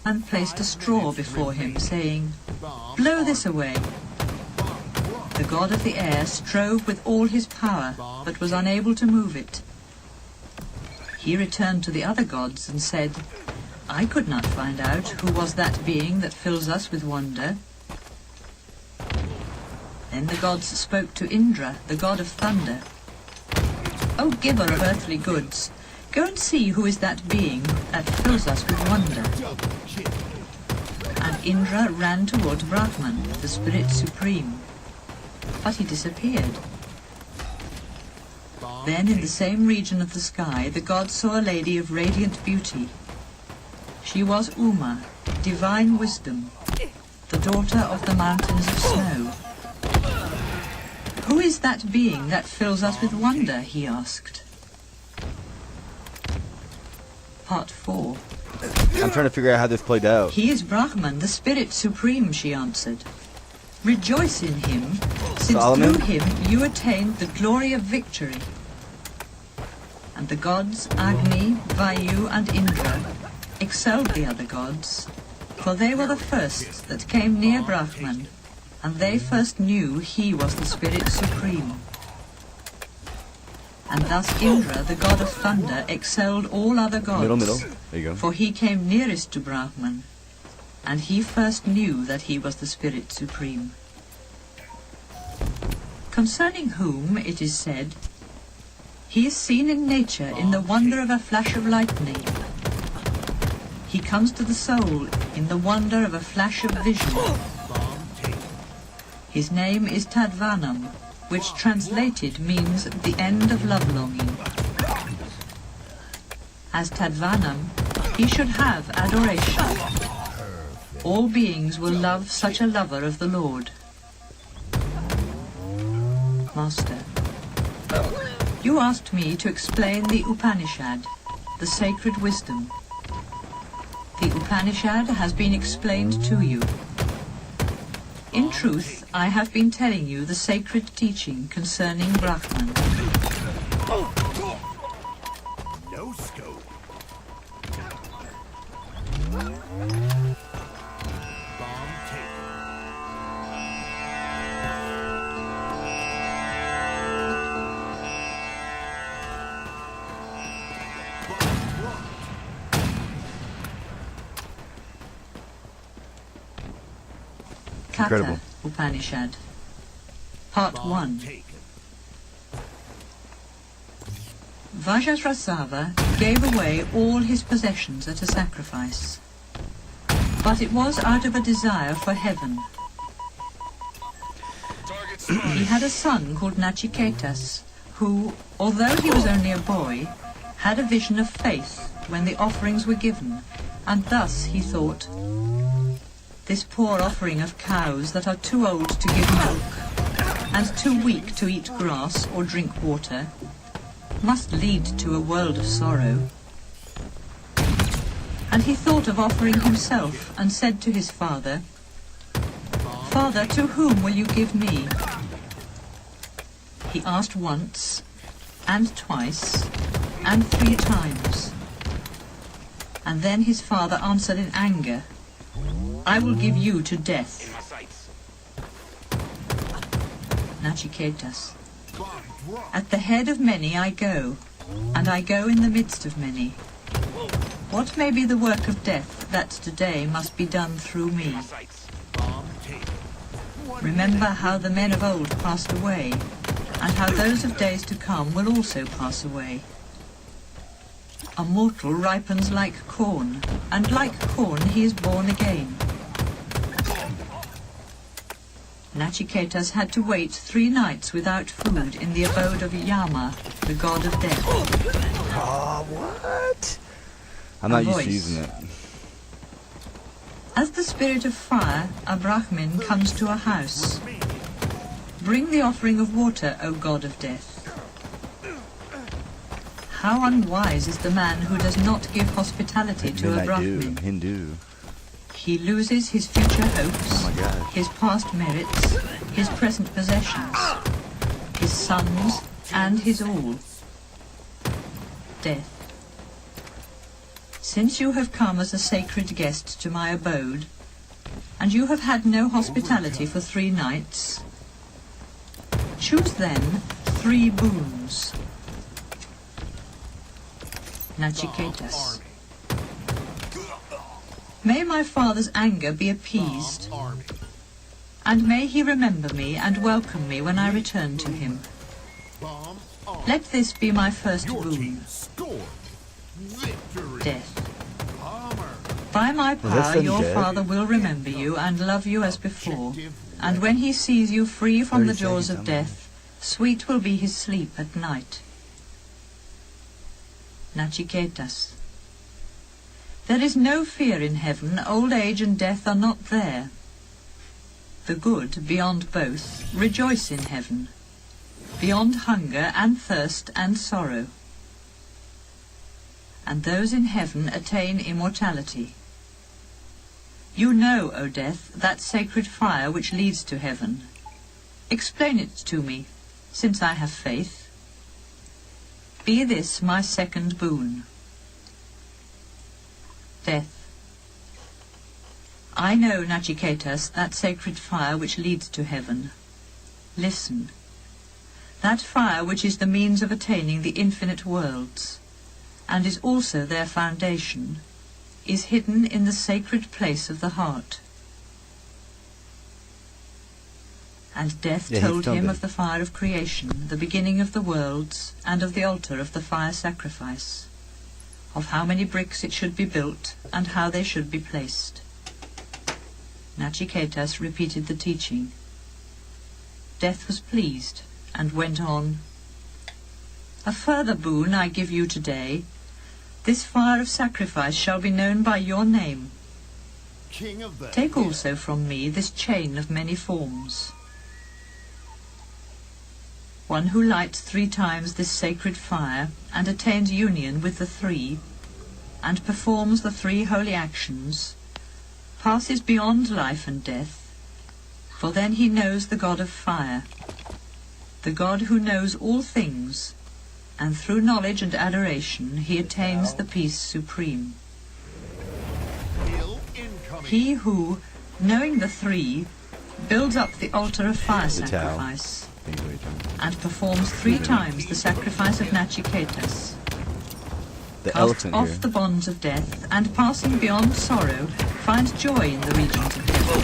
And placed a straw before him, saying, blow this away. The god of the air strove with all his power, but was unable to move it. He returned to the other gods and said, I could not find out who was that being that fills us with wonder. Then the gods spoke to Indra, the god of thunder. O giver of earthly goods, go and see who is that being that fills us with wonder. And Indra ran toward Brahman, the spirit supreme. But he disappeared. Then in the same region of the sky, the gods saw a lady of radiant beauty. She was Uma, divine wisdom, the daughter of the mountains of snow. Who is that being that fills us with wonder? He asked. Part 4. I'm trying to figure out how this played out. He is Brahman, the spirit supreme, she answered. Rejoice in him, since Solomon? through him you attained the glory of victory. And the gods, Agni, Vayu, and Indra, excelled the other gods, for they were the first that came near Brahman, and they first knew he was the Spirit Supreme. And thus Indra, the god of thunder, excelled all other gods, Middle. There you go. for he came nearest to Brahman, and he first knew that he was the Spirit Supreme. Concerning whom it is said, he is seen in nature in the wonder of a flash of lightning. He comes to the soul in the wonder of a flash of vision. His name is Tadvanam, which translated means the end of love-longing. As Tadvanam, he should have adoration. All beings will love such a lover of the Lord. Master, you asked me to explain the Upanishad, the sacred wisdom. The Upanishad has been explained to you. In truth, I have been telling you the sacred teaching concerning Brahman. No scope. Bomb taken. Katha Incredible. Upanishad. Part Bomb 1. taken. Vajrasava gave away all his possessions at a sacrifice. But it was out of a desire for heaven. He had a son called Nachiketas, who, although he was only a boy, had a vision of faith when the offerings were given, and thus he thought, this poor offering of cows that are too old to give milk, and too weak to eat grass or drink water, must lead to a world of sorrow. And he thought of offering himself, and said to his father, Father, to whom will you give me? He asked once, and twice, and 3 times. And then his father answered in anger, I will give you to death. Nachiketas. At the head of many I go, and I go in the midst of many. What may be the work of death that today must be done through me? Remember how the men of old passed away, and how those of days to come will also pass away. A mortal ripens like corn, and like corn he is born again. Nachiketas had to wait 3 nights without food in the abode of Yama, the god of death. Oh, what? I'm not used to using it. As the spirit of fire, a Brahmin comes to a house. Bring the offering of water, O god of death. How unwise is the man who does not give hospitality to a Brahmin. Hindu. He loses his future hopes, Oh my gosh. his past merits, his present possessions, his sons, and his all. Death. Since you have come as a sacred guest to my abode, and you have had no hospitality for 3 nights, choose then 3 boons. Nachiketas. May my father's anger be appeased, and may he remember me and welcome me when I return to him. Let this be my first boon. Death. By my power your father will remember you and love you as before, and when he sees you free from the jaws of death, sweet will be his sleep at night. Nachiketas. There is no fear in heaven, old age and death are not there. The good, beyond both, rejoice in heaven, beyond hunger and thirst and sorrow. And those in heaven attain immortality. You know, O death, that sacred fire which leads to heaven. Explain it to me, since I have faith. Be this my second boon. Death. I know, Nachiketas, that sacred fire which leads to heaven. Listen. That fire which is the means of attaining the infinite worlds, and is also their foundation, is hidden in the sacred place of the heart. And Death told him of the fire of creation, the beginning of the worlds, and of the altar of the fire sacrifice, of how many bricks it should be built, and how they should be placed. Nachiketas repeated the teaching. Death was pleased, and went on. A further boon I give you today. This fire of sacrifice shall be known by your name. King of the Take also from me this chain of many forms. One who lights 3 times this sacred fire, and attains union with the 3, and performs the 3 holy actions, passes beyond life and death, for then he knows the God of fire, the God who knows all things, and through knowledge and adoration he attains the peace supreme. hill incoming. He who, knowing the 3, builds up the altar of fire The Tao. sacrifice, and performs 3 times the sacrifice of Nachiketas, The casts elephant off here. the bonds of death, and passing beyond sorrow, finds joy in the regions of heaven.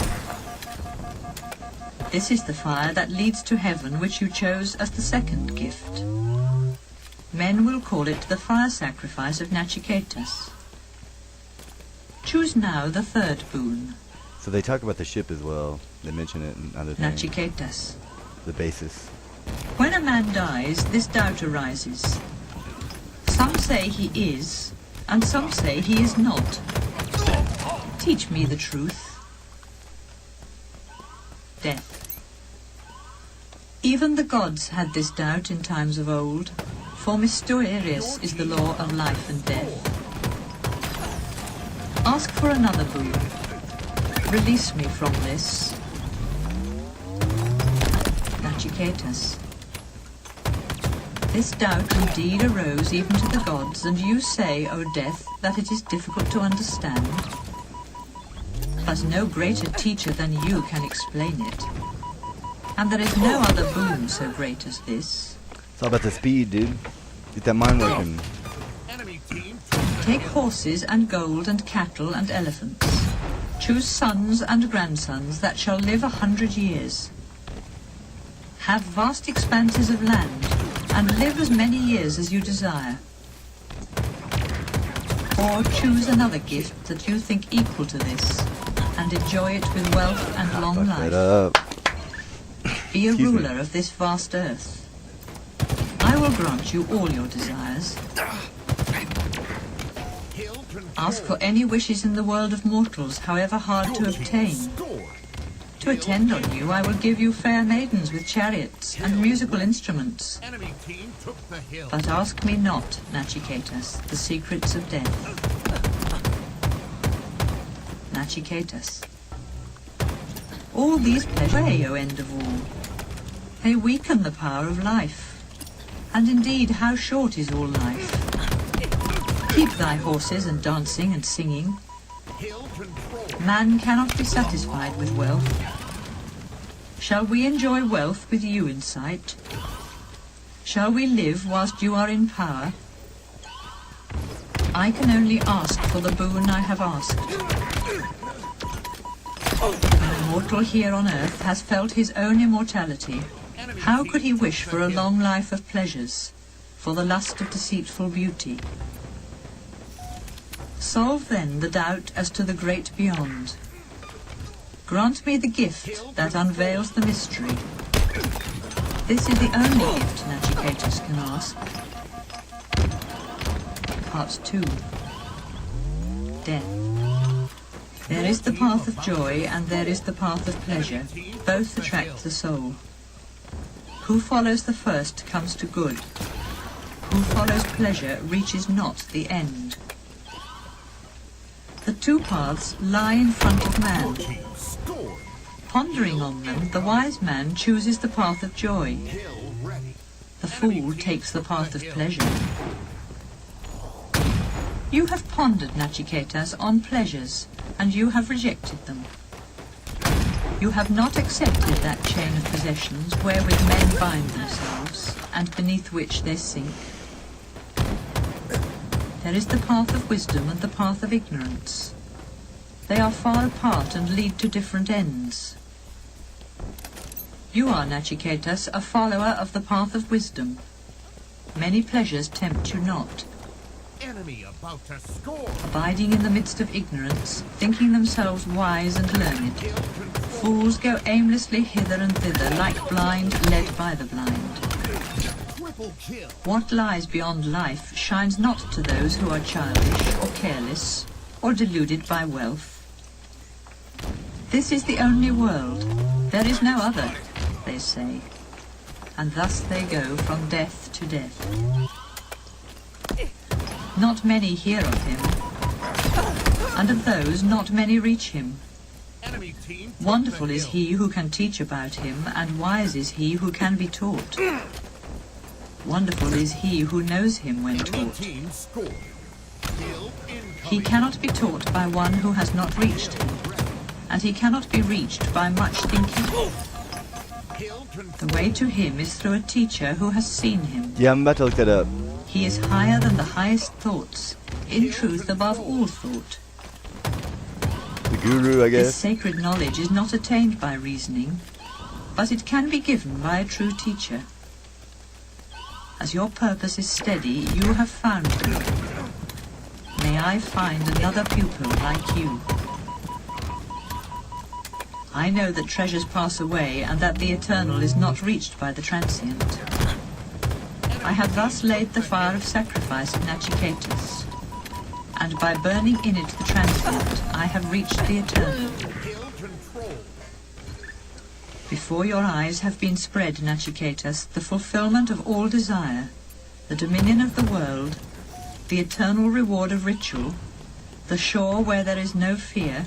This is the fire that leads to heaven, which you chose as the second gift. Men will call it the fire sacrifice of Nachiketas. Choose now the 3rd boon, So they talk about the ship as well. They mention it in other things. Nachiketas. The basis. When a man dies, this doubt arises. Some say he is, and some say he is not. Teach me the truth. Death. Even the gods had this doubt in times of old, for mysterious is the law of life and death. Ask for another boon. Release me from this. Nachiketas. This doubt indeed arose even to the gods, and you say, O Death, that it is difficult to understand. But no greater teacher than you can explain it. And there is no other boon so great as this. It's all about the speed, dude. Get that mind working. Enemy team. Take horses and gold and cattle and elephants. Choose sons and grandsons that shall live 100 years. Have vast expanses of land, and live as many years as you desire. Or choose another gift that you think equal to this, and enjoy it with wealth and long Fuck that life. up. Be a Excuse me. ruler of this vast earth. I will grant you all your desires. Hill control. Ask for any wishes in the world of mortals, however hard to obtain. Score. To attend on you, I will give you fair maidens with chariots and musical instruments. Enemy team took the hill. But ask me not, Nachiketas, the secrets of death. Nachiketas. All these pleasures, O end of all. They weaken the power of life. And indeed, how short is all life? Keep thy horses and dancing and singing. Hill control. Man cannot be satisfied with wealth. Shall we enjoy wealth with you in sight? Shall we live whilst you are in power? I can only ask for the boon I have asked. A mortal here on earth has felt his own immortality. How could he wish for a long life of pleasures, for the lust of deceitful beauty? Solve then the doubt as to the great beyond. Grant me the gift that unveils the mystery. This is the only gift Nachiketas can ask. Part 2. Death. There is the path of joy and there is the path of pleasure. Both attract the soul. Who follows the first comes to good. Who follows pleasure reaches not the end. The 2 paths lie in front of man. Score. Pondering on them, the wise man chooses the path of joy. Hill ready. The fool takes the path of pleasure. You have pondered, Nachiketas, on pleasures, and you have rejected them. You have not accepted that chain of possessions wherewith men bind themselves, and beneath which they sink. There is the path of wisdom and the path of ignorance. They are far apart and lead to different ends. You are, Nachiketas, a follower of the path of wisdom. Many pleasures tempt you not. Enemy about to score. Abiding in the midst of ignorance, thinking themselves wise and learned, Kill control. fools go aimlessly hither and thither like blind led by the blind. Triple kill. What lies beyond life shines not to those who are childish or careless or deluded by wealth. This is the only world. There is no other, they say. And thus they go from death to death. Not many hear of him, and of those not many reach him. Enemy team. took Wonderful the is hill. he who can teach about him, and wise is he who can be taught. Wonderful is he who knows him when Enemy taught. team scored. Kill He incoming. cannot be taught by one who has not reached him, and he cannot be reached by much thinking. Kill control. The way to him is through a teacher who has seen him. Yeah, I'm about to look that up. He is higher than the highest thoughts, in truth above all thought. The guru, I This guess. sacred knowledge is not attained by reasoning, but it can be given by a true teacher. As your purpose is steady, you have found him. May I find another pupil like you. I know that treasures pass away and that the eternal is not reached by the transient. I have thus laid the fire of sacrifice in Nachiketas, and by burning in it the transient, I have reached the eternal. Kill control. Before your eyes have been spread, Nachiketas, the fulfillment of all desire, the dominion of the world, the eternal reward of ritual, the shore where there is no fear,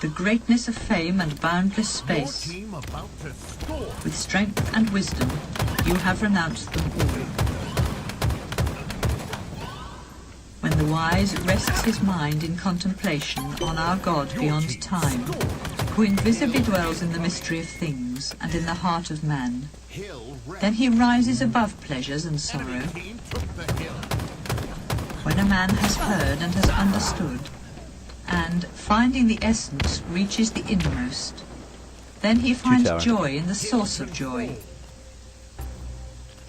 the greatness of fame and boundless Your space. team about to score. With strength and wisdom, you have renounced them all. When the wise rests his mind in contemplation on our God beyond time, who invisibly dwells in the mystery of things and in the heart of man, Hill red. then he rises above pleasures and Enemy sorrow. team took the hill. When a man has heard and has understood, and, finding the essence, reaches the innermost, then he finds tower. joy in the source of joy.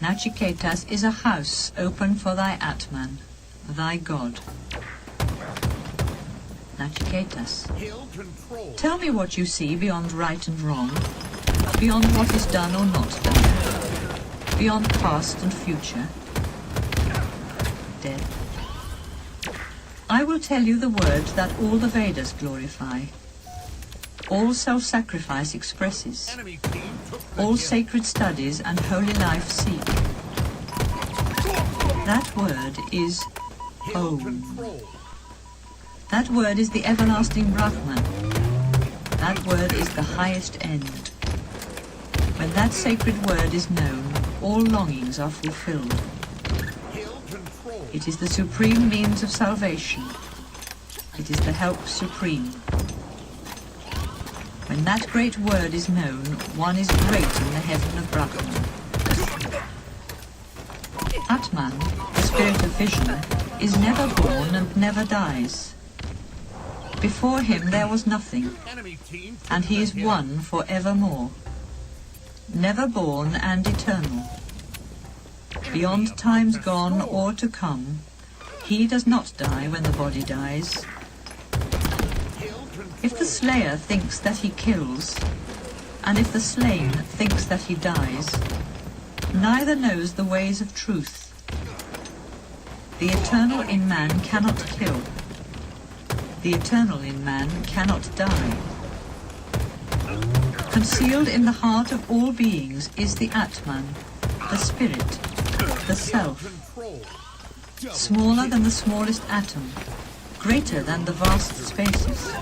Nachiketas is a house open for thy Atman, thy God. Nachiketas, Hill control. tell me what you see beyond right and wrong, beyond what is done or not done, beyond past and future. Death. I will tell you the words that all the Vedas glorify, all self-sacrifice expresses, Enemy team took the all hill. sacred studies and holy life seek. That word is Hill Om. control. That word is the everlasting Brahman. That word is the highest end. When that sacred word is known, all longings are fulfilled. Hill control. It is the supreme means of salvation. It is the help supreme. When that great word is known, one is great in the heaven of Brahman. Atman, the spirit of vision, is never born and never dies. Before him there was nothing, Enemy team took and he the is hill. one for evermore. Never born and eternal. Beyond times gone or to come, he does not die when the body dies. Hill control. If the slayer thinks that he kills, and if the slain thinks that he dies, neither knows the ways of truth. The eternal in man cannot kill. The eternal in man cannot die. Concealed in the heart of all beings is the Atman, the spirit, the self, Control. smaller than the smallest atom, greater than the vast spaces.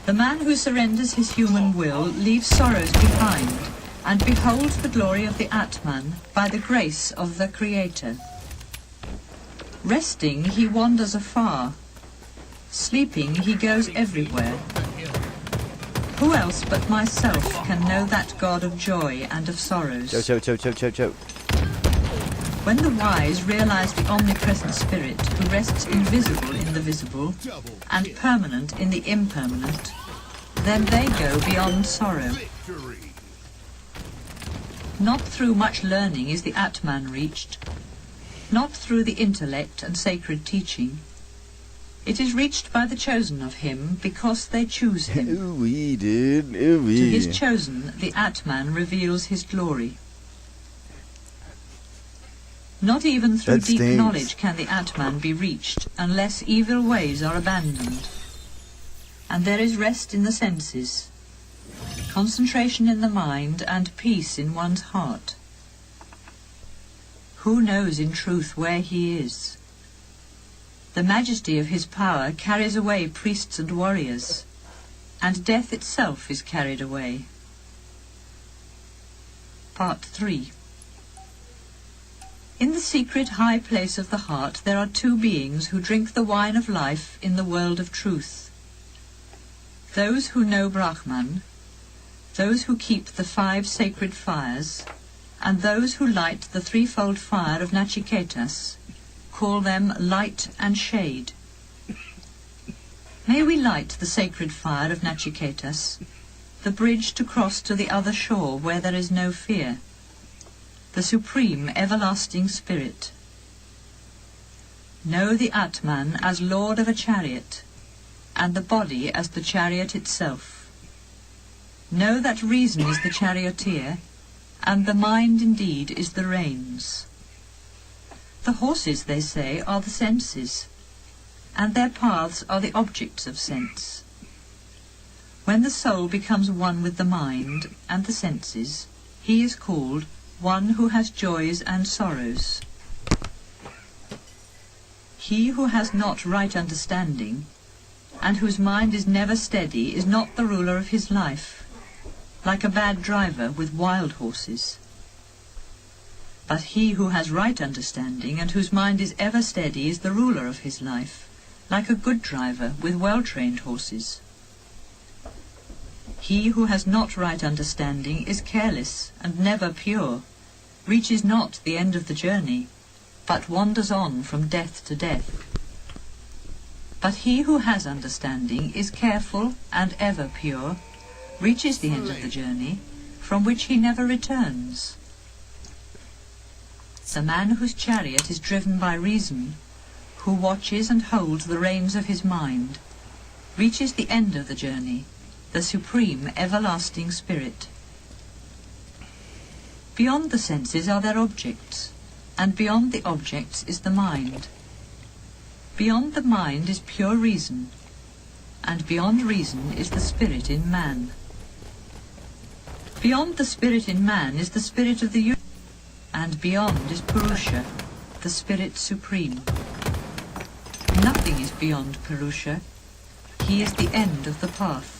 The man who surrenders his human will leaves sorrows behind and beholds the glory of the Atman by the grace of the Creator. Resting, he wanders afar. Sleeping, he goes everywhere. Who else but myself can know that God of joy and of sorrows? Cho. When the wise realize the omnipresent Spirit who rests invisible in the visible and permanent in the impermanent, then they go beyond sorrow. Victory. Not through much learning is the Atman reached, not through the intellect and sacred teaching. It is reached by the chosen of him because they choose him. Ooh-wee, dude. Ooh-wee. To his chosen, the Atman reveals his glory. Not even through That deep stinks. knowledge can the Atman be reached unless evil ways are abandoned. And there is rest in the senses, concentration in the mind, and peace in one's heart. Who knows in truth where he is? The majesty of his power carries away priests and warriors, and death itself is carried away. Part 3. In the secret high place of the heart there are two beings who drink the wine of life in the world of truth. Those who know Brahman, those who keep the 5 sacred fires, and those who light the threefold fire of Nachiketas, call them light and shade. May we light the sacred fire of Nachiketas, the bridge to cross to the other shore where there is no fear, the supreme everlasting spirit. Know the Atman as lord of a chariot, and the body as the chariot itself. Know that reason is the charioteer, and the mind indeed is the reins. The horses, they say, are the senses, and their paths are the objects of sense. When the soul becomes one with the mind and the senses, he is called one who has joys and sorrows. He who has not right understanding, and whose mind is never steady, is not the ruler of his life, like a bad driver with wild horses. But he who has right understanding, and whose mind is ever steady, is the ruler of his life, like a good driver with well-trained horses. He who has not right understanding is careless and never pure, reaches not the end of the journey, but wanders on from death to death. But he who has understanding is careful and ever pure, reaches the end of the journey, from which he never returns. The man whose chariot is driven by reason, who watches and holds the reins of his mind, reaches the end of the journey, the supreme everlasting spirit. Beyond the senses are their objects, and beyond the objects is the mind. Beyond the mind is pure reason, and beyond reason is the spirit in man. Beyond the spirit in man is the spirit of the universe, and beyond is Purusha, the spirit supreme. Nothing is beyond Purusha. He is the end of the path.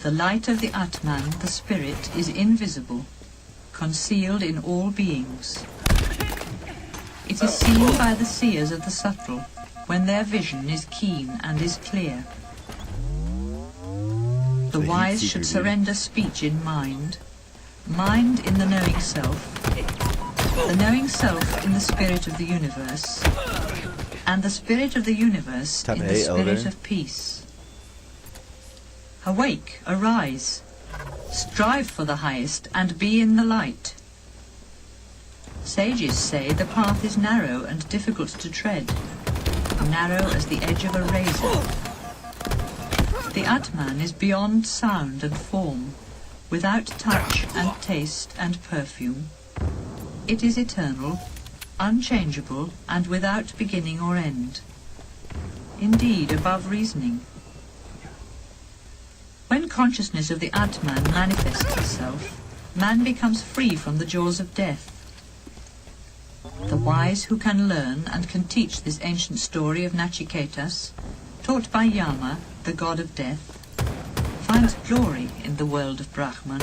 The light of the Atman, the spirit, is invisible, concealed in all beings. It is seen by the seers of the subtle, when their vision is keen and is clear. The wise should surrender speech in mind, mind in the knowing self, the knowing self in the spirit of the universe, and the spirit of the universe in the spirit of peace. Awake, arise, strive for the highest, and be in the light. Sages say the path is narrow and difficult to tread, narrow as the edge of a razor. The Atman is beyond sound and form, without touch and taste and perfume. It is eternal, unchangeable, and without beginning or end. Indeed, above reasoning. When consciousness of the Atman manifests itself, man becomes free from the jaws of death. The wise who can learn and can teach this ancient story of Nachiketas, taught by Yama, the god of death, finds glory in the world of Brahman.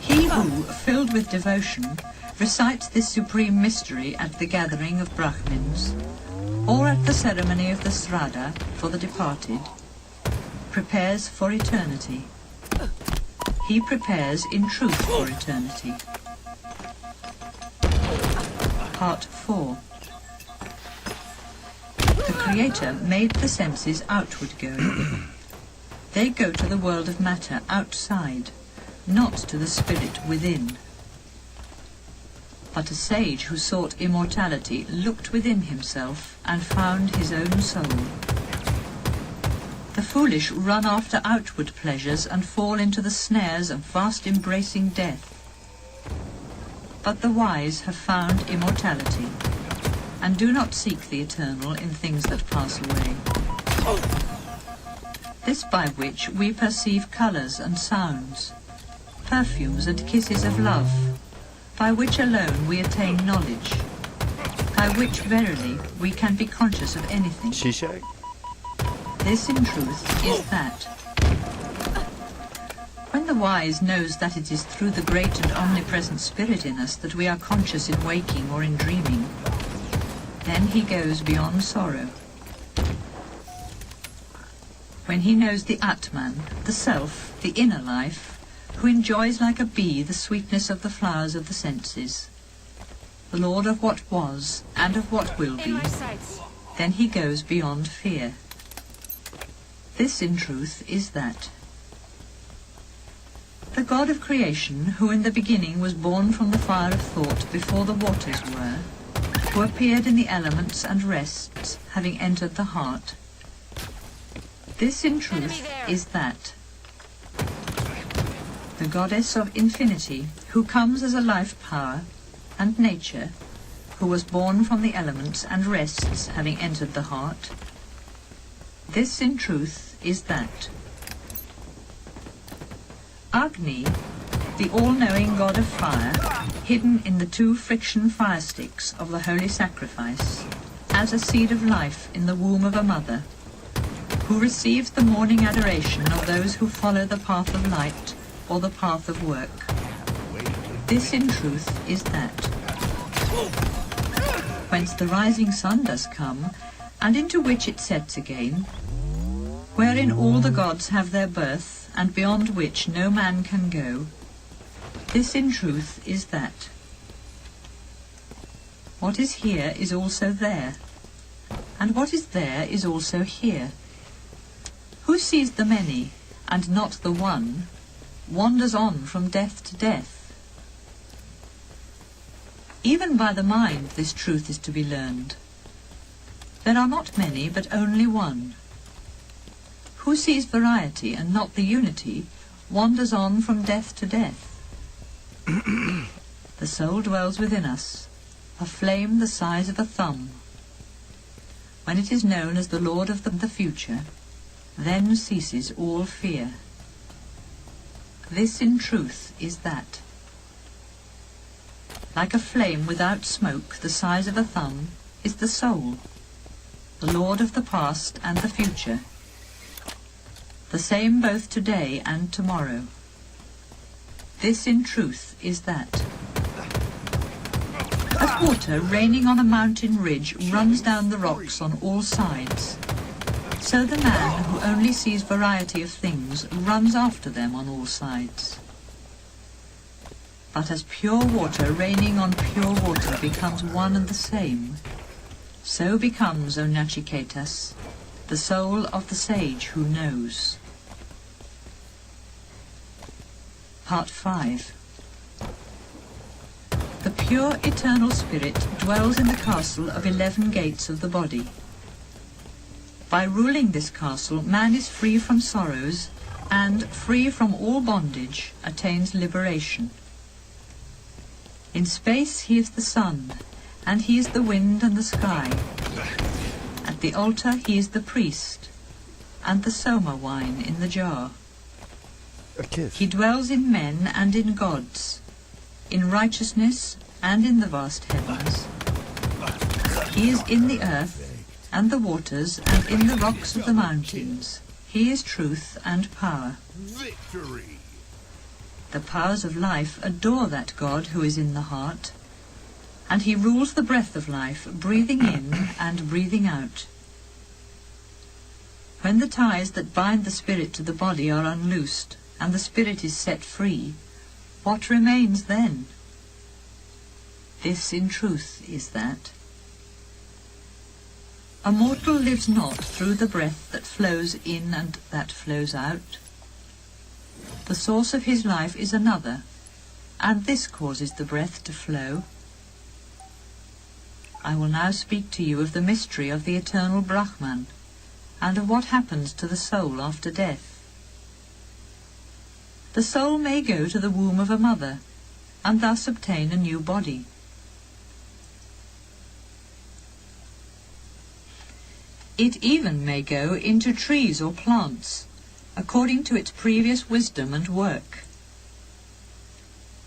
He who, filled with devotion, recites this supreme mystery at the gathering of Brahmins, or at the ceremony of the Sraddha for the departed, prepares for eternity. He prepares in truth for eternity. Part 4. The Creator made the senses outward going. They go to the world of matter outside, not to the spirit within. But a sage who sought immortality looked within himself and found his own soul. The foolish run after outward pleasures and fall into the snares of vast embracing death. But the wise have found immortality, and do not seek the eternal in things that pass away. This by which we perceive colours and sounds, perfumes and kisses of love, by which alone we attain knowledge, by which verily we can be conscious of anything. Shishak? This in truth is that. When the wise knows that it is through the great and omnipresent spirit in us that we are conscious in waking or in dreaming, then he goes beyond sorrow. When he knows the Atman, the self, the inner life, who enjoys like a bee the sweetness of the flowers of the senses, the Lord of what was and of what will be, then he goes beyond fear. This in truth is that. The God of creation, who in the beginning was born from the fire of thought before the waters were, who appeared in the elements and rests, having entered the heart, this in truth is that. The goddess of infinity, who comes as a life power, and nature, who was born from the elements and rests, having entered the heart, this in truth is that. Agni, the all-knowing god of fire, hidden in the 2 friction fire sticks of the holy sacrifice, as a seed of life in the womb of a mother, who receives the morning adoration of those who follow the path of light or the path of work. This in truth is that. Whence the rising sun does come, and into which it sets again, wherein all the gods have their birth, and beyond which no man can go, this in truth is that. What is here is also there, and what is there is also here. Who sees the many, and not the one, wanders on from death to death. Even by the mind this truth is to be learned. There are not many, but only one. Who sees variety and not the unity, wanders on from death to death. The soul dwells within us, a flame the size of a thumb. When it is known as the Lord of the future, then ceases all fear. This in truth is that. Like a flame without smoke, the size of a thumb, is the soul, the Lord of the past and the future, the same both today and tomorrow. This in truth is that. As water raining on a mountain ridge runs down the rocks on all sides, so the man who only sees variety of things runs after them on all sides. But as pure water raining on pure water becomes one and the same, so becomes, O Nachiketas, the soul of the sage who knows. Part 5. The pure eternal spirit dwells in the castle of 11 gates of the body. By ruling this castle, man is free from sorrows, and, free from all bondage, attains liberation. In space he is the sun, and he is the wind and the sky. At the altar he is the priest, and the soma wine in the jar. A kiss. He dwells in men and in gods, in righteousness and in the vast heavens. He is in the earth and the waters and in the rocks of the mountains. He is truth and power. Victory! The powers of life adore that God who is in the heart, and he rules the breath of life, breathing in and breathing out. When the ties that bind the spirit to the body are unloosed, and the spirit is set free, what remains then? This in truth is that. A mortal lives not through the breath that flows in and that flows out. The source of his life is another, and this causes the breath to flow. I will now speak to you of the mystery of the eternal Brahman, and of what happens to the soul after death. The soul may go to the womb of a mother, and thus obtain a new body. It even may go into trees or plants, according to its previous wisdom and work.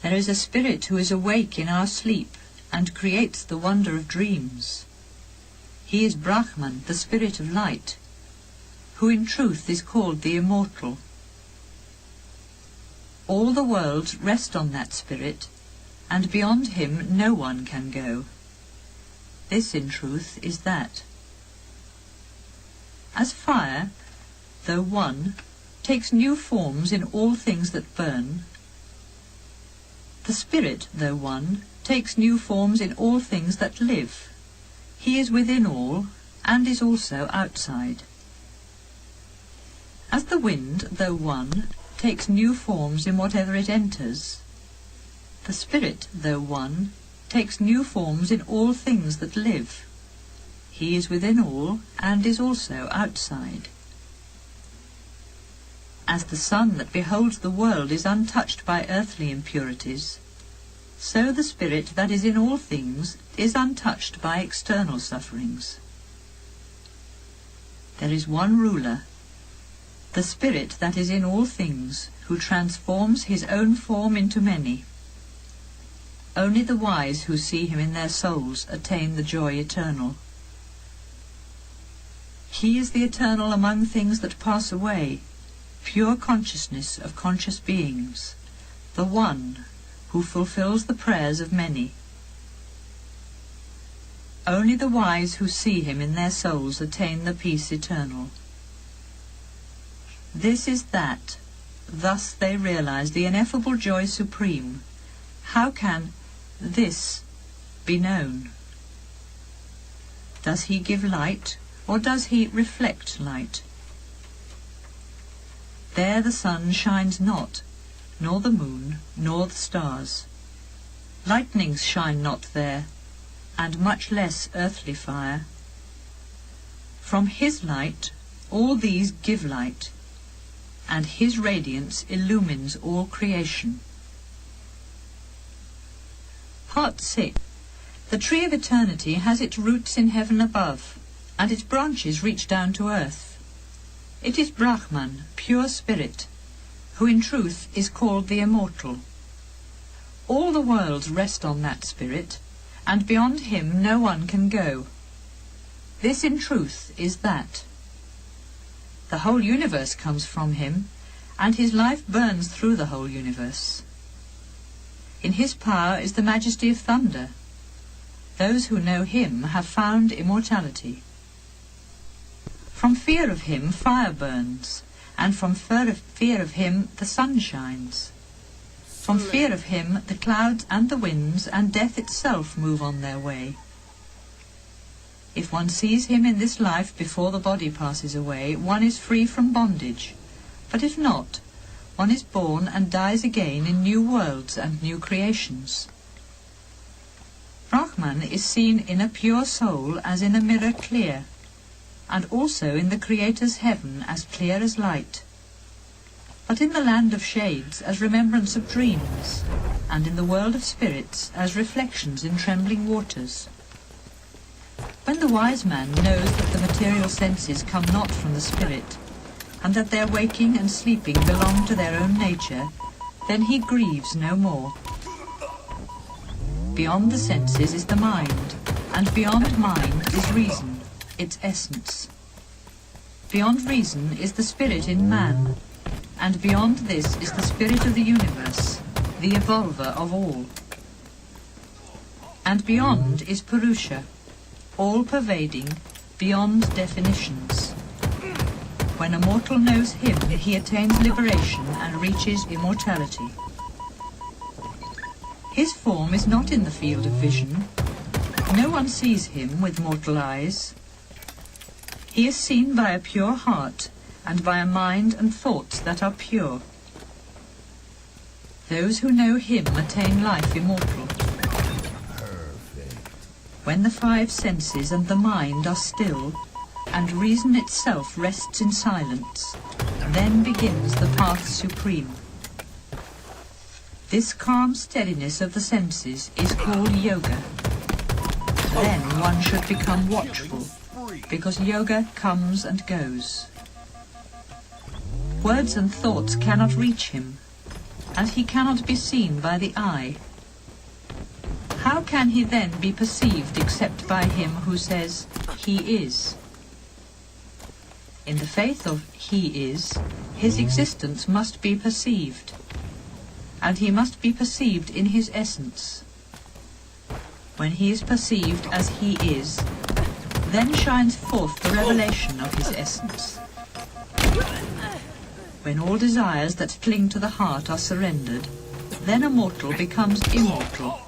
There is a spirit who is awake in our sleep, and creates the wonder of dreams. He is Brahman, the spirit of light, who in truth is called the immortal. All the worlds rest on that spirit, and beyond him no one can go. This in truth is that. As fire, though one, takes new forms in all things that burn, the spirit, though one, takes new forms in all things that live. He is within all, and is also outside. As the wind, though one, takes new forms in whatever it enters, the spirit, though one, takes new forms in all things that live. He is within all, and is also outside. As the sun that beholds the world is untouched by earthly impurities, so the spirit that is in all things is untouched by external sufferings. There is one ruler, the spirit that is in all things, who transforms his own form into many. Only the wise who see him in their souls attain the joy eternal. He is the eternal among things that pass away, pure consciousness of conscious beings, the one who fulfills the prayers of many. Only the wise who see him in their souls attain the peace eternal. This is that. Thus they realize the ineffable joy supreme. How can this be known? Does he give light, or does he reflect light? There the sun shines not, nor the moon, nor the stars. Lightnings shine not there, and much less earthly fire. From his light all these give light, and his radiance illumines all creation. Part 6. The tree of eternity has its roots in heaven above, and its branches reach down to earth. It is Brahman, pure spirit, who in truth is called the immortal. All the worlds rest on that spirit, and beyond him no one can go. This in truth is that. The whole universe comes from him, and his life burns through the whole universe. In his power is the majesty of thunder. Those who know him have found immortality. From fear of him fire burns, and from fear of him the sun shines. From fear of him the clouds and the winds and death itself move on their way. If one sees him in this life before the body passes away, one is free from bondage. But if not, one is born and dies again in new worlds and new creations. Brahman is seen in a pure soul as in a mirror clear, and also in the Creator's heaven as clear as light, but in the land of shades as remembrance of dreams, and in the world of spirits as reflections in trembling waters. When the wise man knows that the material senses come not from the spirit, and that their waking and sleeping belong to their own nature, then he grieves no more. Beyond the senses is the mind, and beyond mind is reason, its essence. Beyond reason is the spirit in man, and beyond this is the spirit of the universe, the evolver of all. and beyond is Purusha, all-pervading, beyond definitions. When a mortal knows him, he attains liberation and reaches immortality. His form is not in the field of vision. No one sees him with mortal eyes. He is seen by a pure heart and by a mind and thoughts that are pure. Those who know him attain life immortal. Perfect. When the five senses and the mind are still, and reason itself rests in silence, then begins the path supreme. This calm steadiness of the senses is called yoga. Then one should become watchful, because yoga comes and goes. Words and thoughts cannot reach him, and he cannot be seen by the eye. How can he then be perceived except by him who says, he is? In the faith of he is, his existence must be perceived, and he must be perceived in his essence. When he is perceived as he is, then shines forth the revelation of his essence. When all desires that cling to the heart are surrendered, then a mortal becomes immortal,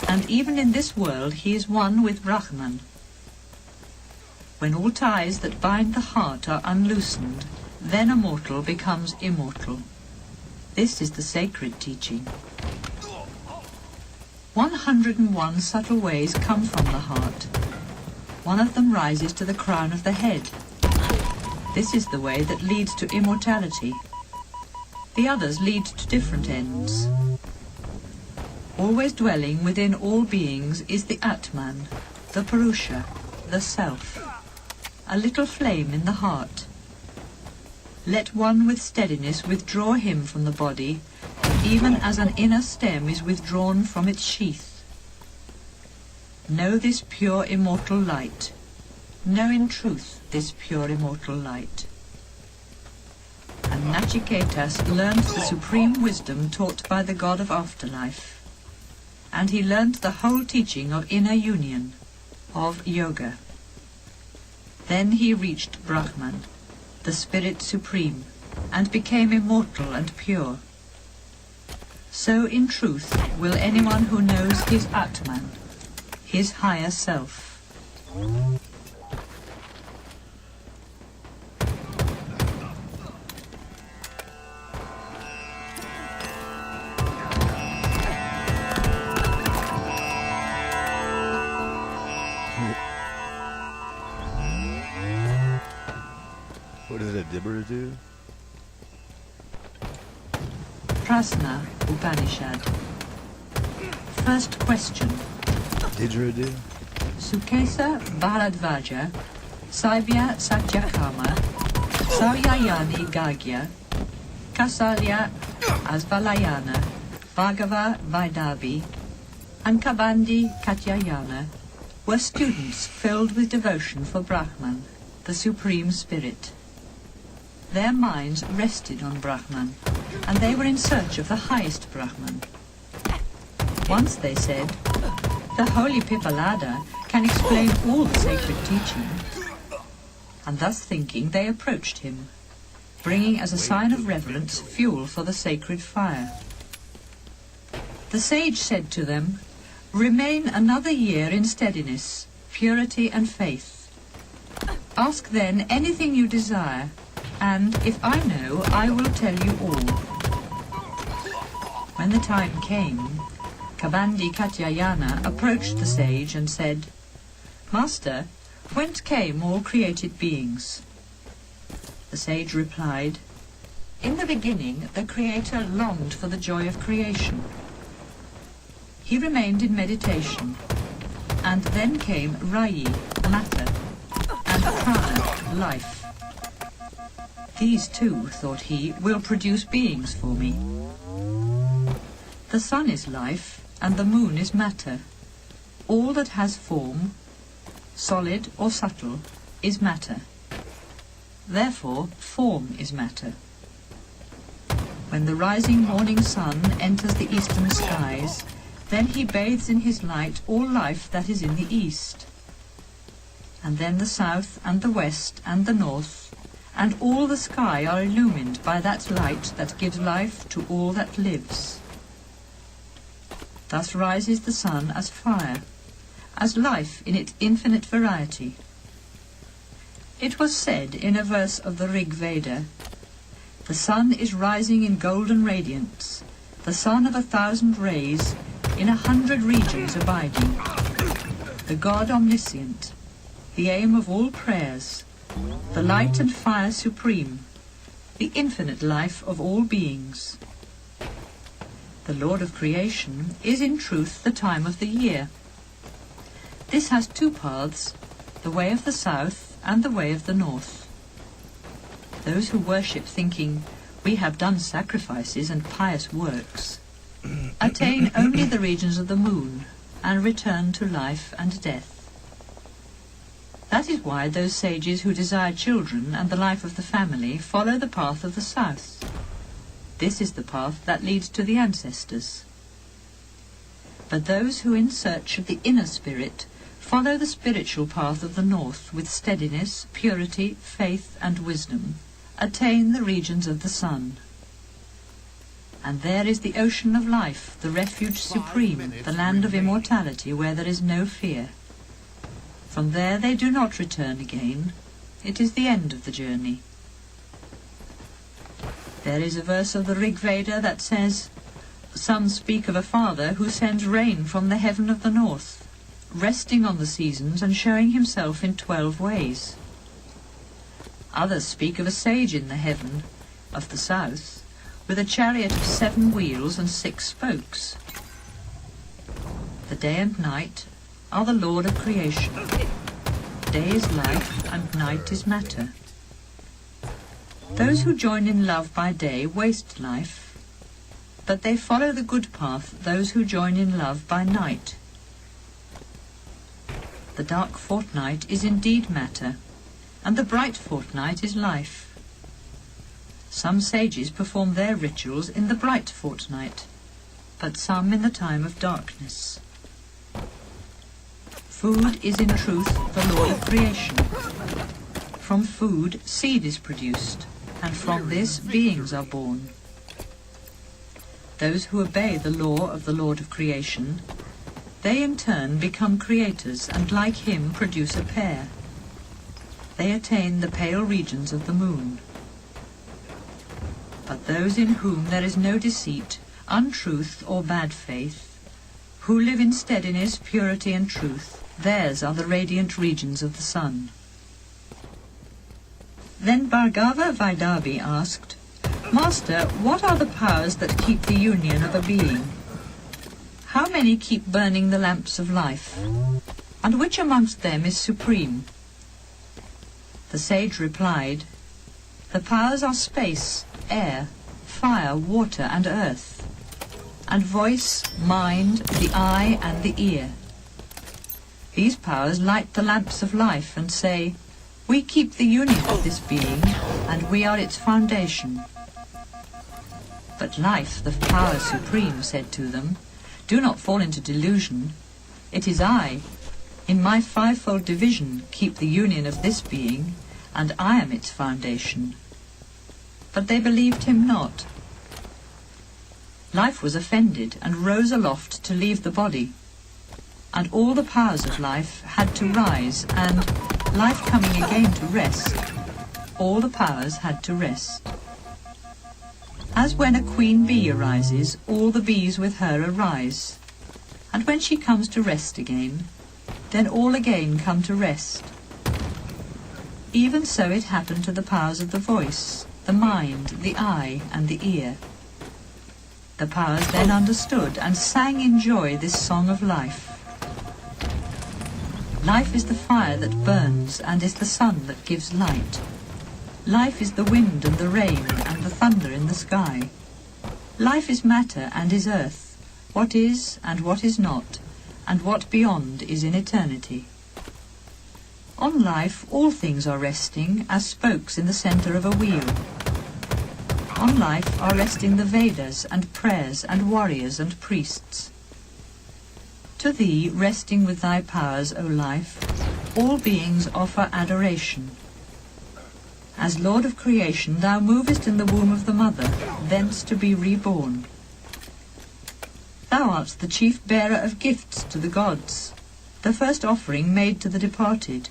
and even in this world he is one with Brahman. When all ties that bind the heart are unloosened, then a mortal becomes immortal. This is the sacred teaching. 101 subtle ways come from the heart. One of them rises to the crown of the head. This is the way that leads to immortality. The others lead to different ends. Always dwelling within all beings is the Atman, the Purusha, the Self, a little flame in the heart. Let one with steadiness withdraw him from the body, even as an inner stem is withdrawn from its sheath. Know this pure immortal light. Know in truth this pure immortal light. And Nachiketas learned the supreme wisdom taught by the god of afterlife. And he learned the whole teaching of inner union, of yoga. Then he reached Brahman, the spirit supreme, and became immortal and pure. So in truth will anyone who knows his Atman, his higher self. What does a dibber do? Prasna Upanishad. First question. Didgeridoo? Sukesa Bharadvaja, Saibya Satyakama, Sauyayani Gagya, Kasalya Asvalayana, Bhagava Vaidavi, and Kabandi Katyayana were students filled with devotion for Brahman, the Supreme Spirit. Their minds rested on Brahman, and they were in search of the highest Brahman. Once they said, the holy Pippalada can explain all the sacred teaching. And thus thinking, they approached him, bringing as a sign of reverence fuel for the sacred fire. The sage said to them, remain another year in steadiness, purity and faith. Ask then anything you desire, and if I know, I will tell you all. When the time came, Kabandi Katyayana approached the sage and said, Master, whence came all created beings? The sage replied, in the beginning the Creator longed for the joy of creation. He remained in meditation, and then came Rayi, matter, and Prana, life. These two, thought he, will produce beings for me. The sun is life, and the moon is matter. All that has form, solid or subtle, is matter. Therefore, form is matter. When the rising morning sun enters the eastern skies, Then he bathes in his light all life that is in the east. And then the south and the west and the north and all the sky are illumined by that light that gives life to all that lives. Thus rises the sun as fire, as life in its infinite variety. It was said in a verse of the Rig Veda, "The sun is rising in golden radiance, the sun of 1,000 rays, in 100 regions abiding, the God omniscient, the aim of all prayers, the light and fire supreme, the infinite life of all beings. The Lord of creation is in truth the time of the year. This has two paths, the way of the south and the way of the north. Those who worship thinking, we have done sacrifices and pious works, attain only the regions of the moon and return to life and death. That is why those sages who desire children and the life of the family follow the path of the south. This is the path that leads to the ancestors. But those who in search of the inner spirit follow the spiritual path of the north with steadiness, purity, faith and wisdom, attain the regions of the sun. And there is the ocean of life, the refuge supreme, the land of immortality where there is no fear. From there they do not return again. It is the end of the journey." There is a verse of the Rig Veda that says, "Some speak of a father who sends rain from the heaven of the north, resting on the seasons and showing himself in 12 ways. Others speak of a sage in the heaven of the south, with a chariot of 7 wheels and 6 spokes. The day and night are the Lord of creation. Day is life and night is matter. Those who join in love by day waste life, but they follow the good path, those who join in love by night. The dark fortnight is indeed matter, and the bright fortnight is life. Some sages perform their rituals in the bright fortnight, but some in the time of darkness. Food is in truth the Lord of creation. From food seed is produced, and from this beings are born. Those who obey the law of the Lord of creation, they in turn become creators and like him produce a pair. They attain the pale regions of the moon. But those in whom there is no deceit, untruth or bad faith, who live in steadiness, purity and truth, theirs are the radiant regions of the sun." Then Bhargava Vaidabi asked, "Master, what are the powers that keep the union of a being? How many keep burning the lamps of life? And which amongst them is supreme?" The sage replied, "The powers are space, air, fire, water and earth, and voice, mind, the eye and the ear. These powers light the lamps of life and say, 'We keep the union of this being, and we are its foundation.' But life, the power supreme, said to them, 'Do not fall into delusion. It is I, in my 5-fold division, keep the union of this being, and I am its foundation.' But they believed him not. Life was offended and rose aloft to leave the body, and all the powers of life had to rise, and, life coming again to rest, all the powers had to rest. As when a queen bee arises, all the bees with her arise, and when she comes to rest again, then all again come to rest. Even so it happened to the powers of the voice, the mind, the eye, and the ear. The powers then understood and sang in joy this song of life. Life is the fire that burns and is the sun that gives light. Life is the wind and the rain and the thunder in the sky. Life is matter and is earth, what is and what is not, and what beyond is in eternity. On life all things are resting as spokes in the centre of a wheel. On life are resting the Vedas and prayers and warriors and priests. To thee, resting with thy powers, O life, all beings offer adoration. As Lord of creation, thou movest in the womb of the mother, thence to be reborn. Thou art the chief bearer of gifts to the gods, the first offering made to the departed.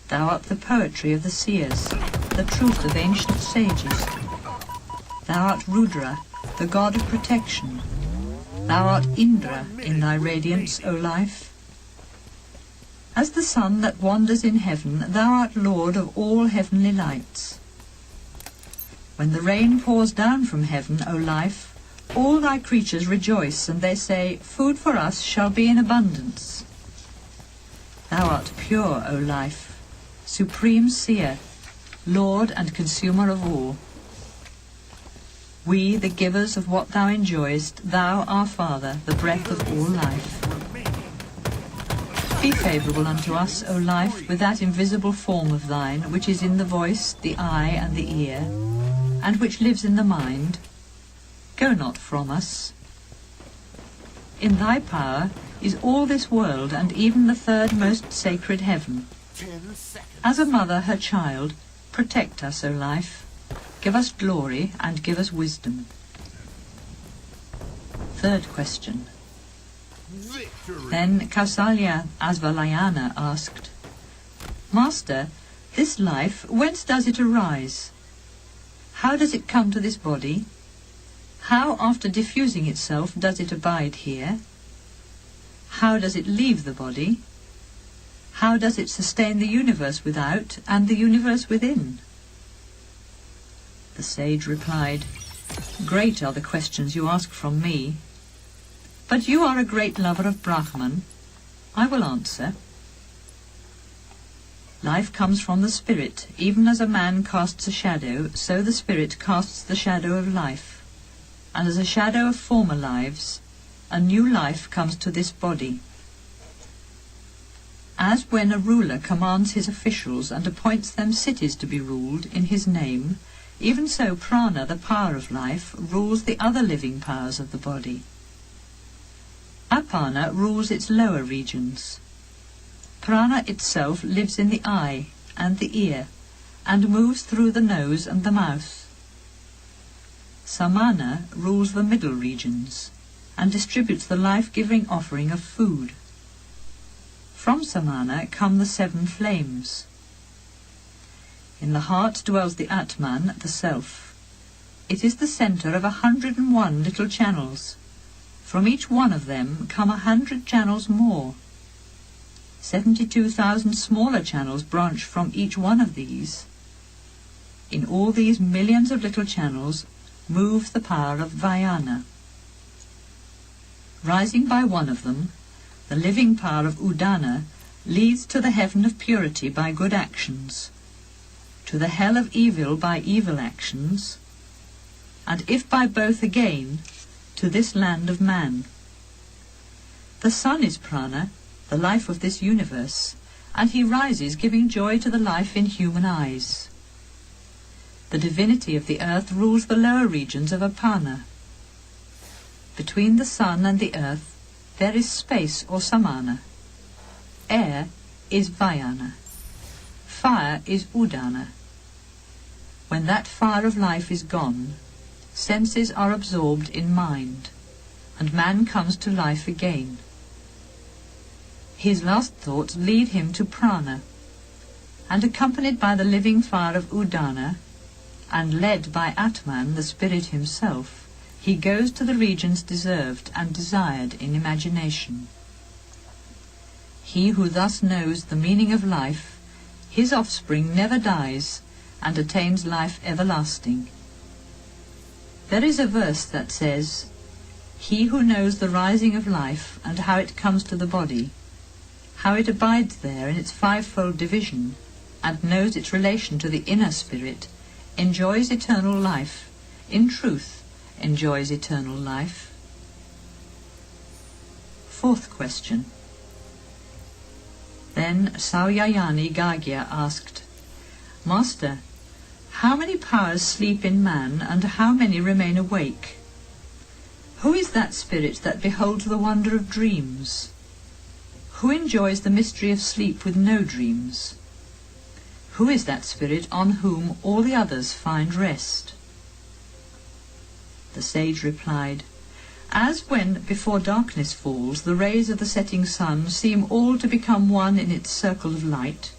Thou art the poetry of the seers, the truth of ancient sages. Thou art Rudra, the god of protection. Thou art Indra in thy radiance, O life. As the sun that wanders in heaven, thou art Lord of all heavenly lights. When the rain pours down from heaven, O life, all thy creatures rejoice, and they say, food for us shall be in abundance. Thou art pure, O life, supreme seer, Lord and consumer of all. We, the givers of what thou enjoyest, thou, our Father, the breath of all life. Be favourable unto us, O life, with that invisible form of thine, which is in the voice, the eye, and the ear, and which lives in the mind. Go not from us. In thy power is all this world, and even the third most sacred heaven. 10 seconds. As a mother her child, protect us, O life. Give us glory and give us wisdom. Third question. Victory. Then Kausalya Asvalayana asked, Master, this life, whence does it arise? How does it come to this body? How, after diffusing itself, does it abide here? How does it leave the body? How does it sustain the universe without and the universe within? The sage replied, Great are the questions you ask from me. But you are a great lover of Brahman. I will answer. Life comes from the spirit. Even as a man casts a shadow, so the spirit casts the shadow of life. And as a shadow of former lives, a new life comes to this body. As when a ruler commands his officials and appoints them cities to be ruled in his name, even so prana, the power of life, rules the other living powers of the body. Apana rules its lower regions. Prana itself lives in the eye and the ear, and moves through the nose and the mouth. Samana rules the middle regions, and distributes the life-giving offering of food. From Samana come the 7 flames. In the heart dwells the Atman, the Self. It is the centre of 101 little channels. From each one of them come 100 channels more. 72,000 smaller channels branch from each one of these. In all these millions of little channels moves the power of Vayana. Rising by one of them, the living power of Udana leads to the heaven of purity by good actions, to the hell of evil by evil actions, and if by both again, to this land of man. The sun is prana, the life of this universe, and he rises giving joy to the life in human eyes. The divinity of the earth rules the lower regions of Apana. Between the sun and the earth there is space or samana. Air is Vayana. Fire is Udana. When that fire of life is gone, senses are absorbed in mind, and man comes to life again. His last thoughts lead him to prana, and accompanied by the living fire of Udana, and led by Atman, the spirit himself, he goes to the regions deserved and desired in imagination. He who thus knows the meaning of life, his offspring never dies, and attains life everlasting. There is a verse that says, He who knows the rising of life and how it comes to the body, how it abides there in its 5-fold division, and knows its relation to the inner spirit, enjoys eternal life, in truth enjoys eternal life. Fourth question. Then Sauyayani Gagya asked, Master, how many powers sleep in man, and how many remain awake? Who is that spirit that beholds the wonder of dreams? Who enjoys the mystery of sleep with no dreams? Who is that spirit on whom all the others find rest? The sage replied, As when before darkness falls the rays of the setting sun seem all to become one in its circle of light,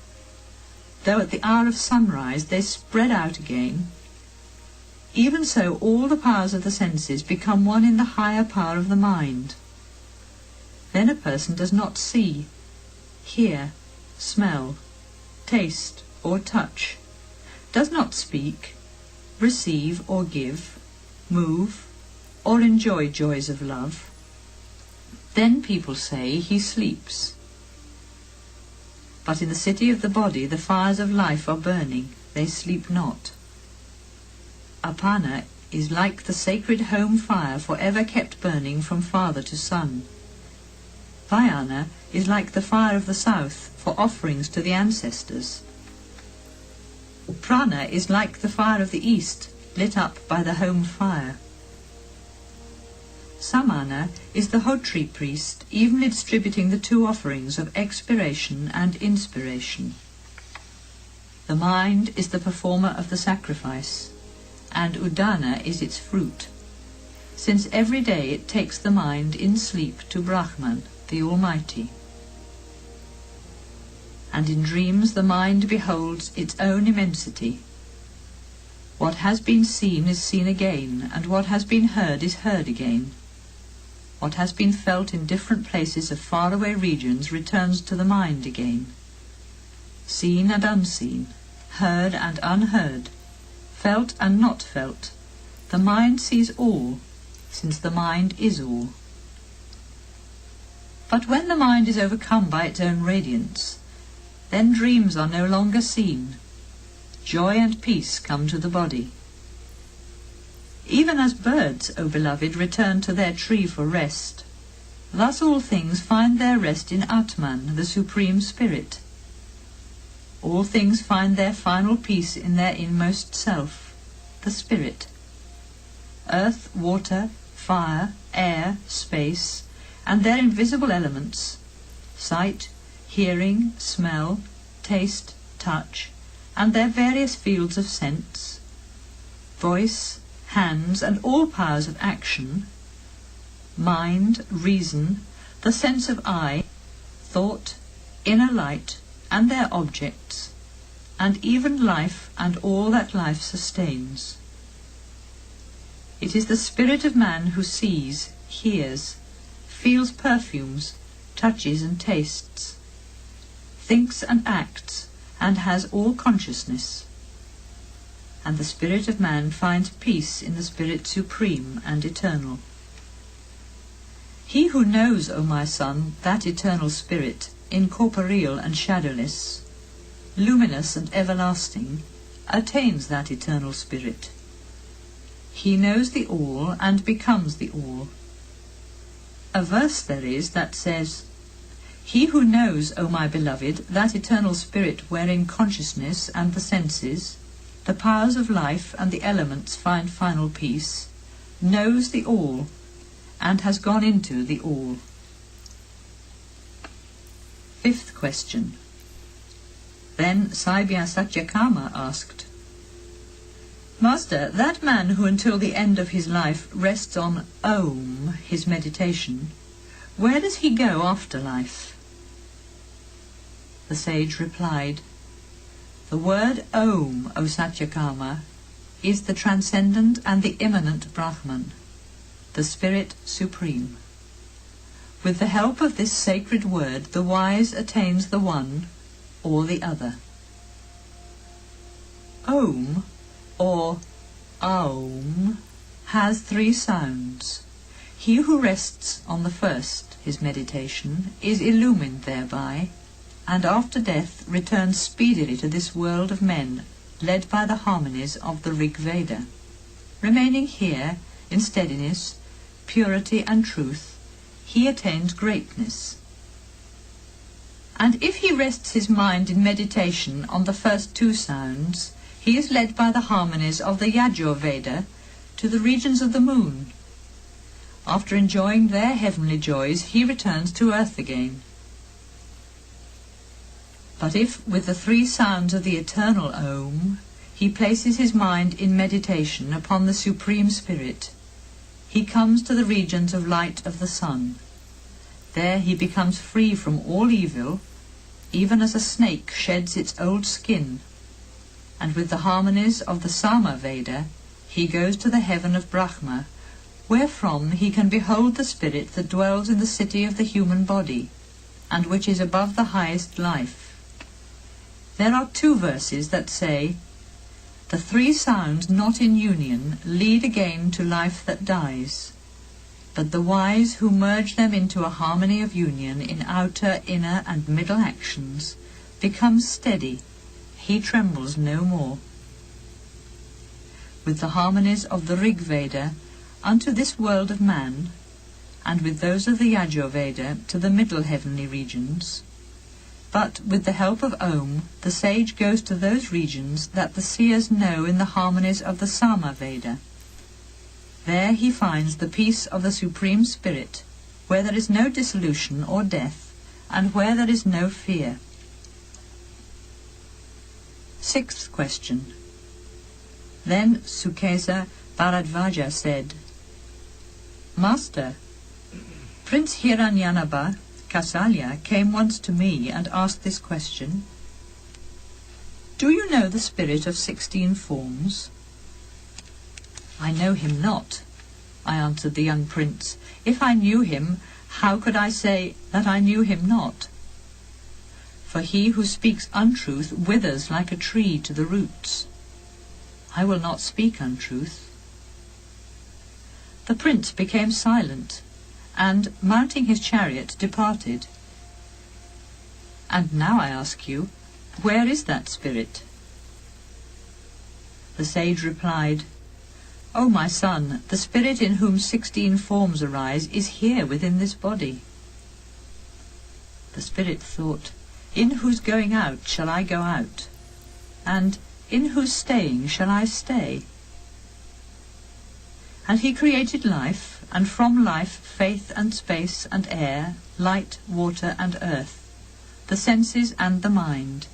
though at the hour of sunrise they spread out again, even so all the powers of the senses become one in the higher power of the mind. Then a person does not see, hear, smell, taste, or touch, does not speak, receive or give, move, or enjoy joys of love. Then people say he sleeps. But in the city of the body the fires of life are burning, they sleep not. Apana is like the sacred home fire for ever kept burning from father to son. Vayana is like the fire of the south for offerings to the ancestors. Prana is like the fire of the east, lit up by the home fire. Samana is the Hotri priest, evenly distributing the two offerings of expiration and inspiration. The mind is the performer of the sacrifice, and Udana is its fruit, since every day it takes the mind in sleep to Brahman, the Almighty. And in dreams the mind beholds its own immensity. What has been seen is seen again, and what has been heard is heard again. What has been felt in different places of faraway regions returns to the mind again. Seen and unseen, heard and unheard, felt and not felt, the mind sees all, since the mind is all. But when the mind is overcome by its own radiance, then dreams are no longer seen. Joy and peace come to the body. Even as birds, O beloved, return to their tree for rest, thus all things find their rest in Atman, the Supreme Spirit. All things find their final peace in their inmost self, the Spirit. Earth, water, fire, air, space, and their invisible elements, sight, hearing, smell, taste, touch, and their various fields of sense, voice, hands, and all powers of action, mind, reason, the sense of I, thought, inner light, and their objects, and even life and all that life sustains. It is the spirit of man who sees, hears, feels perfumes, touches and tastes, thinks and acts, and has all consciousness. And the spirit of man finds peace in the Spirit supreme and eternal. He who knows, O my son, that eternal spirit, incorporeal and shadowless, luminous and everlasting, attains that eternal spirit. He knows the all and becomes the all. A verse there is that says, He who knows, O my beloved, that eternal spirit wherein consciousness and the senses, the powers of life and the elements find final peace, knows the all, and has gone into the all. Fifth question. Then Saibhya Satyakama asked, Master, that man who until the end of his life rests on Om, his meditation, where does he go after life? The sage replied, The word Om, O Satyakama, is the transcendent and the immanent Brahman, the Spirit Supreme. With the help of this sacred word, the wise attains the one or the other. Om, or Aum, has three sounds. He who rests on the first, his meditation, is illumined thereby, and after death returns speedily to this world of men, led by the harmonies of the Rig Veda. Remaining here, in steadiness, purity and truth, he attains greatness. And if he rests his mind in meditation on the first two sounds, he is led by the harmonies of the Yajur Veda to the regions of the moon, After enjoying their heavenly joys, he returns to earth again. But if, with the 3 sounds of the eternal Om, he places his mind in meditation upon the Supreme Spirit, he comes to the regions of light of the sun. There he becomes free from all evil, even as a snake sheds its old skin, and with the harmonies of the Sama Veda he goes to the heaven of Brahma, wherefrom he can behold the spirit that dwells in the city of the human body, and which is above the highest life. There are 2 verses that say, "The 3 sounds not in union lead again to life that dies, but the wise who merge them into a harmony of union in outer, inner and middle actions become steady, he trembles no more." With the harmonies of the Rig Veda unto this world of man, and with those of the Yajur Veda to the middle heavenly regions, but with the help of Om, the sage goes to those regions that the seers know in the harmonies of the Sama Veda. There he finds the peace of the Supreme Spirit, where there is no dissolution or death, and where there is no fear. 6th question. Then Sukesa Bharadvaja said, "Master, Prince Hiranyanaba Kausalya came once to me and asked this question. Do you know the spirit of 16 forms? I know him not, I answered the young prince. If I knew him, how could I say that I knew him not? For he who speaks untruth withers like a tree to the roots. I will not speak untruth. The prince became silent, and, mounting his chariot, departed. And now I ask you, where is that spirit? The sage replied, O my son, the spirit in whom 16 forms arise is here within this body. The spirit thought, in whose going out shall I go out? And in whose staying shall I stay? And he created life, and from life faith and space and air, light, water and earth, the senses and the mind.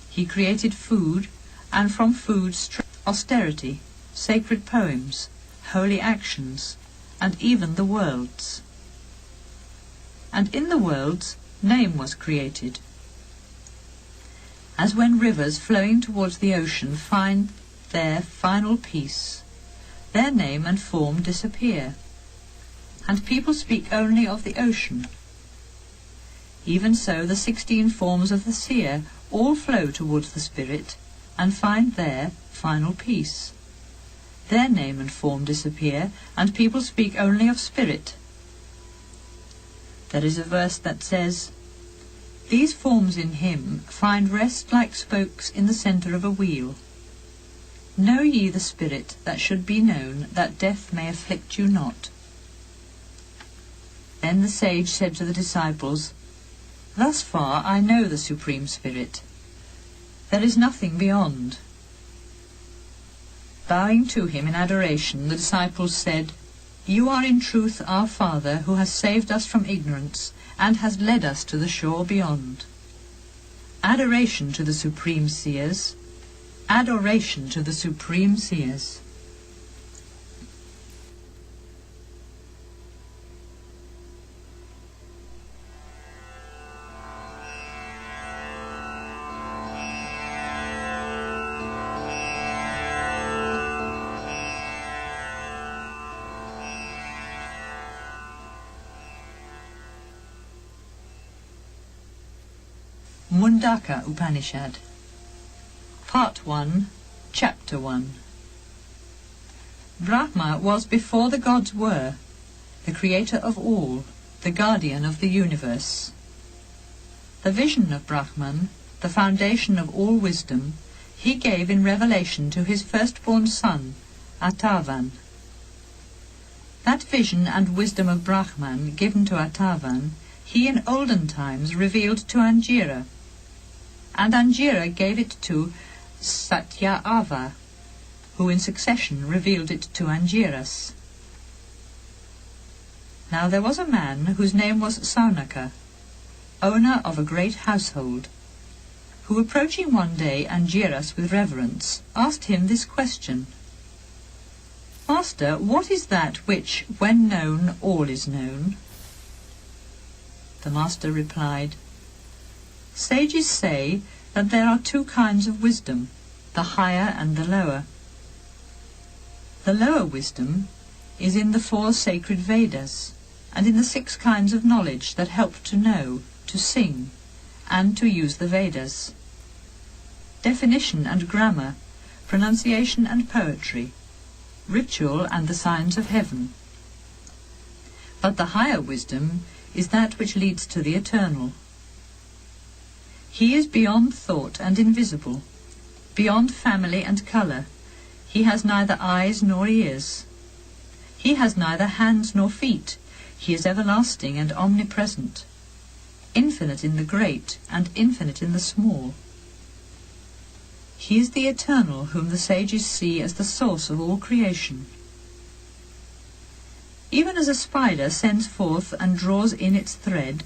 He created food, and from food austerity, sacred poems, holy actions, and even the worlds. And in the worlds name was created. As when rivers flowing towards the ocean find their final peace, their name and form disappear, and people speak only of the ocean. Even so the 16 forms of the seer all flow towards the spirit, and find there final peace. Their name and form disappear, and people speak only of spirit. There is a verse that says, These forms in him find rest like spokes in the centre of a wheel. Know ye the spirit that should be known, that death may afflict you not. Then the sage said to the disciples, Thus far I know the Supreme Spirit. There is nothing beyond. Bowing to him in adoration, the disciples said, You are in truth our Father, who has saved us from ignorance, and has led us to the shore beyond. Adoration to the Supreme Seers. Adoration to the Supreme Seers. Mundaka Upanishad, Part 1, Chapter 1. Brahma was before the gods were, the creator of all, the guardian of the universe. The vision of Brahman, the foundation of all wisdom, he gave in revelation to his firstborn son, Atavan. That vision and wisdom of Brahman given to Atavan, he in olden times revealed to Angira, and Angira gave it to Satyava, who in succession revealed it to Angiras. Now there was a man whose name was Saunaka, owner of a great household, who, approaching one day Angiras with reverence, asked him this question: Master, what is that which, when known, all is known? The master replied, Sages say that there are two kinds of wisdom, the higher and the lower. The lower wisdom is in the 4 sacred Vedas, and in the 6 kinds of knowledge that help to know, to sing, and to use the Vedas. Definition and grammar, pronunciation and poetry, ritual and the signs of heaven. But the higher wisdom is that which leads to the eternal. He is beyond thought and invisible, beyond family and colour. He has neither eyes nor ears. He has neither hands nor feet. He is everlasting and omnipresent, infinite in the great and infinite in the small. He is the eternal whom the sages see as the source of all creation. Even as a spider sends forth and draws in its thread,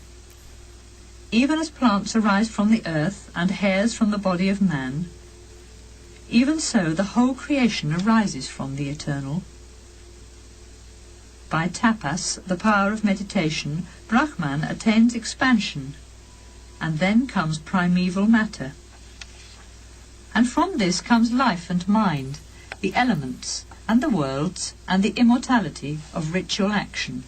even as plants arise from the earth and hairs from the body of man, even so the whole creation arises from the eternal. By tapas, the power of meditation, Brahman attains expansion, and then comes primeval matter. And from this comes life and mind, the elements, and the worlds, and the immortality of ritual action.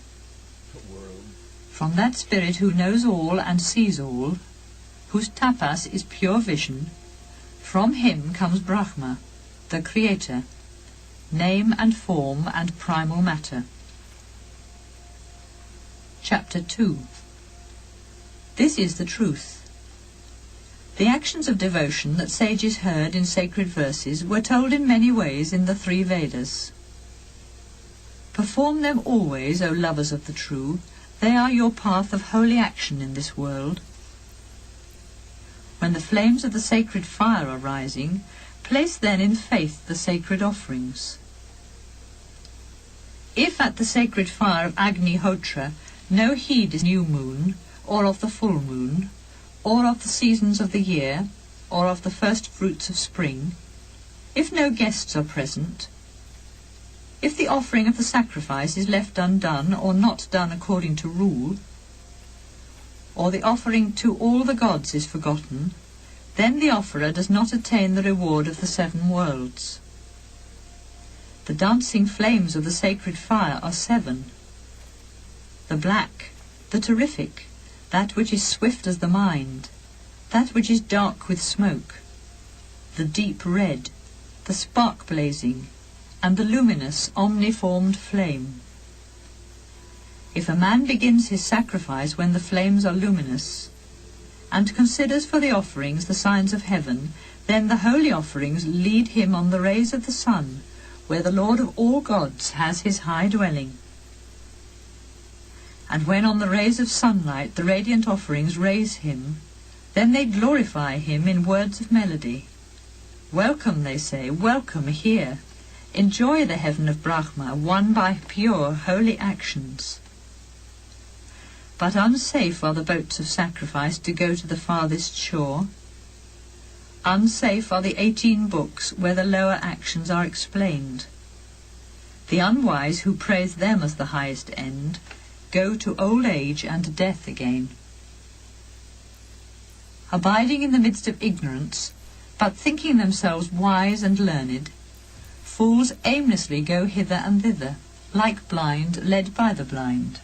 From that spirit who knows all and sees all, whose tapas is pure vision, from him comes Brahma, the creator, name and form and primal matter. Chapter 2. This is the truth. The actions of devotion that sages heard in sacred verses were told in many ways in the 3 Vedas. Perform them always, O lovers of the true. They are your path of holy action in this world. When the flames of the sacred fire are rising, place then in faith the sacred offerings. If at the sacred fire of Agni-Hotra no heed is new moon, or of the full moon, or of the seasons of the year, or of the first fruits of spring, if no guests are present, if the offering of the sacrifice is left undone or not done according to rule, or the offering to all the gods is forgotten, then the offerer does not attain the reward of the 7 worlds. The dancing flames of the sacred fire are 7. The black, the terrific, that which is swift as the mind, that which is dark with smoke, the deep red, the spark blazing, and the luminous omniformed flame. If a man begins his sacrifice when the flames are luminous, and considers for the offerings the signs of heaven, then the holy offerings lead him on the rays of the sun, where the Lord of all gods has his high dwelling. And when on the rays of sunlight the radiant offerings raise him, then they glorify him in words of melody. Welcome, they say, welcome here. Enjoy the heaven of Brahma, won by pure, holy actions. But unsafe are the boats of sacrifice to go to the farthest shore. Unsafe are the 18 books where the lower actions are explained. The unwise who praise them as the highest end go to old age and death again. Abiding in the midst of ignorance, but thinking themselves wise and learned, fools aimlessly go hither and thither, like blind led by the blind.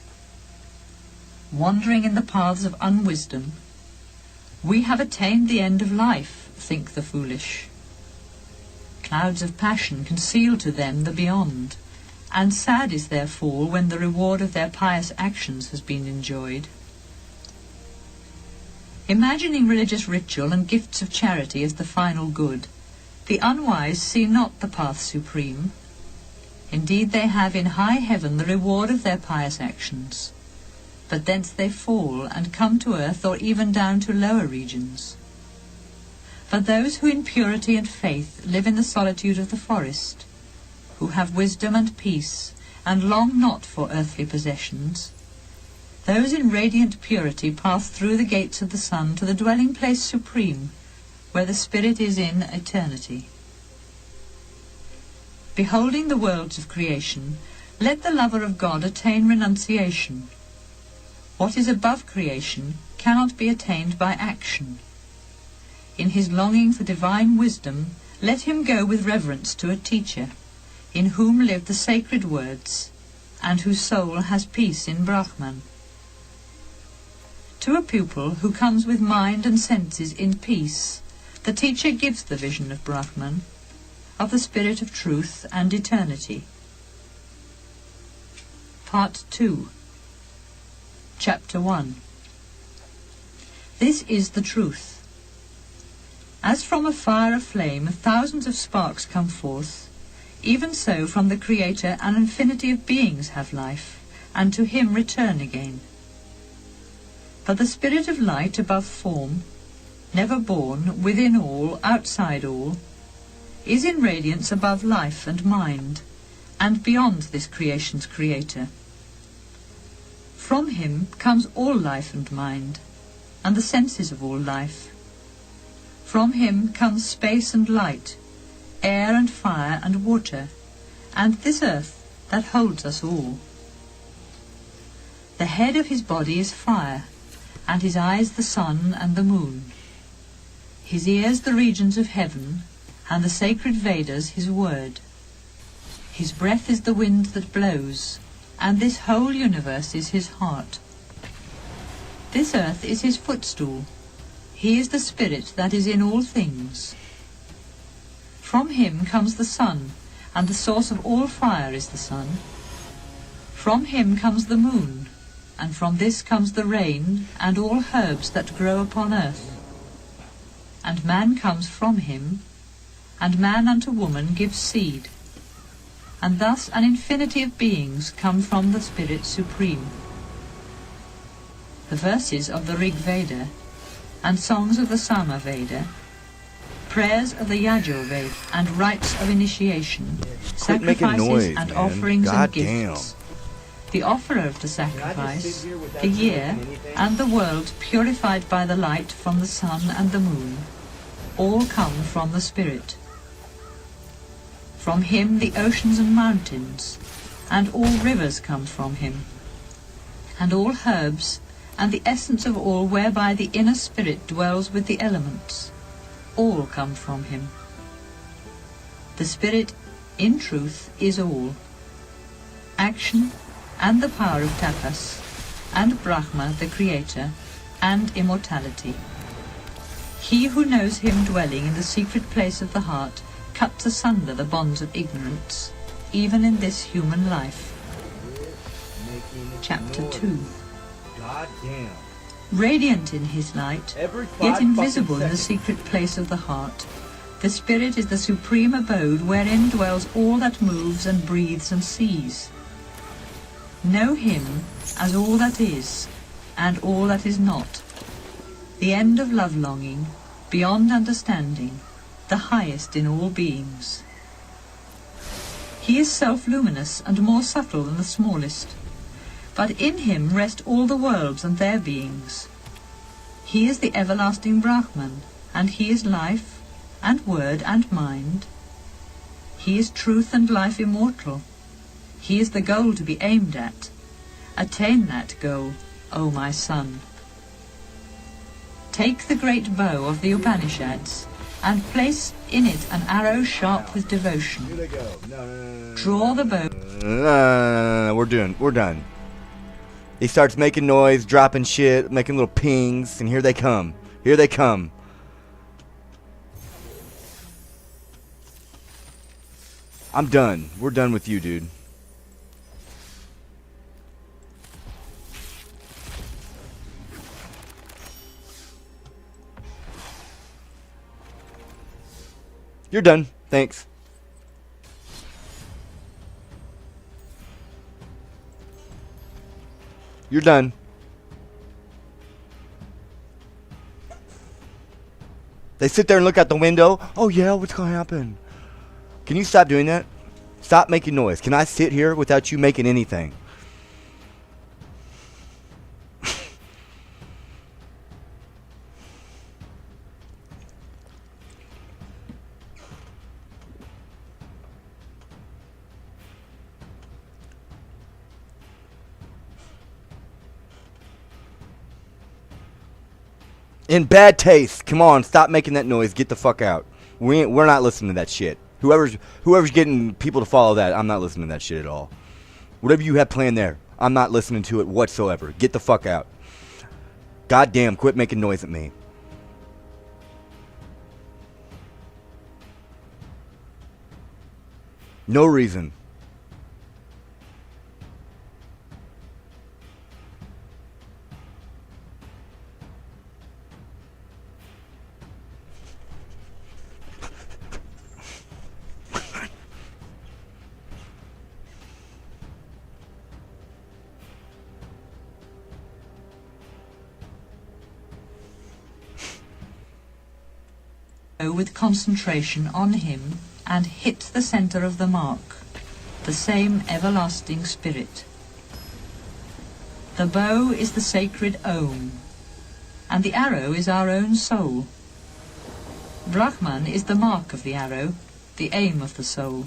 Wandering in the paths of unwisdom, we have attained the end of life, think the foolish. Clouds of passion conceal to them the beyond, and sad is their fall when the reward of their pious actions has been enjoyed. Imagining religious ritual and gifts of charity as the final good, the unwise see not the path supreme. Indeed, they have in high heaven the reward of their pious actions, but thence they fall and come to earth or even down to lower regions. But those who in purity and faith live in the solitude of the forest, who have wisdom and peace, and long not for earthly possessions, Those in radiant purity pass through the gates of the sun to the dwelling place supreme, where the Spirit is in eternity. Beholding the worlds of creation, let the lover of God attain renunciation. What is above creation cannot be attained by action. In his longing for divine wisdom, let him go with reverence to a teacher, in whom live the sacred words, and whose soul has peace in Brahman. To a pupil who comes with mind and senses in peace, the teacher gives the vision of Brahman, of the spirit of truth and eternity. Part 2. Chapter 1. This is the truth. As from a fire of flame thousands of sparks come forth, even so from the Creator an infinity of beings have life, and to him return again. But the spirit of light above form, never born, within all, outside all, is in radiance above life and mind, and beyond this creation's creator. From him comes all life and mind, and the senses of all life. From him comes space and light, air and fire and water, and this earth that holds us all. The head of his body is fire, and his eyes the sun and the moon. His ears the regions of heaven, and the sacred Vedas his word. His breath is the wind that blows, and this whole universe is his heart. This earth is his footstool. He is the spirit that is in all things. From him comes the sun, and the source of all fire is the sun. From him comes the moon, and from this comes the rain, and all herbs that grow upon earth. And man comes from him, and man unto woman gives seed. And thus an infinity of beings come from the Spirit Supreme. The verses of the Rig Veda, and songs of the Sama Veda, prayers of the Yajur Veda, and rites of initiation, Quit making sacrifices noise, and man. offerings God and gifts. damn. The offerer of the sacrifice, the year, and the world purified by the light from the sun and the moon, all come from the Spirit. From him the oceans and mountains, and all rivers come from him, and all herbs, and the essence of all whereby the inner spirit dwells with the elements, all come from him. The Spirit, in truth, is all. Action, and the power of tapas, and Brahma the Creator, and immortality. He who knows him dwelling in the secret place of the heart cuts asunder the bonds of ignorance, even in this human life. Chapter 2. God damn. Radiant in his light, yet invisible in the secret place of the heart, the Spirit is the supreme abode wherein dwells all that moves and breathes and sees. Know him as all that is, and all that is not, the end of love-longing, beyond understanding, the highest in all beings. He is self-luminous and more subtle than the smallest, but in him rest all the worlds and their beings. He is the everlasting Brahman, and he is life, and word, and mind. He is truth and life immortal. He is the goal to be aimed at. Attain that goal, O my son. Take the great bow of the Upanishads, and place in it an arrow sharp with devotion. Here they go. No. Draw the bow. No. We're done. He starts making noise, dropping shit, making little pings, and here they come. Here they come. I'm done. We're done with you, dude. You're done. Thanks. You're done. They sit there and look out the window. Oh yeah, what's gonna happen? Can you stop doing that? Stop making noise. Can I sit here without you making anything? In bad taste. Come on, stop making that noise. Get the fuck out. We're not listening to that shit. Whoever's getting people to follow that, I'm not listening to that shit at all. Whatever you have planned there, I'm not listening to it whatsoever. Get the fuck out. Goddamn, quit making noise at me. No reason. With concentration on him and hit the center of the mark, the same everlasting spirit. The bow is the sacred Om, and the arrow is our own soul. Brahman is the mark of the arrow, the aim of the soul.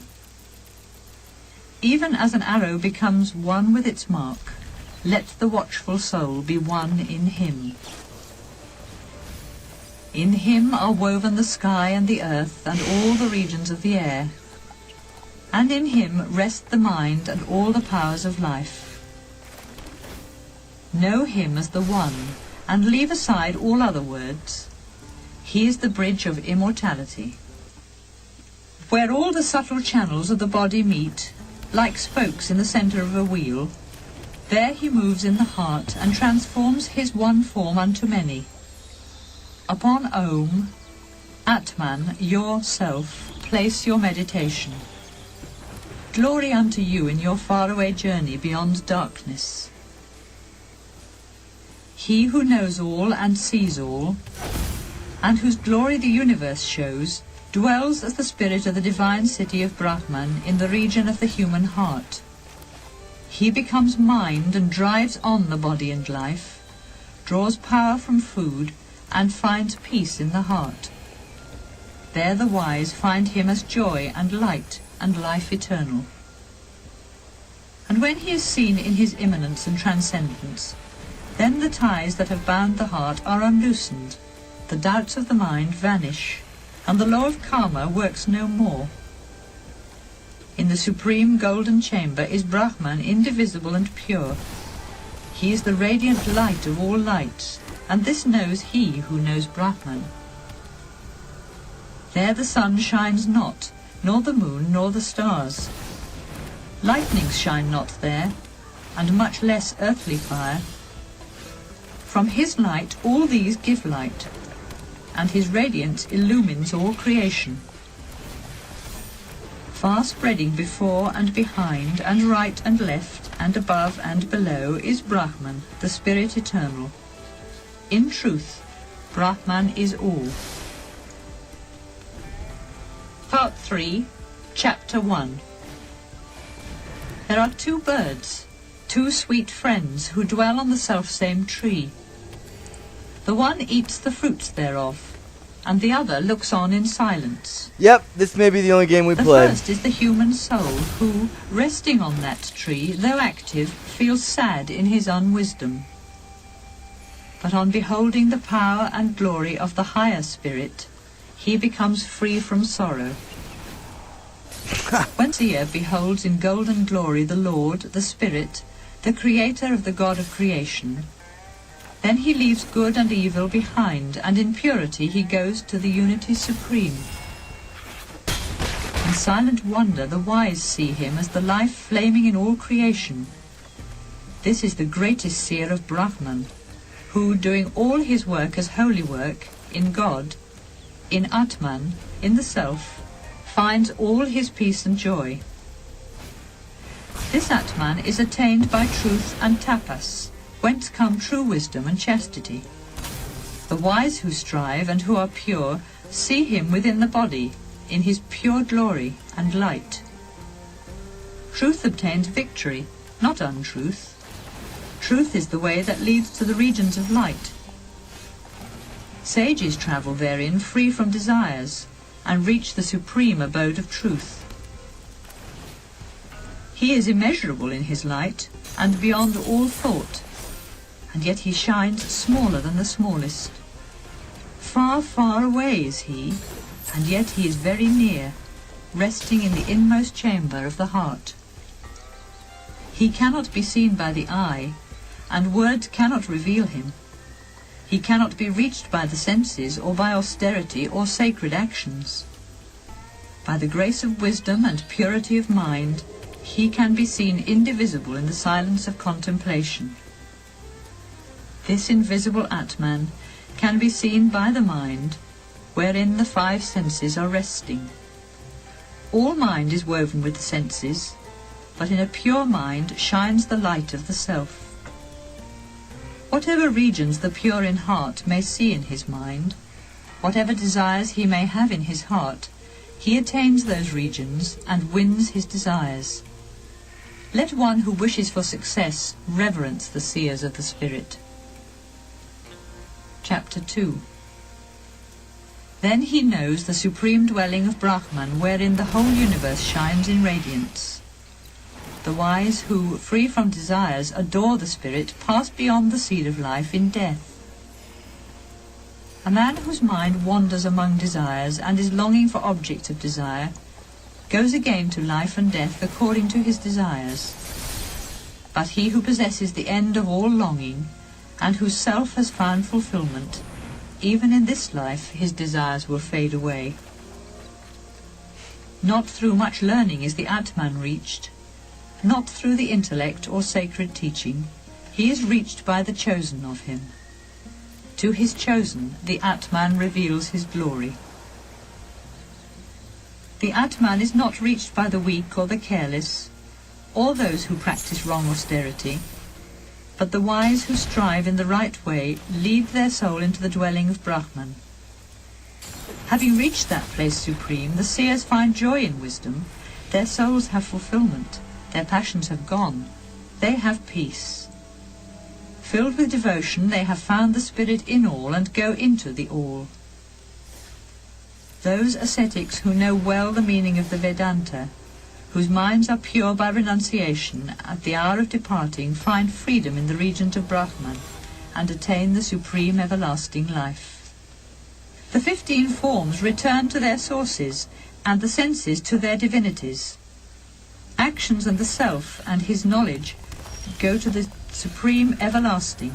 Even as an arrow becomes one with its mark, let the watchful soul be one in him. In him are woven the sky and the earth and all the regions of the air, and in him rest the mind and all the powers of life. Know him as the one, and leave aside all other words. He is the bridge of immortality. Where all the subtle channels of the body meet, like spokes in the center of a wheel, there he moves in the heart and transforms his one form unto many. Upon Om, Atman, yourself, place your meditation. Glory unto you in your faraway journey beyond darkness. He who knows all and sees all, and whose glory the universe shows, dwells as the spirit of the divine city of Brahman in the region of the human heart. He becomes mind and drives on the body and life, draws power from food, and finds peace in the heart. There the wise find him as joy and light and life eternal. And when he is seen in his immanence and transcendence, then the ties that have bound the heart are unloosened, the doubts of the mind vanish, and the law of karma works no more. In the supreme golden chamber is Brahman indivisible and pure. He is the radiant light of all lights, and this knows he who knows Brahman. There the sun shines not, nor the moon, nor the stars. Lightnings shine not there, and much less earthly fire. From his light all these give light, and his radiance illumines all creation. Far spreading before and behind, and right and left, and above and below, is Brahman, the spirit eternal. In truth, Brahman is all. Part 3, Chapter 1. There are two birds, two sweet friends, who dwell on the selfsame tree. The one eats the fruits thereof, and the other looks on in silence. Yep, this may be the only game we The played. first is the human soul, who, resting on that tree, though active, feels sad in his unwisdom. But on beholding the power and glory of the higher spirit, he becomes free from sorrow. When seer beholds in golden glory the Lord, the Spirit, the Creator of the God of creation, then he leaves good and evil behind, and in purity he goes to the unity supreme. In silent wonder the wise see him as the life flaming in all creation. This is the greatest seer of Brahman, who, doing all his work as holy work, in God, in Atman, in the Self, finds all his peace and joy. This Atman is attained by truth and tapas, whence come true wisdom and chastity. The wise who strive and who are pure see him within the body, in his pure glory and light. Truth obtains victory, not untruth. Truth is the way that leads to the regions of light. Sages travel therein free from desires, and reach the supreme abode of truth. He is immeasurable in his light, and beyond all thought, and yet he shines smaller than the smallest. Far, far away is he, and yet he is very near, resting in the inmost chamber of the heart. He cannot be seen by the eye, and words cannot reveal him. He cannot be reached by the senses or by austerity or sacred actions. By the grace of wisdom and purity of mind, he can be seen indivisible in the silence of contemplation. This invisible Atman can be seen by the mind, wherein the five senses are resting. All mind is woven with the senses, but in a pure mind shines the light of the self. Whatever regions the pure in heart may see in his mind, whatever desires he may have in his heart, he attains those regions and wins his desires. Let one who wishes for success reverence the seers of the spirit. Chapter 2. Then he knows the supreme dwelling of Brahman, wherein the whole universe shines in radiance. The wise who, free from desires, adore the spirit, pass beyond the seed of life in death. A man whose mind wanders among desires and is longing for objects of desire goes again to life and death according to his desires. But he who possesses the end of all longing, and whose self has found fulfillment, even in this life his desires will fade away. Not through much learning is the Atman reached, not through the intellect or sacred teaching. He is reached by the chosen of him. To his chosen the Atman reveals his glory. The Atman is not reached by the weak or the careless, or those who practice wrong austerity, but the wise who strive in the right way lead their soul into the dwelling of Brahman. Having reached that place supreme, the seers find joy in wisdom, their souls have fulfillment, their passions have gone, they have peace. Filled with devotion, they have found the spirit in all and go into the all. Those ascetics who know well the meaning of the Vedanta, whose minds are pure by renunciation, at the hour of departing find freedom in the regions of Brahman and attain the supreme everlasting life. The 15 forms return to their sources and the senses to their divinities. Actions and the self and his knowledge go to the supreme everlasting.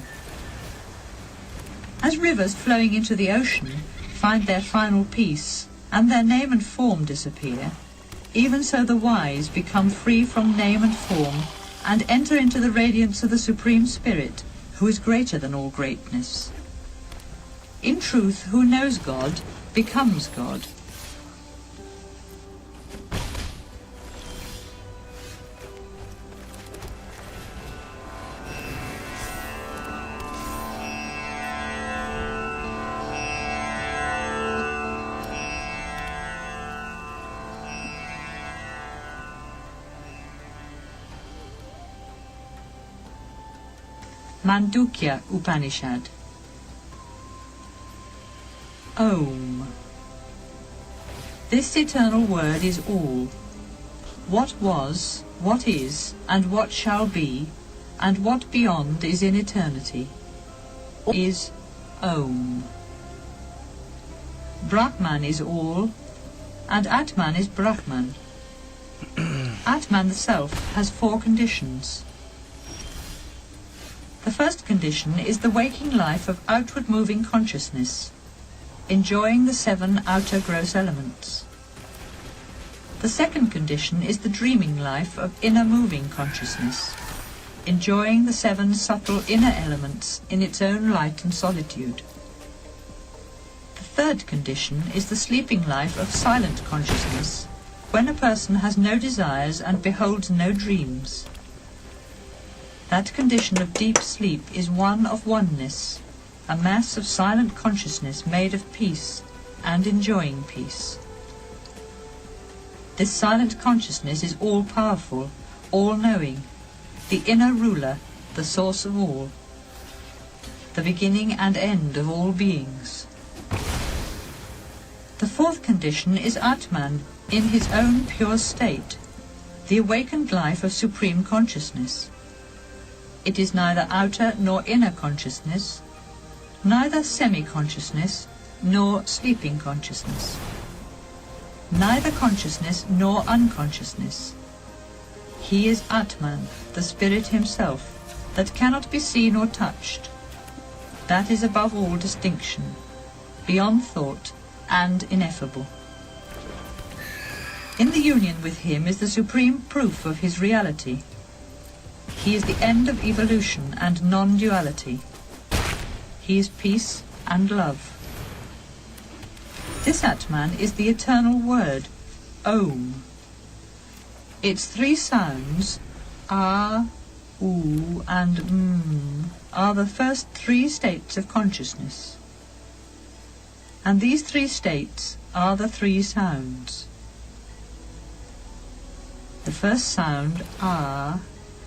As rivers flowing into the ocean find their final peace and their name and form disappear, even so the wise become free from name and form and enter into the radiance of the Supreme Spirit, who is greater than all greatness. In truth, who knows God becomes God. Mandukya Upanishad. Om. This eternal word is all. What was, what is, and what shall be, and what beyond is in eternity, is Om. Brahman is all, and Atman is Brahman. Atman the self has 4 conditions. The first condition is the waking life of outward moving consciousness, enjoying the 7 outer gross elements. The second condition is the dreaming life of inner moving consciousness, enjoying the 7 subtle inner elements in its own light and solitude. The third condition is the sleeping life of silent consciousness, when a person has no desires and beholds no dreams. That condition of deep sleep is one of oneness, a mass of silent consciousness made of peace and enjoying peace. This silent consciousness is all-powerful, all-knowing, the inner ruler, the source of all, the beginning and end of all beings. The fourth condition is Atman in his own pure state, the awakened life of supreme consciousness. It is neither outer nor inner consciousness, neither semi-consciousness, nor sleeping consciousness. Neither consciousness nor unconsciousness. He is Atman, the Spirit himself, that cannot be seen or touched. That is above all distinction, beyond thought, and ineffable. In the union with him is the supreme proof of his reality. He is the end of evolution and non-duality. He is peace and love. This Atman is the eternal word, Om. Its three sounds, A, U, and M, are the first three states of consciousness. And these three states are the three sounds. The first sound, A,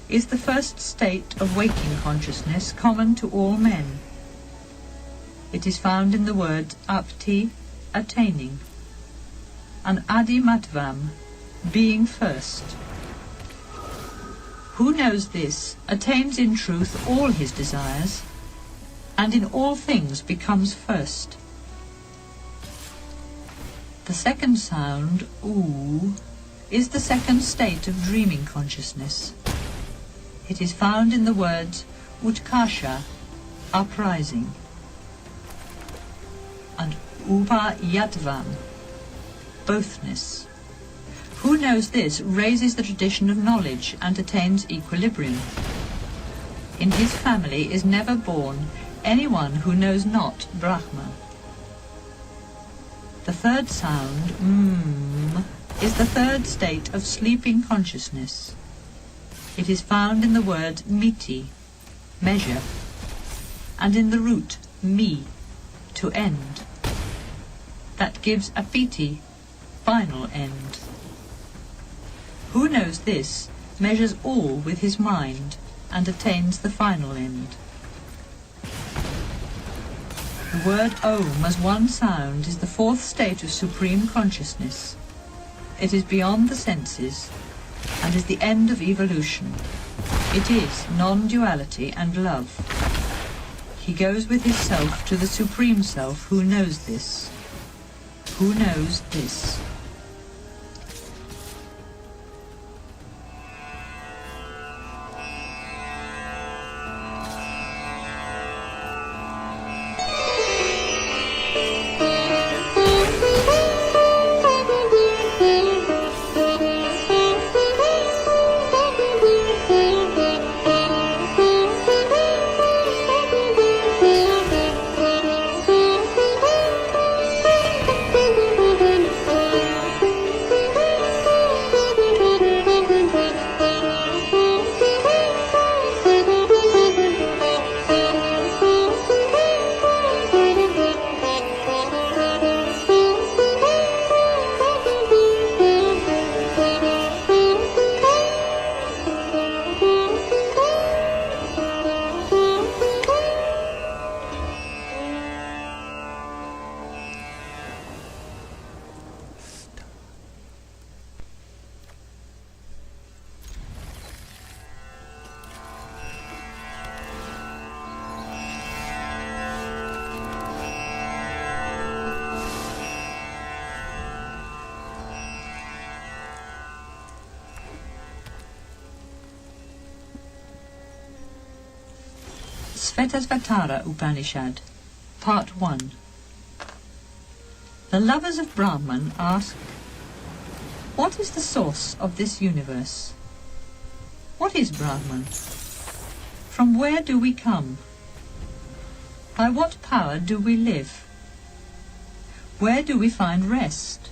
is the first state of waking consciousness common to all men. It is found in the words apti, attaining, and adimatvam, being first. Who knows this attains in truth all his desires, and in all things becomes first. The second sound, U, is the second state of dreaming consciousness. It is found in the words utkasha, uprising, and upayatvam, bothness. Who knows this raises the tradition of knowledge and attains equilibrium. In his family is never born anyone who knows not Brahma. The third sound, is the third state of sleeping consciousness. It is found in the word miti, measure, and in the root mi, to end. That gives apiti, final end. Who knows this measures all with his mind and attains the final end. The word Om as one sound is the fourth state of supreme consciousness. It is beyond the senses and is the end of evolution. It is non-duality and love. He goes with his self to the Supreme Self who knows this. Who knows this? Svetasvatara Upanishad, Part 1. The lovers of Brahman ask, what is the source of this universe? What is Brahman? From where do we come? By what power do we live? Where do we find rest?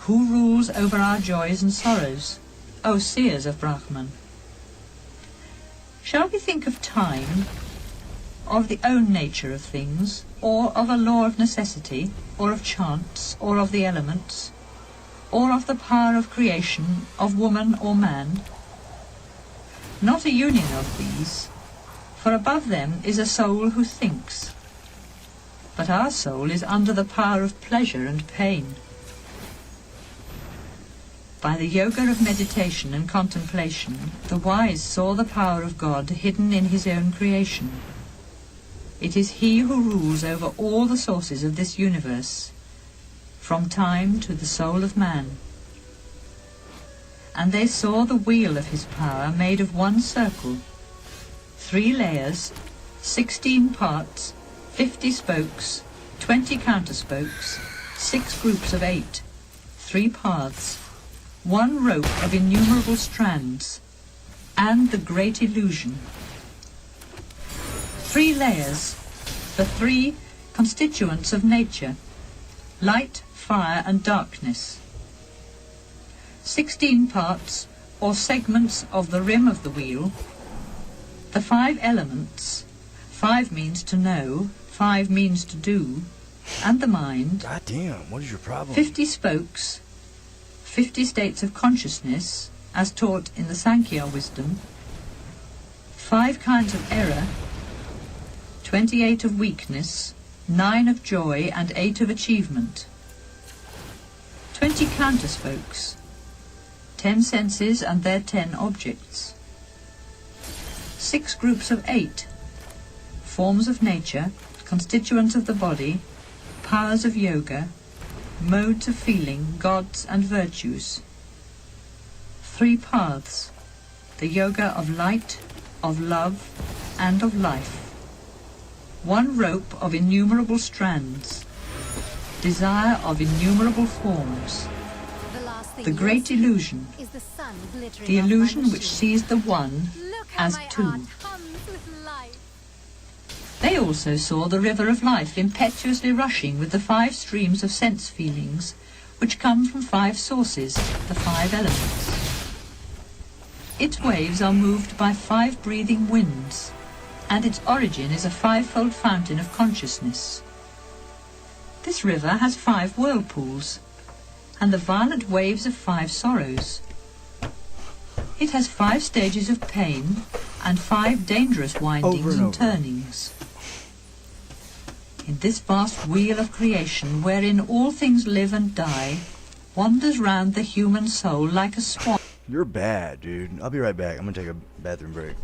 Who rules over our joys and sorrows, O seers of Brahman? Shall we think of time, of the own nature of things, or of a law of necessity, or of chance, or of the elements, or of the power of creation, of woman or man? Not a union of these, for above them is a soul who thinks. But our soul is under the power of pleasure and pain. By the yoga of meditation and contemplation, the wise saw the power of God hidden in his own creation. It is he who rules over all the sources of this universe, from time to the soul of man. And they saw the wheel of his power made of one circle, 3 layers, 16 parts, 50 spokes, 20 counterspokes, 6 groups of 8, 3 paths, 1 rope of innumerable strands, and the great illusion. 3 layers, the 3 constituents of nature, light, fire and darkness. 16 parts, or segments of the rim of the wheel, the 5 elements, 5 means to know, 5 means to do, and the mind. God damn, what is your problem? 50 spokes, 50 states of consciousness, as taught in the Sankhya wisdom, 5 kinds of error, 28 of weakness, 9 of joy, and 8 of achievement. 20 counterspokes, 10 senses and their 10 objects. 6 groups of 8, forms of nature, constituents of the body, powers of yoga, modes of feeling, gods and virtues. 3 paths, the yoga of light, of love, and of life. 1 rope of innumerable strands, desire of innumerable forms. The great illusion, is the sun glittering the off my illusion which machine. sees the one Look how as my 2. art hums with life. They also saw the river of life impetuously rushing with the 5 streams of sense feelings which come from 5 sources, the 5 elements. Its waves are moved by 5 breathing winds, and its origin is a 5-fold fountain of consciousness. This river has 5 whirlpools, and the violent waves of 5 sorrows. It has 5 stages of pain, and 5 dangerous windings and turnings. In this vast wheel of creation, wherein all things live and die, wanders round the human soul like a swan. You're bad, dude. I'll be right back. I'm gonna take a bathroom break.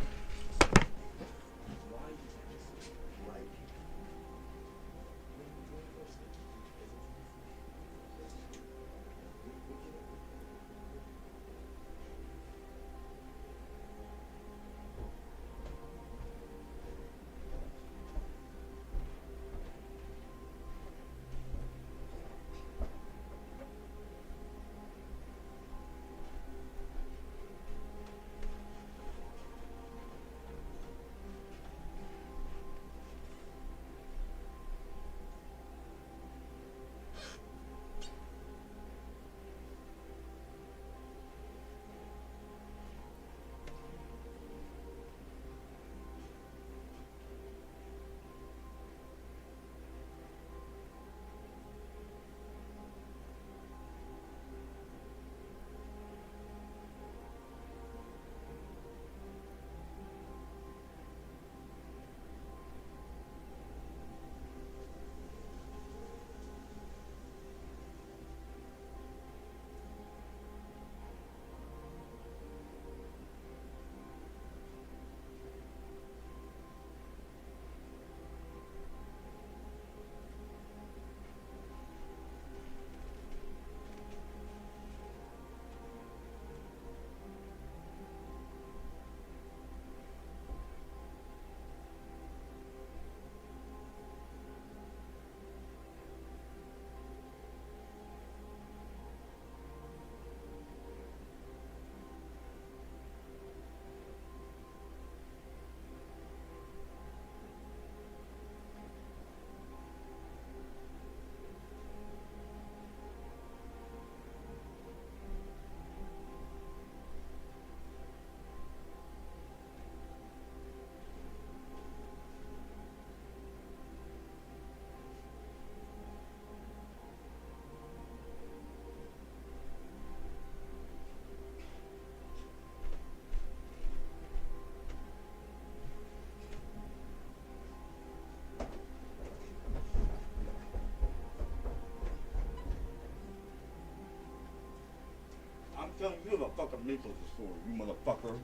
telling you the fucking mental disorder, you motherfucker.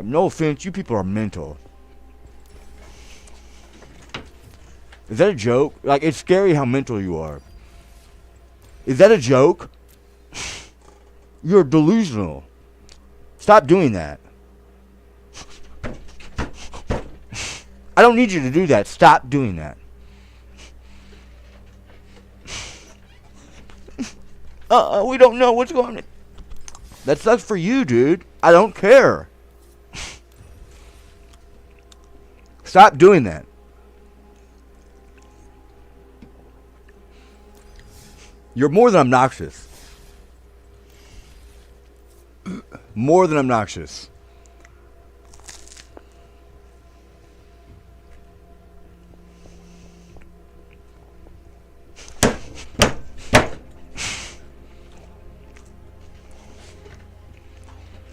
No offense, you people are mental. Is that a joke? Like, it's scary how mental you are. Is that a joke? You're delusional. Stop doing that. I don't need you to do that. Stop doing that. We don't know what's going on. That sucks for you, dude. I don't care. Stop doing that. You're more than obnoxious. More than obnoxious.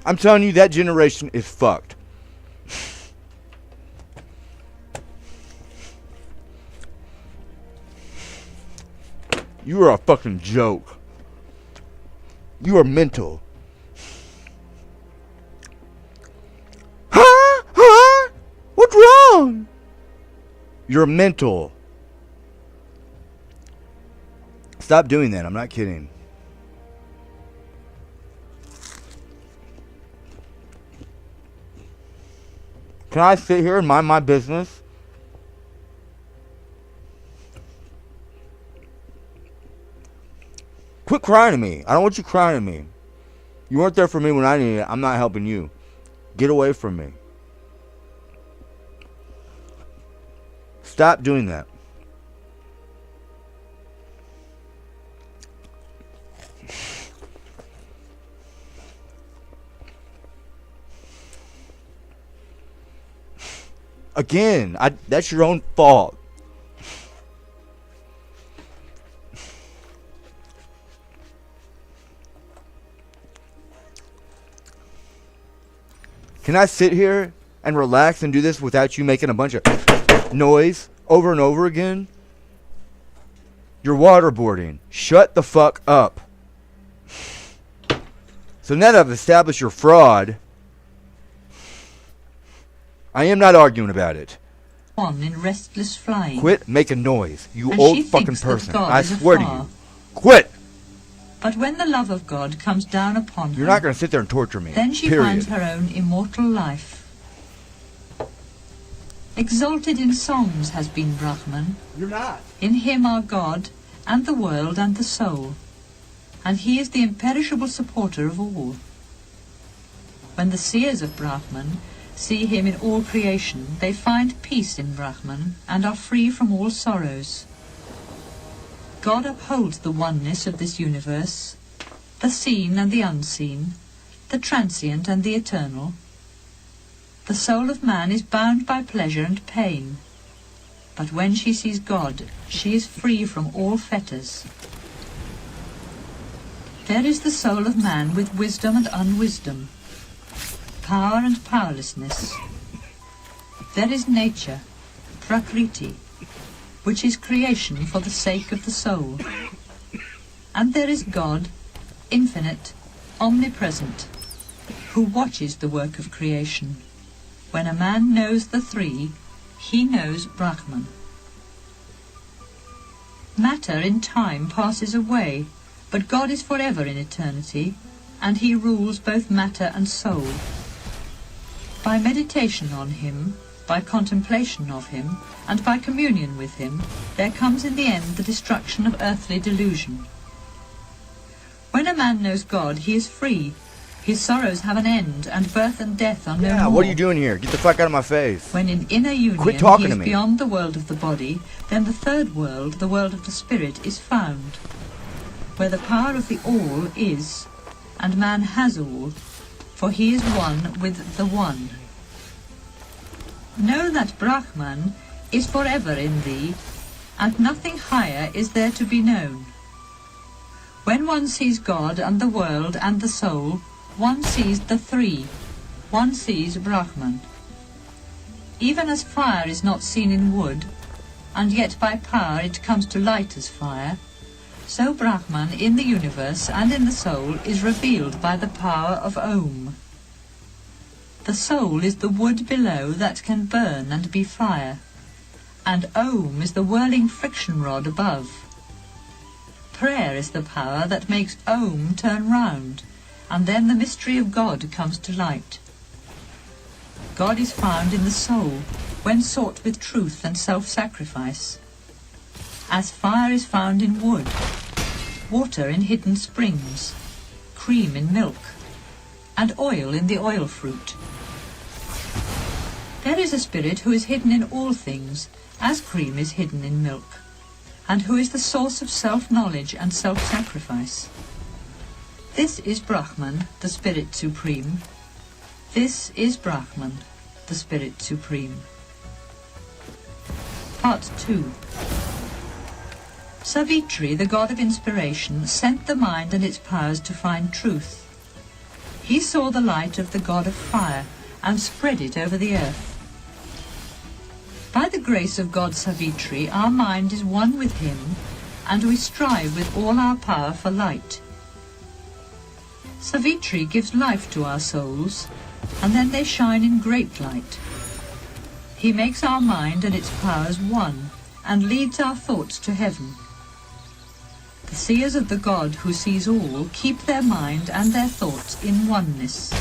I'm telling you, that generation is fucked. You are a fucking joke. You are mental. Huh? What's wrong? You're mental. Stop doing that. I'm not kidding. Can I sit here and mind my business? Quit crying to me. I don't want you crying to me. You weren't there for me when I needed it. I'm not helping you. Get away from me. Stop doing that. Again, that's your own fault. Can I sit here and relax and do this without you making a bunch of noise over and over again? You're waterboarding. Shut the fuck up. So now that I've established your fraud, I am not arguing about it. On in restless flying. Quit making noise, you And old she fucking thinks that person. God I is swear to afar. you. Quit! But when the love of God comes down upon her, You're not going to sit there and torture me. then she period. finds her own immortal life. Exalted in songs has been Brahman. You're not. In him are God, and the world, and the soul. And he is the imperishable supporter of all. When the seers of Brahman see him in all creation, they find peace in Brahman, and are free from all sorrows. God upholds the oneness of this universe, the seen and the unseen, the transient and the eternal. The soul of man is bound by pleasure and pain, but when she sees God, she is free from all fetters. There is the soul of man with wisdom and unwisdom, power and powerlessness. There is nature, prakriti, which is creation for the sake of the soul. And there is God, infinite, omnipresent, who watches the work of creation. When a man knows the three, he knows Brahman. Matter in time passes away, but God is forever in eternity, and he rules both matter and soul. By meditation on him, by contemplation of him, and by communion with him, there comes in the end the destruction of earthly delusion. When a man knows God, he is free. His sorrows have an end, and birth and death are no more. Yeah, what are you doing here? Get the fuck out of my face. When in inner union Quit talking he is to me. beyond the world of the body, then the third world, the world of the spirit, is found, where the power of the all is, and man has all, for he is one with the one. Know that Brahman is forever in thee, and nothing higher is there to be known. When one sees God and the world and the soul, one sees the three, one sees Brahman. Even as fire is not seen in wood, and yet by power it comes to light as fire, so Brahman in the universe and in the soul is revealed by the power of Om. The soul is the wood below that can burn and be fire, and Om is the whirling friction rod above. Prayer is the power that makes Om turn round, and then the mystery of God comes to light. God is found in the soul, when sought with truth and self-sacrifice. As fire is found in wood, water in hidden springs, cream in milk, and oil in the oil fruit. There is a spirit who is hidden in all things, as cream is hidden in milk, and who is the source of self-knowledge and self-sacrifice. This is Brahman, the Spirit Supreme. This is Brahman, the Spirit Supreme. Part 2. Savitri, the god of inspiration, sent the mind and its powers to find truth. He saw the light of the god of fire and spread it over the earth. By the grace of God Savitri, our mind is one with him, and we strive with all our power for light. Savitri gives life to our souls, and then they shine in great light. He makes our mind and its powers one, and leads our thoughts to heaven. The seers of the God who sees all keep their mind and their thoughts in oneness.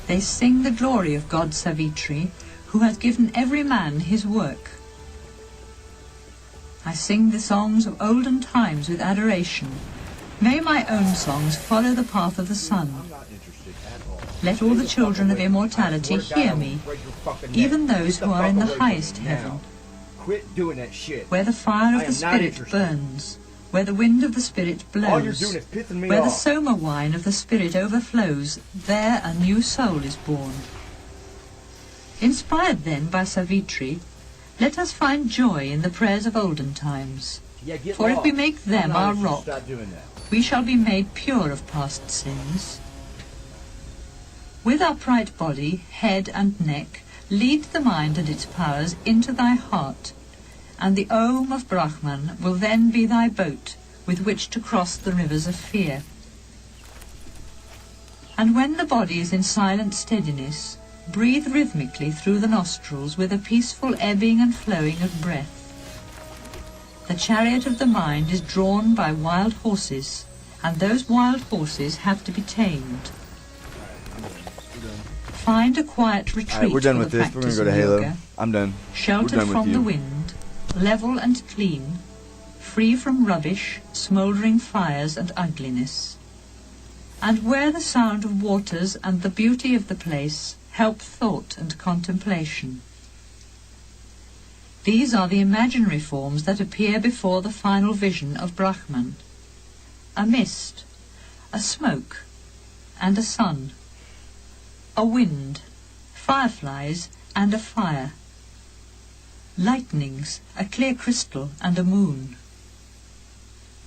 They sing the glory of God Savitri, who has given every man his work. I sing the songs of olden times with adoration. May my own songs follow the path of the sun. Let all the children of immortality hear me, even those who are in the highest heaven, Quit doing that shit. where the fire I of the am not Spirit interested. burns, where the wind of the Spirit All you're blows, doing is pissing me where the off. soma wine of the Spirit overflows, there a new soul is born. Inspired then by Savitri, let us find joy in the prayers of olden times. Yeah, get For if we lost. make them I'm not our interested. rock, Stop doing that. we shall be made pure of past sins. With upright body, head and neck, lead the mind and its powers into thy heart, and the Om of Brahman will then be thy boat with which to cross the rivers of fear. And when the body is in silent steadiness, breathe rhythmically through the nostrils with a peaceful ebbing and flowing of breath. The chariot of the mind is drawn by wild horses, and those wild horses have to be tamed. Find a quiet retreat All right, we're done for with the this. We're practice gonna go to of Halo. yoga, I'm done. sheltered done with from you. the wind, level and clean, free from rubbish, smouldering fires and ugliness. And where the sound of waters and the beauty of the place help thought and contemplation. These are the imaginary forms that appear before the final vision of Brahman. A mist, a smoke, and a sun. A wind, fireflies, and a fire. Lightnings, a clear crystal, and a moon.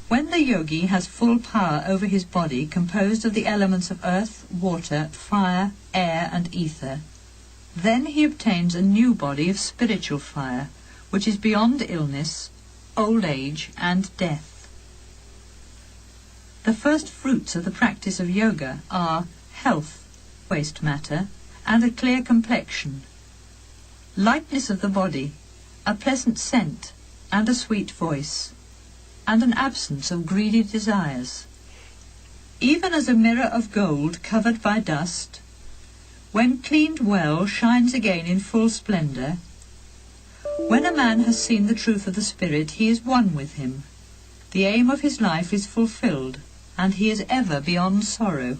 When the yogi has full power over his body composed of the elements of earth, water, fire, air, and ether, then he obtains a new body of spiritual fire, which is beyond illness, old age, and death. The first fruits of the practice of yoga are health, waste matter, and a clear complexion, lightness of the body, a pleasant scent, and a sweet voice, and an absence of greedy desires. Even as a mirror of gold covered by dust, when cleaned well, shines again in full splendour. When a man has seen the truth of the Spirit, he is one with him. The aim of his life is fulfilled, and he is ever beyond sorrow.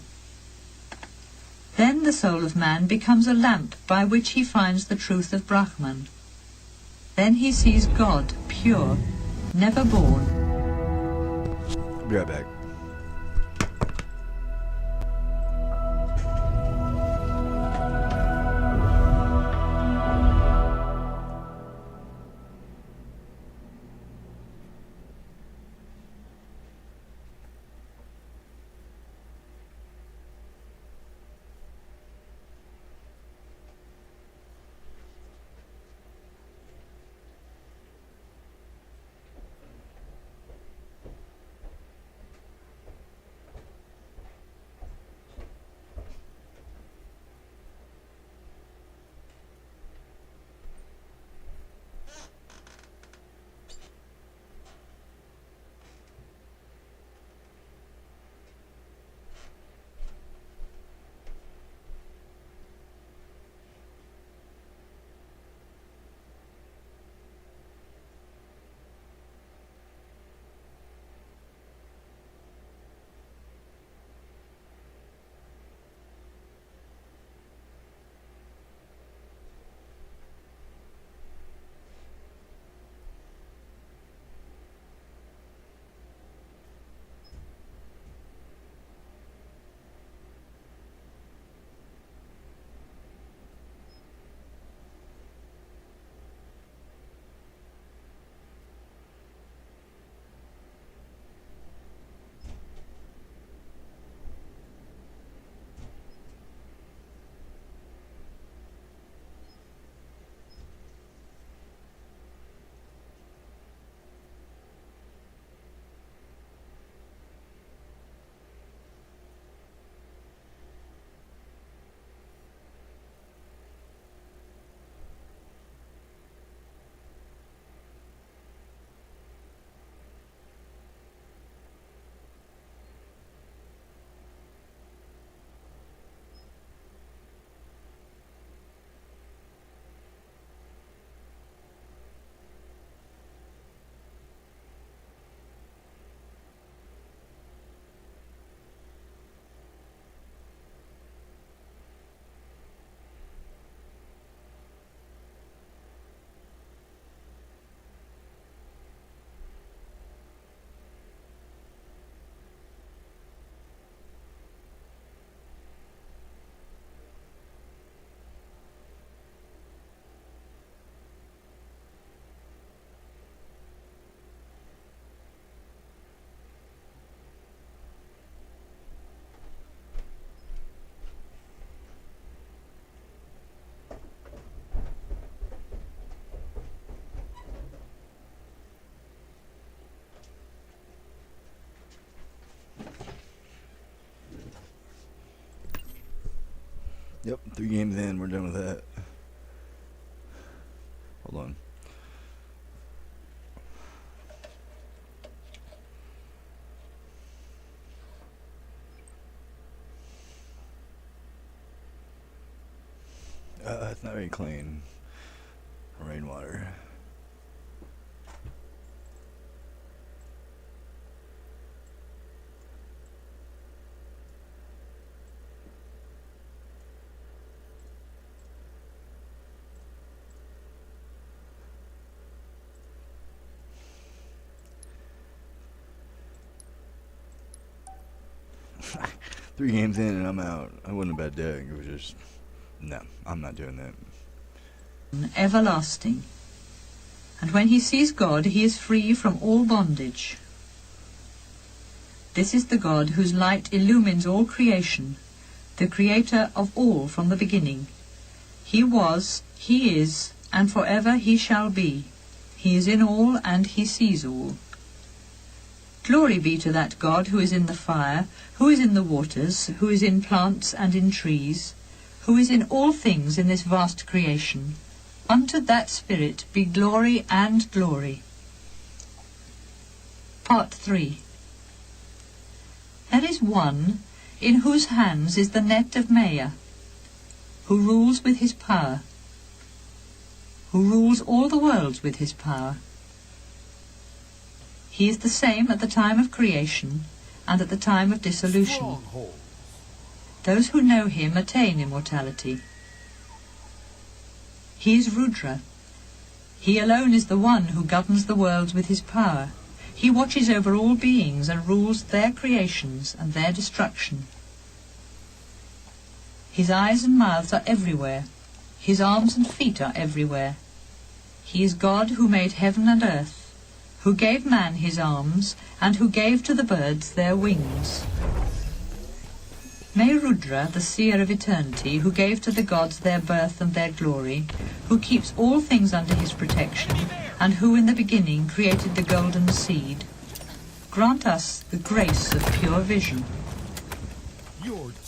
Then the soul of man becomes a lamp by which he finds the truth of Brahman. Then he sees God, pure, never born. I'll be right back. Yep, 3 games in, we're done with that. Hold on. It's not very clean. Rainwater. Three games in and I'm out. I wasn't a bad deck. It was just, no, I'm not doing that. Everlasting. And when he sees God, he is free from all bondage. This is the God whose light illumines all creation, the creator of all from the beginning. He was, he is, and forever he shall be. He is in all, and he sees all. Glory be to that God who is in the fire, who is in the waters, who is in plants and in trees, who is in all things in this vast creation. Unto that Spirit be glory and glory. Part 3. There is one in whose hands is the net of Maya, who rules with his power, who rules all the worlds with his power. He is the same at the time of creation and at the time of dissolution. Stronghold. Those who know him attain immortality. He is Rudra. He alone is the one who governs the worlds with his power. He watches over all beings and rules their creations and their destruction. His eyes and mouths are everywhere. His arms and feet are everywhere. He is God who made heaven and earth, who gave man his arms, and who gave to the birds their wings. May Rudra, the seer of eternity, who gave to the gods their birth and their glory, who keeps all things under his protection, and who in the beginning created the golden seed, grant us the grace of pure vision.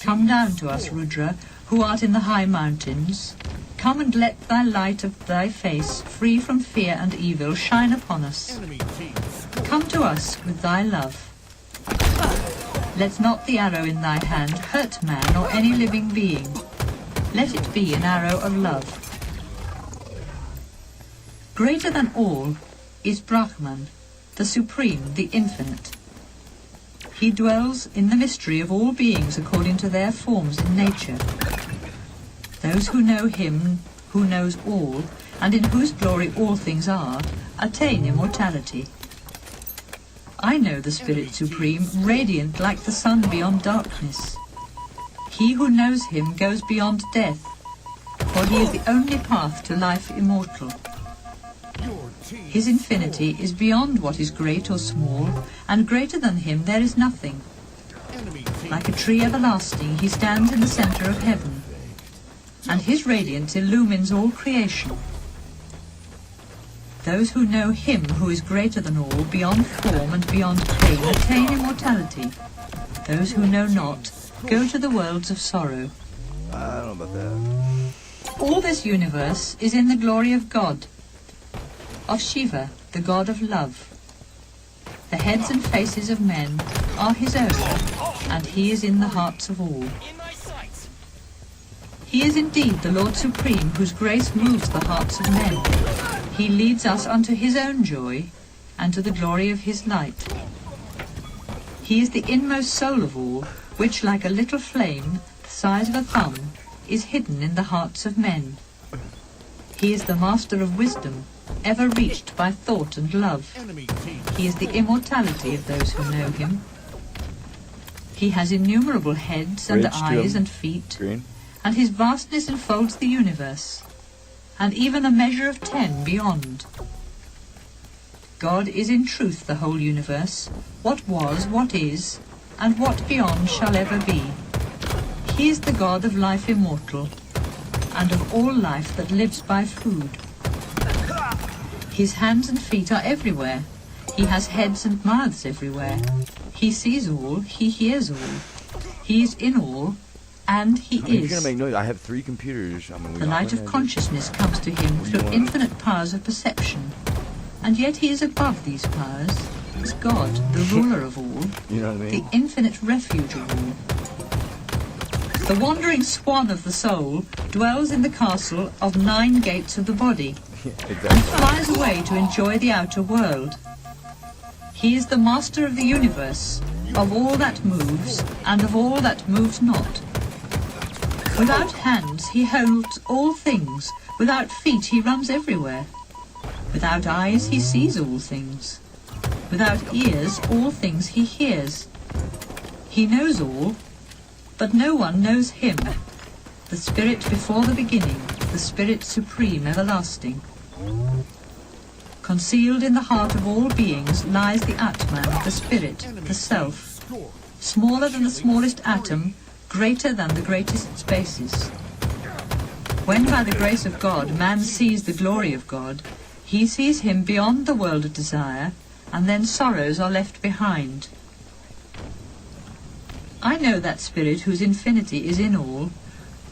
Come down to us, Rudra, who art in the high mountains. Come and let thy light of thy face, free from fear and evil, shine upon us. Enemy team. Come to us with thy love. Let not the arrow in thy hand hurt man or any living being. Let it be an arrow of love. Greater than all is Brahman, the Supreme, the Infinite. He dwells in the mystery of all beings according to their forms in nature. Those who know him, who knows all, and in whose glory all things are, attain immortality. I know the Spirit Supreme, radiant like the sun beyond darkness. He who knows him goes beyond death, for he is the only path to life immortal. His infinity is beyond what is great or small, and greater than him there is nothing. Like a tree everlasting, he stands in the center of heaven, and his radiance illumines all creation. Those who know him who is greater than all, beyond form and beyond pain, attain immortality. Those who know not go to the worlds of sorrow. I don't know about that. All this universe is in the glory of God, of Shiva, the god of love. The heads and faces of men are his own, and he is in the hearts of all. He is indeed the Lord Supreme, whose grace moves the hearts of men. He leads us unto his own joy, and to the glory of his light. He is the inmost soul of all, which, like a little flame, the size of a thumb, is hidden in the hearts of men. He is the master of wisdom, ever reached by thought and love. He is the immortality of those who know him. He has innumerable heads and eyes and feet, Green. and his vastness enfolds the universe, and even a measure of 10 beyond. God is in truth the whole universe, what was, what is, and what beyond shall ever be. He is the God of life immortal, and of all life that lives by food. His hands and feet are everywhere. He has heads and mouths everywhere. He sees all, he hears all. He is in all, and he If you're is. gonna make noise, I have 3 computers. I mean, we The all light can of have consciousness comes to him What do you through want? infinite powers of perception, and yet he is above these powers, as God, the ruler of all, it. You know what I the mean? infinite refuge of all. The wandering swan of the soul dwells in the castle of 9 gates of the body, and Exactly. flies away to enjoy the outer world. He is the master of the universe, of all that moves, and of all that moves not. Without hands he holds all things, without feet he runs everywhere. Without eyes he sees all things. Without ears all things he hears. He knows all, but no one knows him. The Spirit before the beginning, the Spirit supreme, everlasting. Concealed in the heart of all beings lies the Atman, the Spirit, the Self, smaller than the smallest atom, greater than the greatest spaces. When by the grace of God man sees the glory of God, he sees him beyond the world of desire, and then sorrows are left behind. I know that Spirit whose infinity is in all,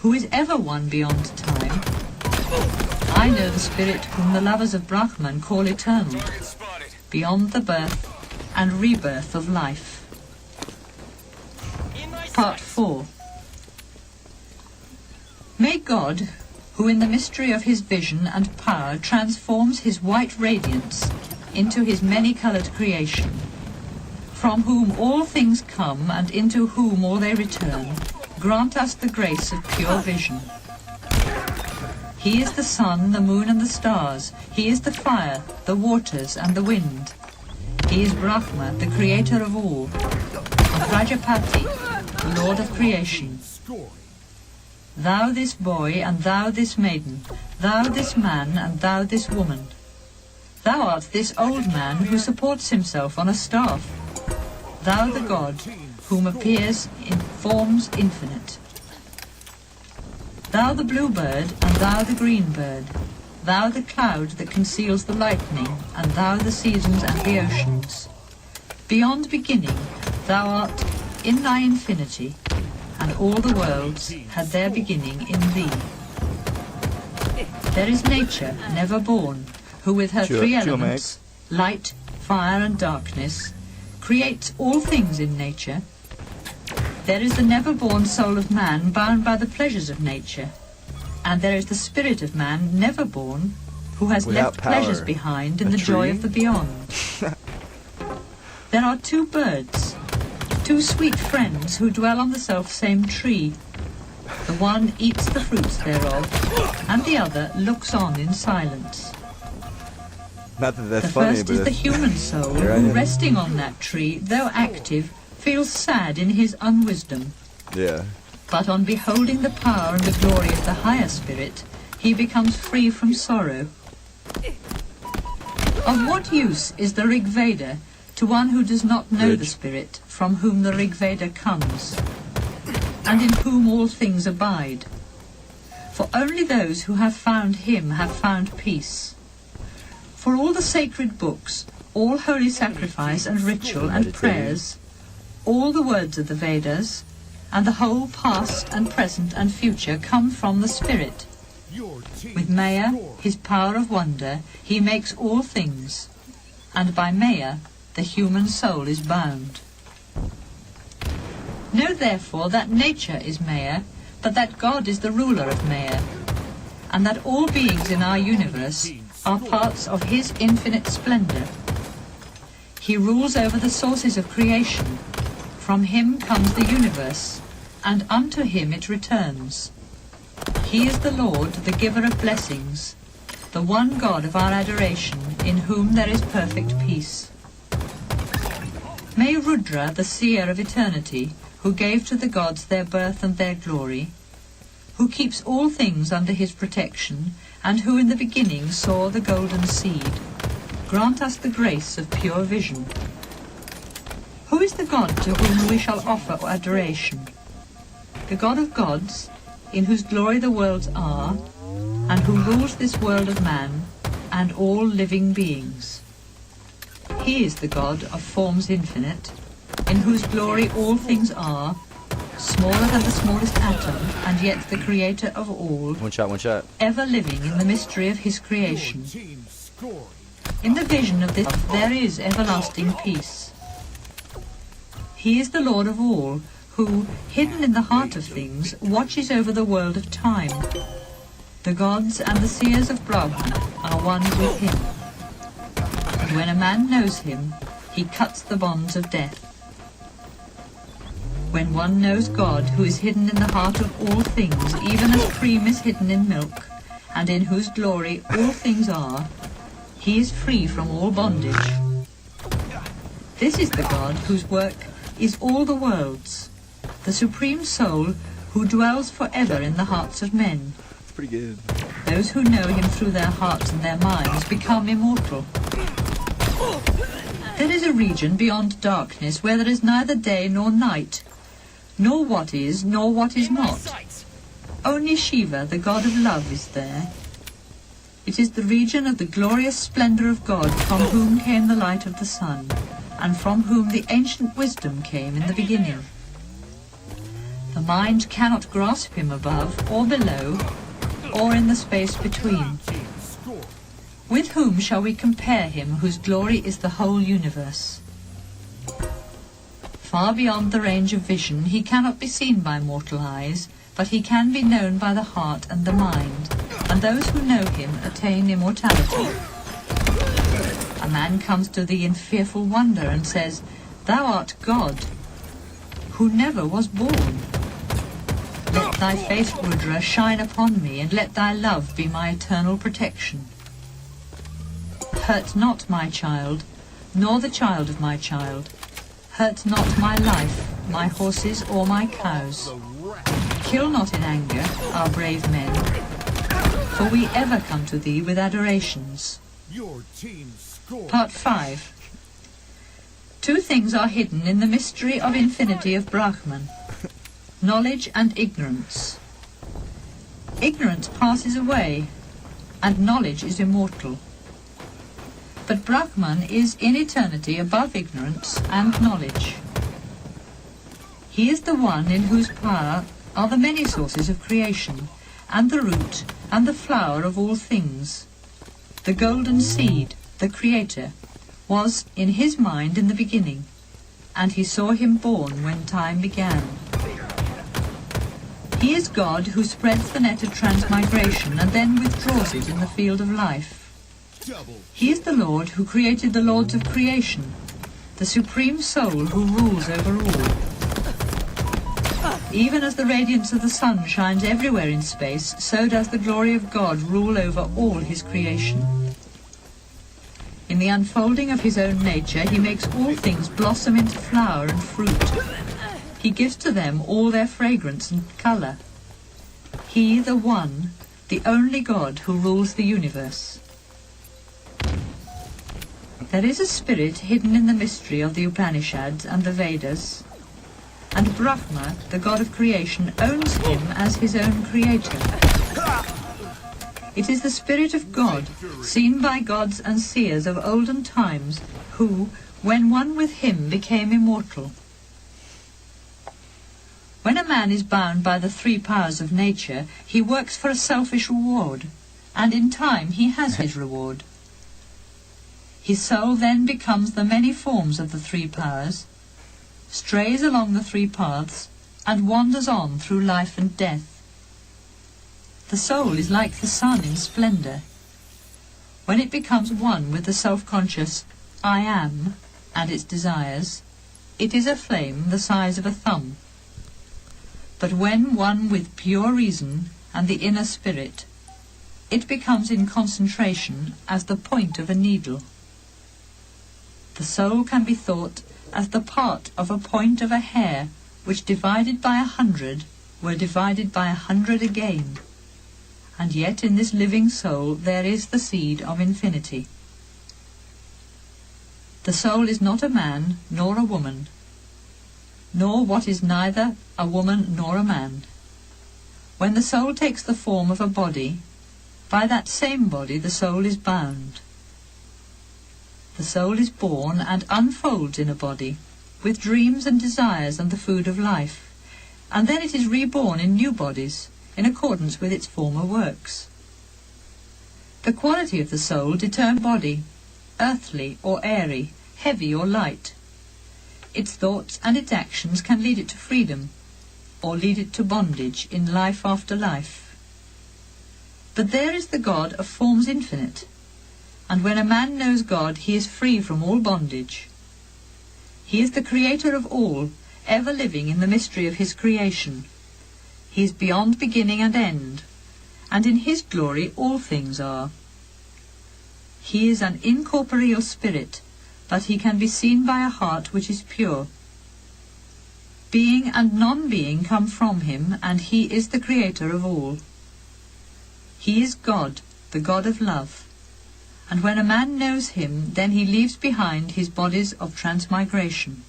who is ever one beyond time. I know the Spirit whom the lovers of Brahman call eternal, beyond the birth and rebirth of life. Part 4. May God, who in the mystery of his vision and power transforms his white radiance into his many-coloured creation, from whom all things come and into whom all they return, grant us the grace of pure vision. He is the sun, the moon and the stars. He is the fire, the waters and the wind. He is Brahma, the creator of all, and Prajapati, the lord of creation. Thou this boy and thou this maiden, thou this man and thou this woman. Thou art this old man who supports himself on a staff. Thou the God, whom appears in forms infinite. Thou the blue bird, and thou the green bird. Thou the cloud that conceals the lightning, and thou the seasons and the oceans. Beyond beginning, thou art in thy infinity, and all the worlds had their beginning in thee. There is nature, never born, who with her Sure, 3 sure, elements, light, fire and darkness, creates all things in nature. There is the never-born soul of man bound by the pleasures of nature, and there is the spirit of man never born, who has Without left pleasures power. behind in A the joy tree? of the beyond. There are 2 birds, 2 sweet friends who dwell on the self-same tree. The one eats the fruits thereof, and the other looks on in silence. Not that that's The funny, first but is the that's- human soul, Here I who am. resting on that tree, though active, feels sad in his unwisdom. yeah. But on beholding the power and the glory of the higher spirit, he becomes free from sorrow. Of what use is the Rig Veda to one who does not know the Ridge. spirit from whom the Rig Veda comes, and in whom all things abide? For only those who have found him have found peace. For all the sacred books, all holy sacrifice and ritual and prayers, all the words of the Vedas, and the whole past and present and future come from the Spirit. With Maya, his power of wonder, he makes all things, and by Maya the human soul is bound. Know therefore that nature is Maya, but that God is the ruler of Maya, and that all beings in our universe are parts of his infinite splendor. He rules over the sources of creation. From him comes the universe, and unto him it returns. He is the Lord, the giver of blessings, the one God of our adoration, in whom there is perfect peace. May Rudra, the seer of eternity, who gave to the gods their birth and their glory, who keeps all things under his protection, and who in the beginning saw the golden seed, grant us the grace of pure vision. Who is the God to whom we shall offer adoration? The God of gods, in whose glory the worlds are, and who rules this world of man and all living beings. He is the God of forms infinite, in whose glory all things are, smaller than the smallest atom, and yet the creator of all, One shot. ever living in the mystery of his creation. Your team scoring. In the vision of this, there is everlasting peace. He is the Lord of all, who, hidden in the heart of things, watches over the world of time. The gods and the seers of Brahman are one with him. And when a man knows him, he cuts the bonds of death. When one knows God, who is hidden in the heart of all things, even as cream is hidden in milk, and in whose glory all things are, he is free from all bondage. This is the God whose work is all the worlds, the supreme soul who dwells forever in the hearts of men. It's pretty good. Those who know him through their hearts and their minds become immortal. There is a region beyond darkness where there is neither day nor night, nor what is not. Only Shiva, the god of love, is there. It is the region of the glorious splendor of God, from whom came the light of the sun, and from whom the ancient wisdom came in the beginning. The mind cannot grasp him above or below, or in the space between. Team scoring. With whom shall we compare him whose glory is the whole universe? Far beyond the range of vision, he cannot be seen by mortal eyes, but he can be known by the heart and the mind, and those who know him attain immortality. A man comes to thee in fearful wonder and says, "Thou art God, who never was born. Let thy face, Rudra, shine upon me, and let thy love be my eternal protection. Hurt not my child, nor the child of my child. Hurt not my life, my horses, or my cows. Kill not in anger, our brave men, for we ever come to thee with adorations." Your team scoring. Part 5. Two things are hidden in the mystery of infinity of Brahman: knowledge and ignorance. Ignorance passes away, and knowledge is immortal. But Brahman is in eternity above ignorance and knowledge. He is the one in whose power are the many sources of creation, and the root and the flower of all things. The golden seed, the Creator, was in his mind in the beginning, and he saw him born when time began. He is God who spreads the net of transmigration and then withdraws it in the field of life. Double. He is the Lord who created the lords of creation, the supreme soul who rules over all. Even as the radiance of the sun shines everywhere in space, so does the glory of God rule over all his creation. In the unfolding of his own nature, he makes all things blossom into flower and fruit. He gives to them all their fragrance and colour. He, the one, the only God who rules the universe. There is a spirit hidden in the mystery of the Upanishads and the Vedas, and Brahma, the god of creation, owns him as his own creator. It is the spirit of God, seen by gods and seers of olden times, who, when one with him, became immortal. When a man is bound by the three powers of nature, he works for a selfish reward, and in time he has his reward. His soul then becomes the many forms of the three powers, strays along the three paths, and wanders on through life and death. The soul is like the sun in splendour. When it becomes one with the self-conscious I am and its desires, it is a flame the size of a thumb. But when one with pure reason and the inner spirit, it becomes in concentration as the point of a needle. The soul can be thought as the part of a point of a hair, which divided by 100 were divided by 100 again. And yet in this living soul there is the seed of infinity. The soul is not a man nor a woman, nor what is neither a woman nor a man. When the soul takes the form of a body, by that same body the soul is bound. The soul is born and unfolds in a body, with dreams and desires and the food of life, and then it is reborn in new bodies, in accordance with its former works. The quality of the soul determines body, earthly or airy, heavy or light. Its thoughts and its actions can lead it to freedom, or lead it to bondage in life after life. But there is the God of forms infinite, and when a man knows God, he is free from all bondage. He is the creator of all, ever living in the mystery of his creation. He is beyond beginning and end, and in his glory all things are. He is an incorporeal spirit, but he can be seen by a heart which is pure. Being and non-being come from him, and he is the creator of all. He is God, the God of love, and when a man knows him, then he leaves behind his bodies of transmigration.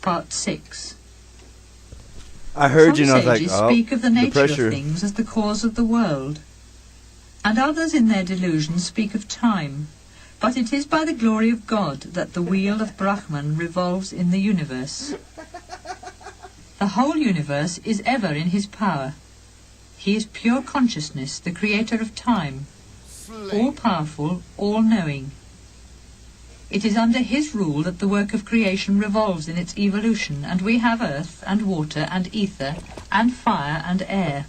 Part 6. I heard you and I was Some like, sages oh, speak of the nature pressure. of things as the cause of the world, and others in their delusion speak of time. But it is by the glory of God that the wheel of Brahman revolves in the universe. The whole universe is ever in his power. He is pure consciousness, the creator of time, all-powerful, all-knowing. It is under his rule that the work of creation revolves in its evolution, and we have earth and water and ether and fire and air.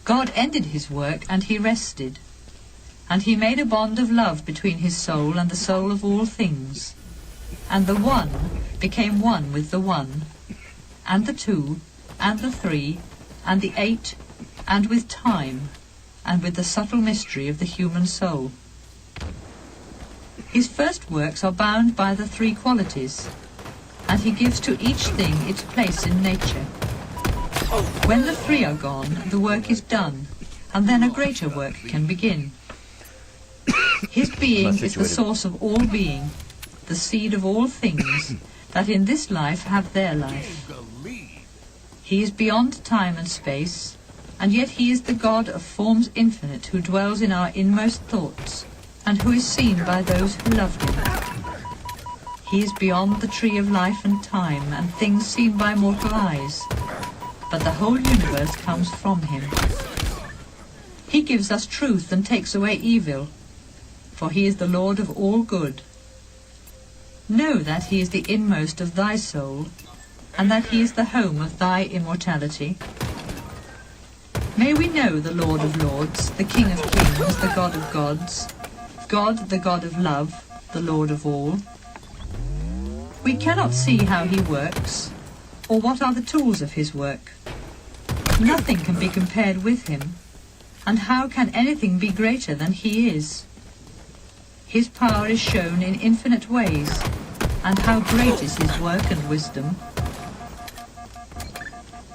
God ended his work and he rested, and he made a bond of love between his soul and the soul of all things, and the one became one with the one, and the two, and the three, and the eight, and with time, and with the subtle mystery of the human soul. His first works are bound by the three qualities, and he gives to each thing its place in nature. When the three are gone, the work is done, and then a greater work can begin. His being is the source of all being, the seed of all things, that in this life have their life. He is beyond time and space, and yet he is the God of forms infinite who dwells in our inmost thoughts, and who is seen by those who love him. He is beyond the tree of life and time, and things seen by mortal eyes, but the whole universe comes from him. He gives us truth and takes away evil, for he is the Lord of all good. Know that he is the inmost of thy soul, and that he is the home of thy immortality. May we know the Lord of lords, the King of kings, the God of gods, God, the God of love, the Lord of all. We cannot see how he works, or what are the tools of his work. Nothing can be compared with him, and how can anything be greater than he is? His power is shown in infinite ways, and how great is his work and wisdom.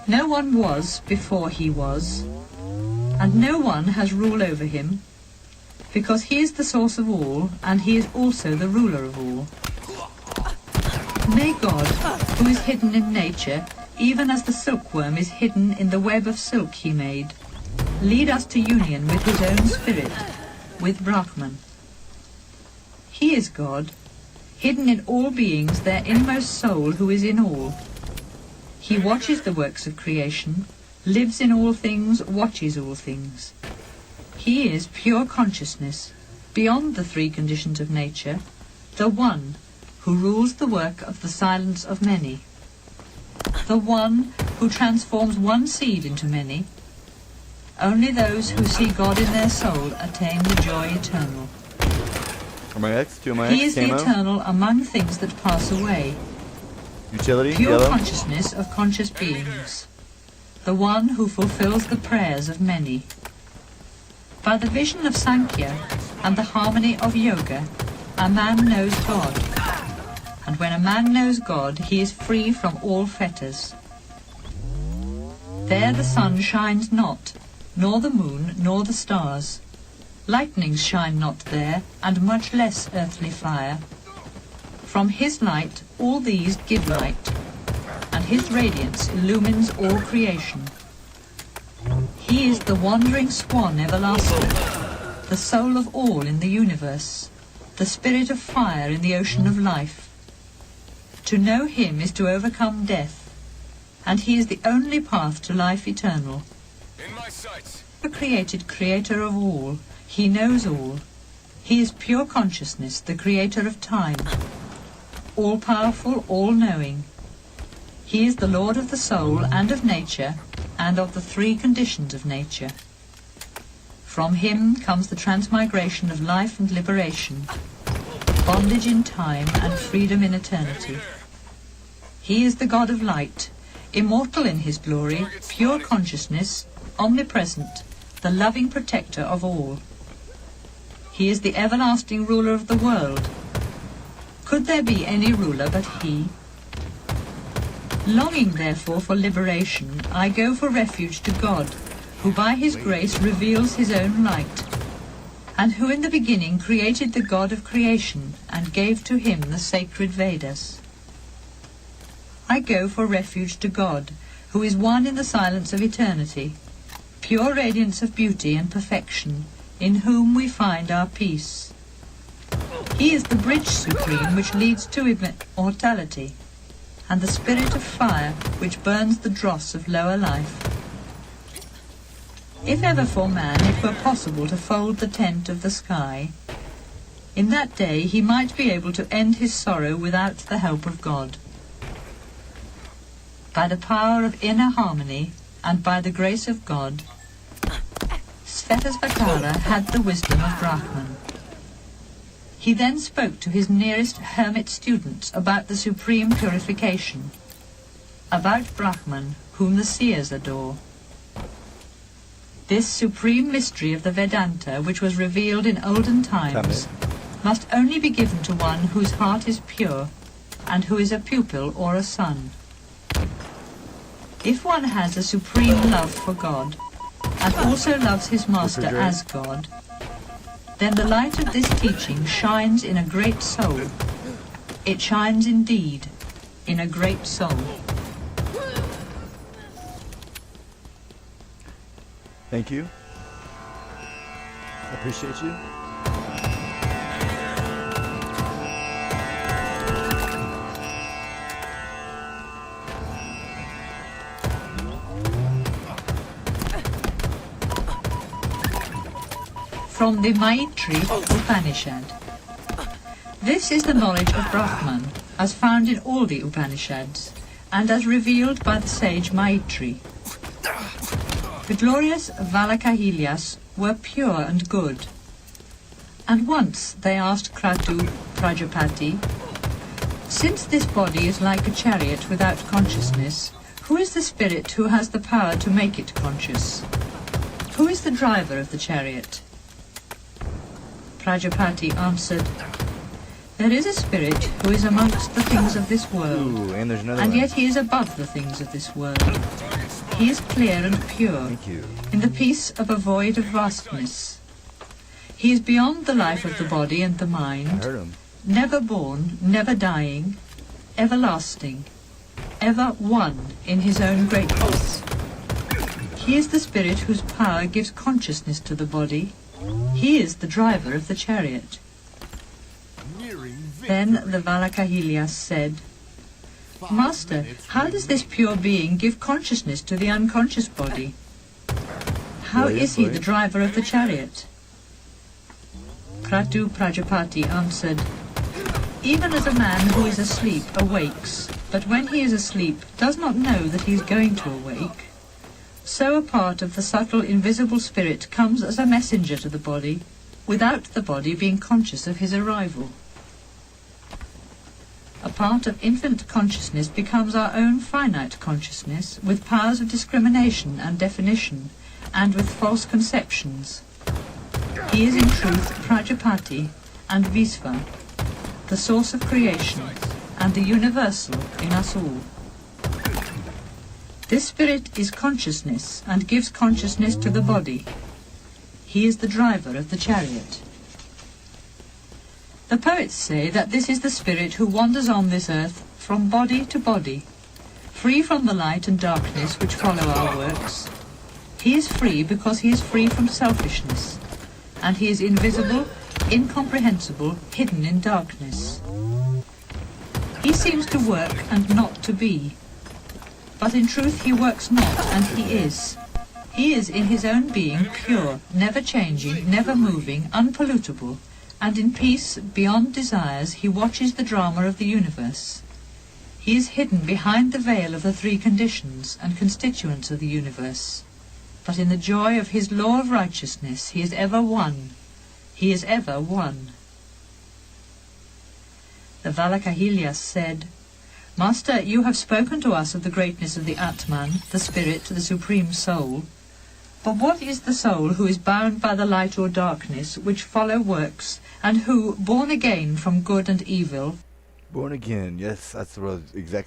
No one was before he was, and no one has rule over him, because he is the source of all, and he is also the ruler of all. May God, who is hidden in nature, even as the silkworm is hidden in the web of silk he made, lead us to union with his own spirit, with Brahman. He is God, hidden in all beings, their inmost soul who is in all. He watches the works of creation, lives in all things, watches all things. He is pure consciousness, beyond the three conditions of nature, the one who rules the work of the silence of many, the one who transforms one seed into many. Only those who see God in their soul attain the joy eternal. Are my X? Two of my He X? is the Camo? eternal among things that pass away, Utility? pure Yellow? consciousness of conscious beings, the one who fulfills the prayers of many. By the vision of Sankhya and the harmony of yoga, a man knows God, and when a man knows God, he is free from all fetters. There the sun shines not, nor the moon, nor the stars. Lightnings shine not there, and much less earthly fire. From his light all these give light, and his radiance illumines all creation. He is the wandering swan everlasting, the soul of all in the universe, the spirit of fire in the ocean of life. To know him is to overcome death, and he is the only path to life eternal. In my sights. The creator of all, he knows all. He is pure consciousness, the creator of time, all-powerful, all-knowing. He is the Lord of the soul and of nature, and of the three conditions of nature. From him comes the transmigration of life and liberation, bondage in time and freedom in eternity. He is the God of light, immortal in his glory, pure consciousness, omnipresent, the loving protector of all. He is the everlasting ruler of the world. Could there be any ruler but he? Longing, therefore, for liberation, I go for refuge to God, who by his grace reveals his own light, and who in the beginning created the God of creation and gave to him the sacred Vedas. I go for refuge to God, who is one in the silence of eternity, pure radiance of beauty and perfection, in whom we find our peace. He is the bridge supreme which leads to immortality, and the spirit of fire which burns the dross of lower life. If ever for man it were possible to fold the tent of the sky, in that day he might be able to end his sorrow without the help of God. By the power of inner harmony and by the grace of God, Svetasvatara had the wisdom of Brahman. He then spoke to his nearest hermit students about the supreme purification, about Brahman, whom the seers adore. This supreme mystery of the Vedanta, which was revealed in olden times, must only be given to one whose heart is pure and who is a pupil or a son. If one has a supreme love for God and also loves his master as God, then the light of this teaching shines in a great soul. It shines indeed in a great soul. Thank you. I appreciate you. From the Maitri Upanishad. This is the knowledge of Brahman, as found in all the Upanishads, and as revealed by the sage Maitri. The glorious Valakahilyas were pure and good. And once they asked Kratu Prajapati, "Since this body is like a chariot without consciousness, who is the spirit who has the power to make it conscious? Who is the driver of the chariot?" Prajapati answered, "There is a spirit who is amongst the things of this world, Ooh, and there's another and one. yet he is above the things of this world. He is clear and pure, Thank you. in the peace of a void of vastness. He is beyond the life of the body and the I mind, heard him. never born, never dying, everlasting, ever one in his own greatness. He is the spirit whose power gives consciousness to the body. He is the driver of the chariot." Then the Valakahilyas said, "Master, how does this pure being give consciousness to the unconscious body? How is he the driver of the chariot?" Kratu Prajapati answered, "Even as a man who is asleep awakes, but when he is asleep does not know that he is going to awake, so a part of the subtle invisible spirit comes as a messenger to the body, without the body being conscious of his arrival. A part of infinite consciousness becomes our own finite consciousness, with powers of discrimination and definition, and with false conceptions. He is in truth Prajapati and Visva, the source of creation, and the universal in us all. This spirit is consciousness and gives consciousness to the body. He is the driver of the chariot." The poets say that this is the spirit who wanders on this earth from body to body, free from the light and darkness which follow our works. He is free because he is free from selfishness, and he is invisible, incomprehensible, hidden in darkness. He seems to work and not to be. But in truth he works not, and he is. He is in his own being pure, never changing, never moving, unpollutable, and in peace, beyond desires, he watches the drama of the universe. He is hidden behind the veil of the three conditions and constituents of the universe. But in the joy of his law of righteousness he is ever one. He is ever one. The Valakahilias said, Master, you have spoken to us of the greatness of the Atman, the spirit, the supreme soul. But what is the soul who is bound by the light or darkness, which follow works, and who, born again from good and evil, Born again, yes, that's what I was exactly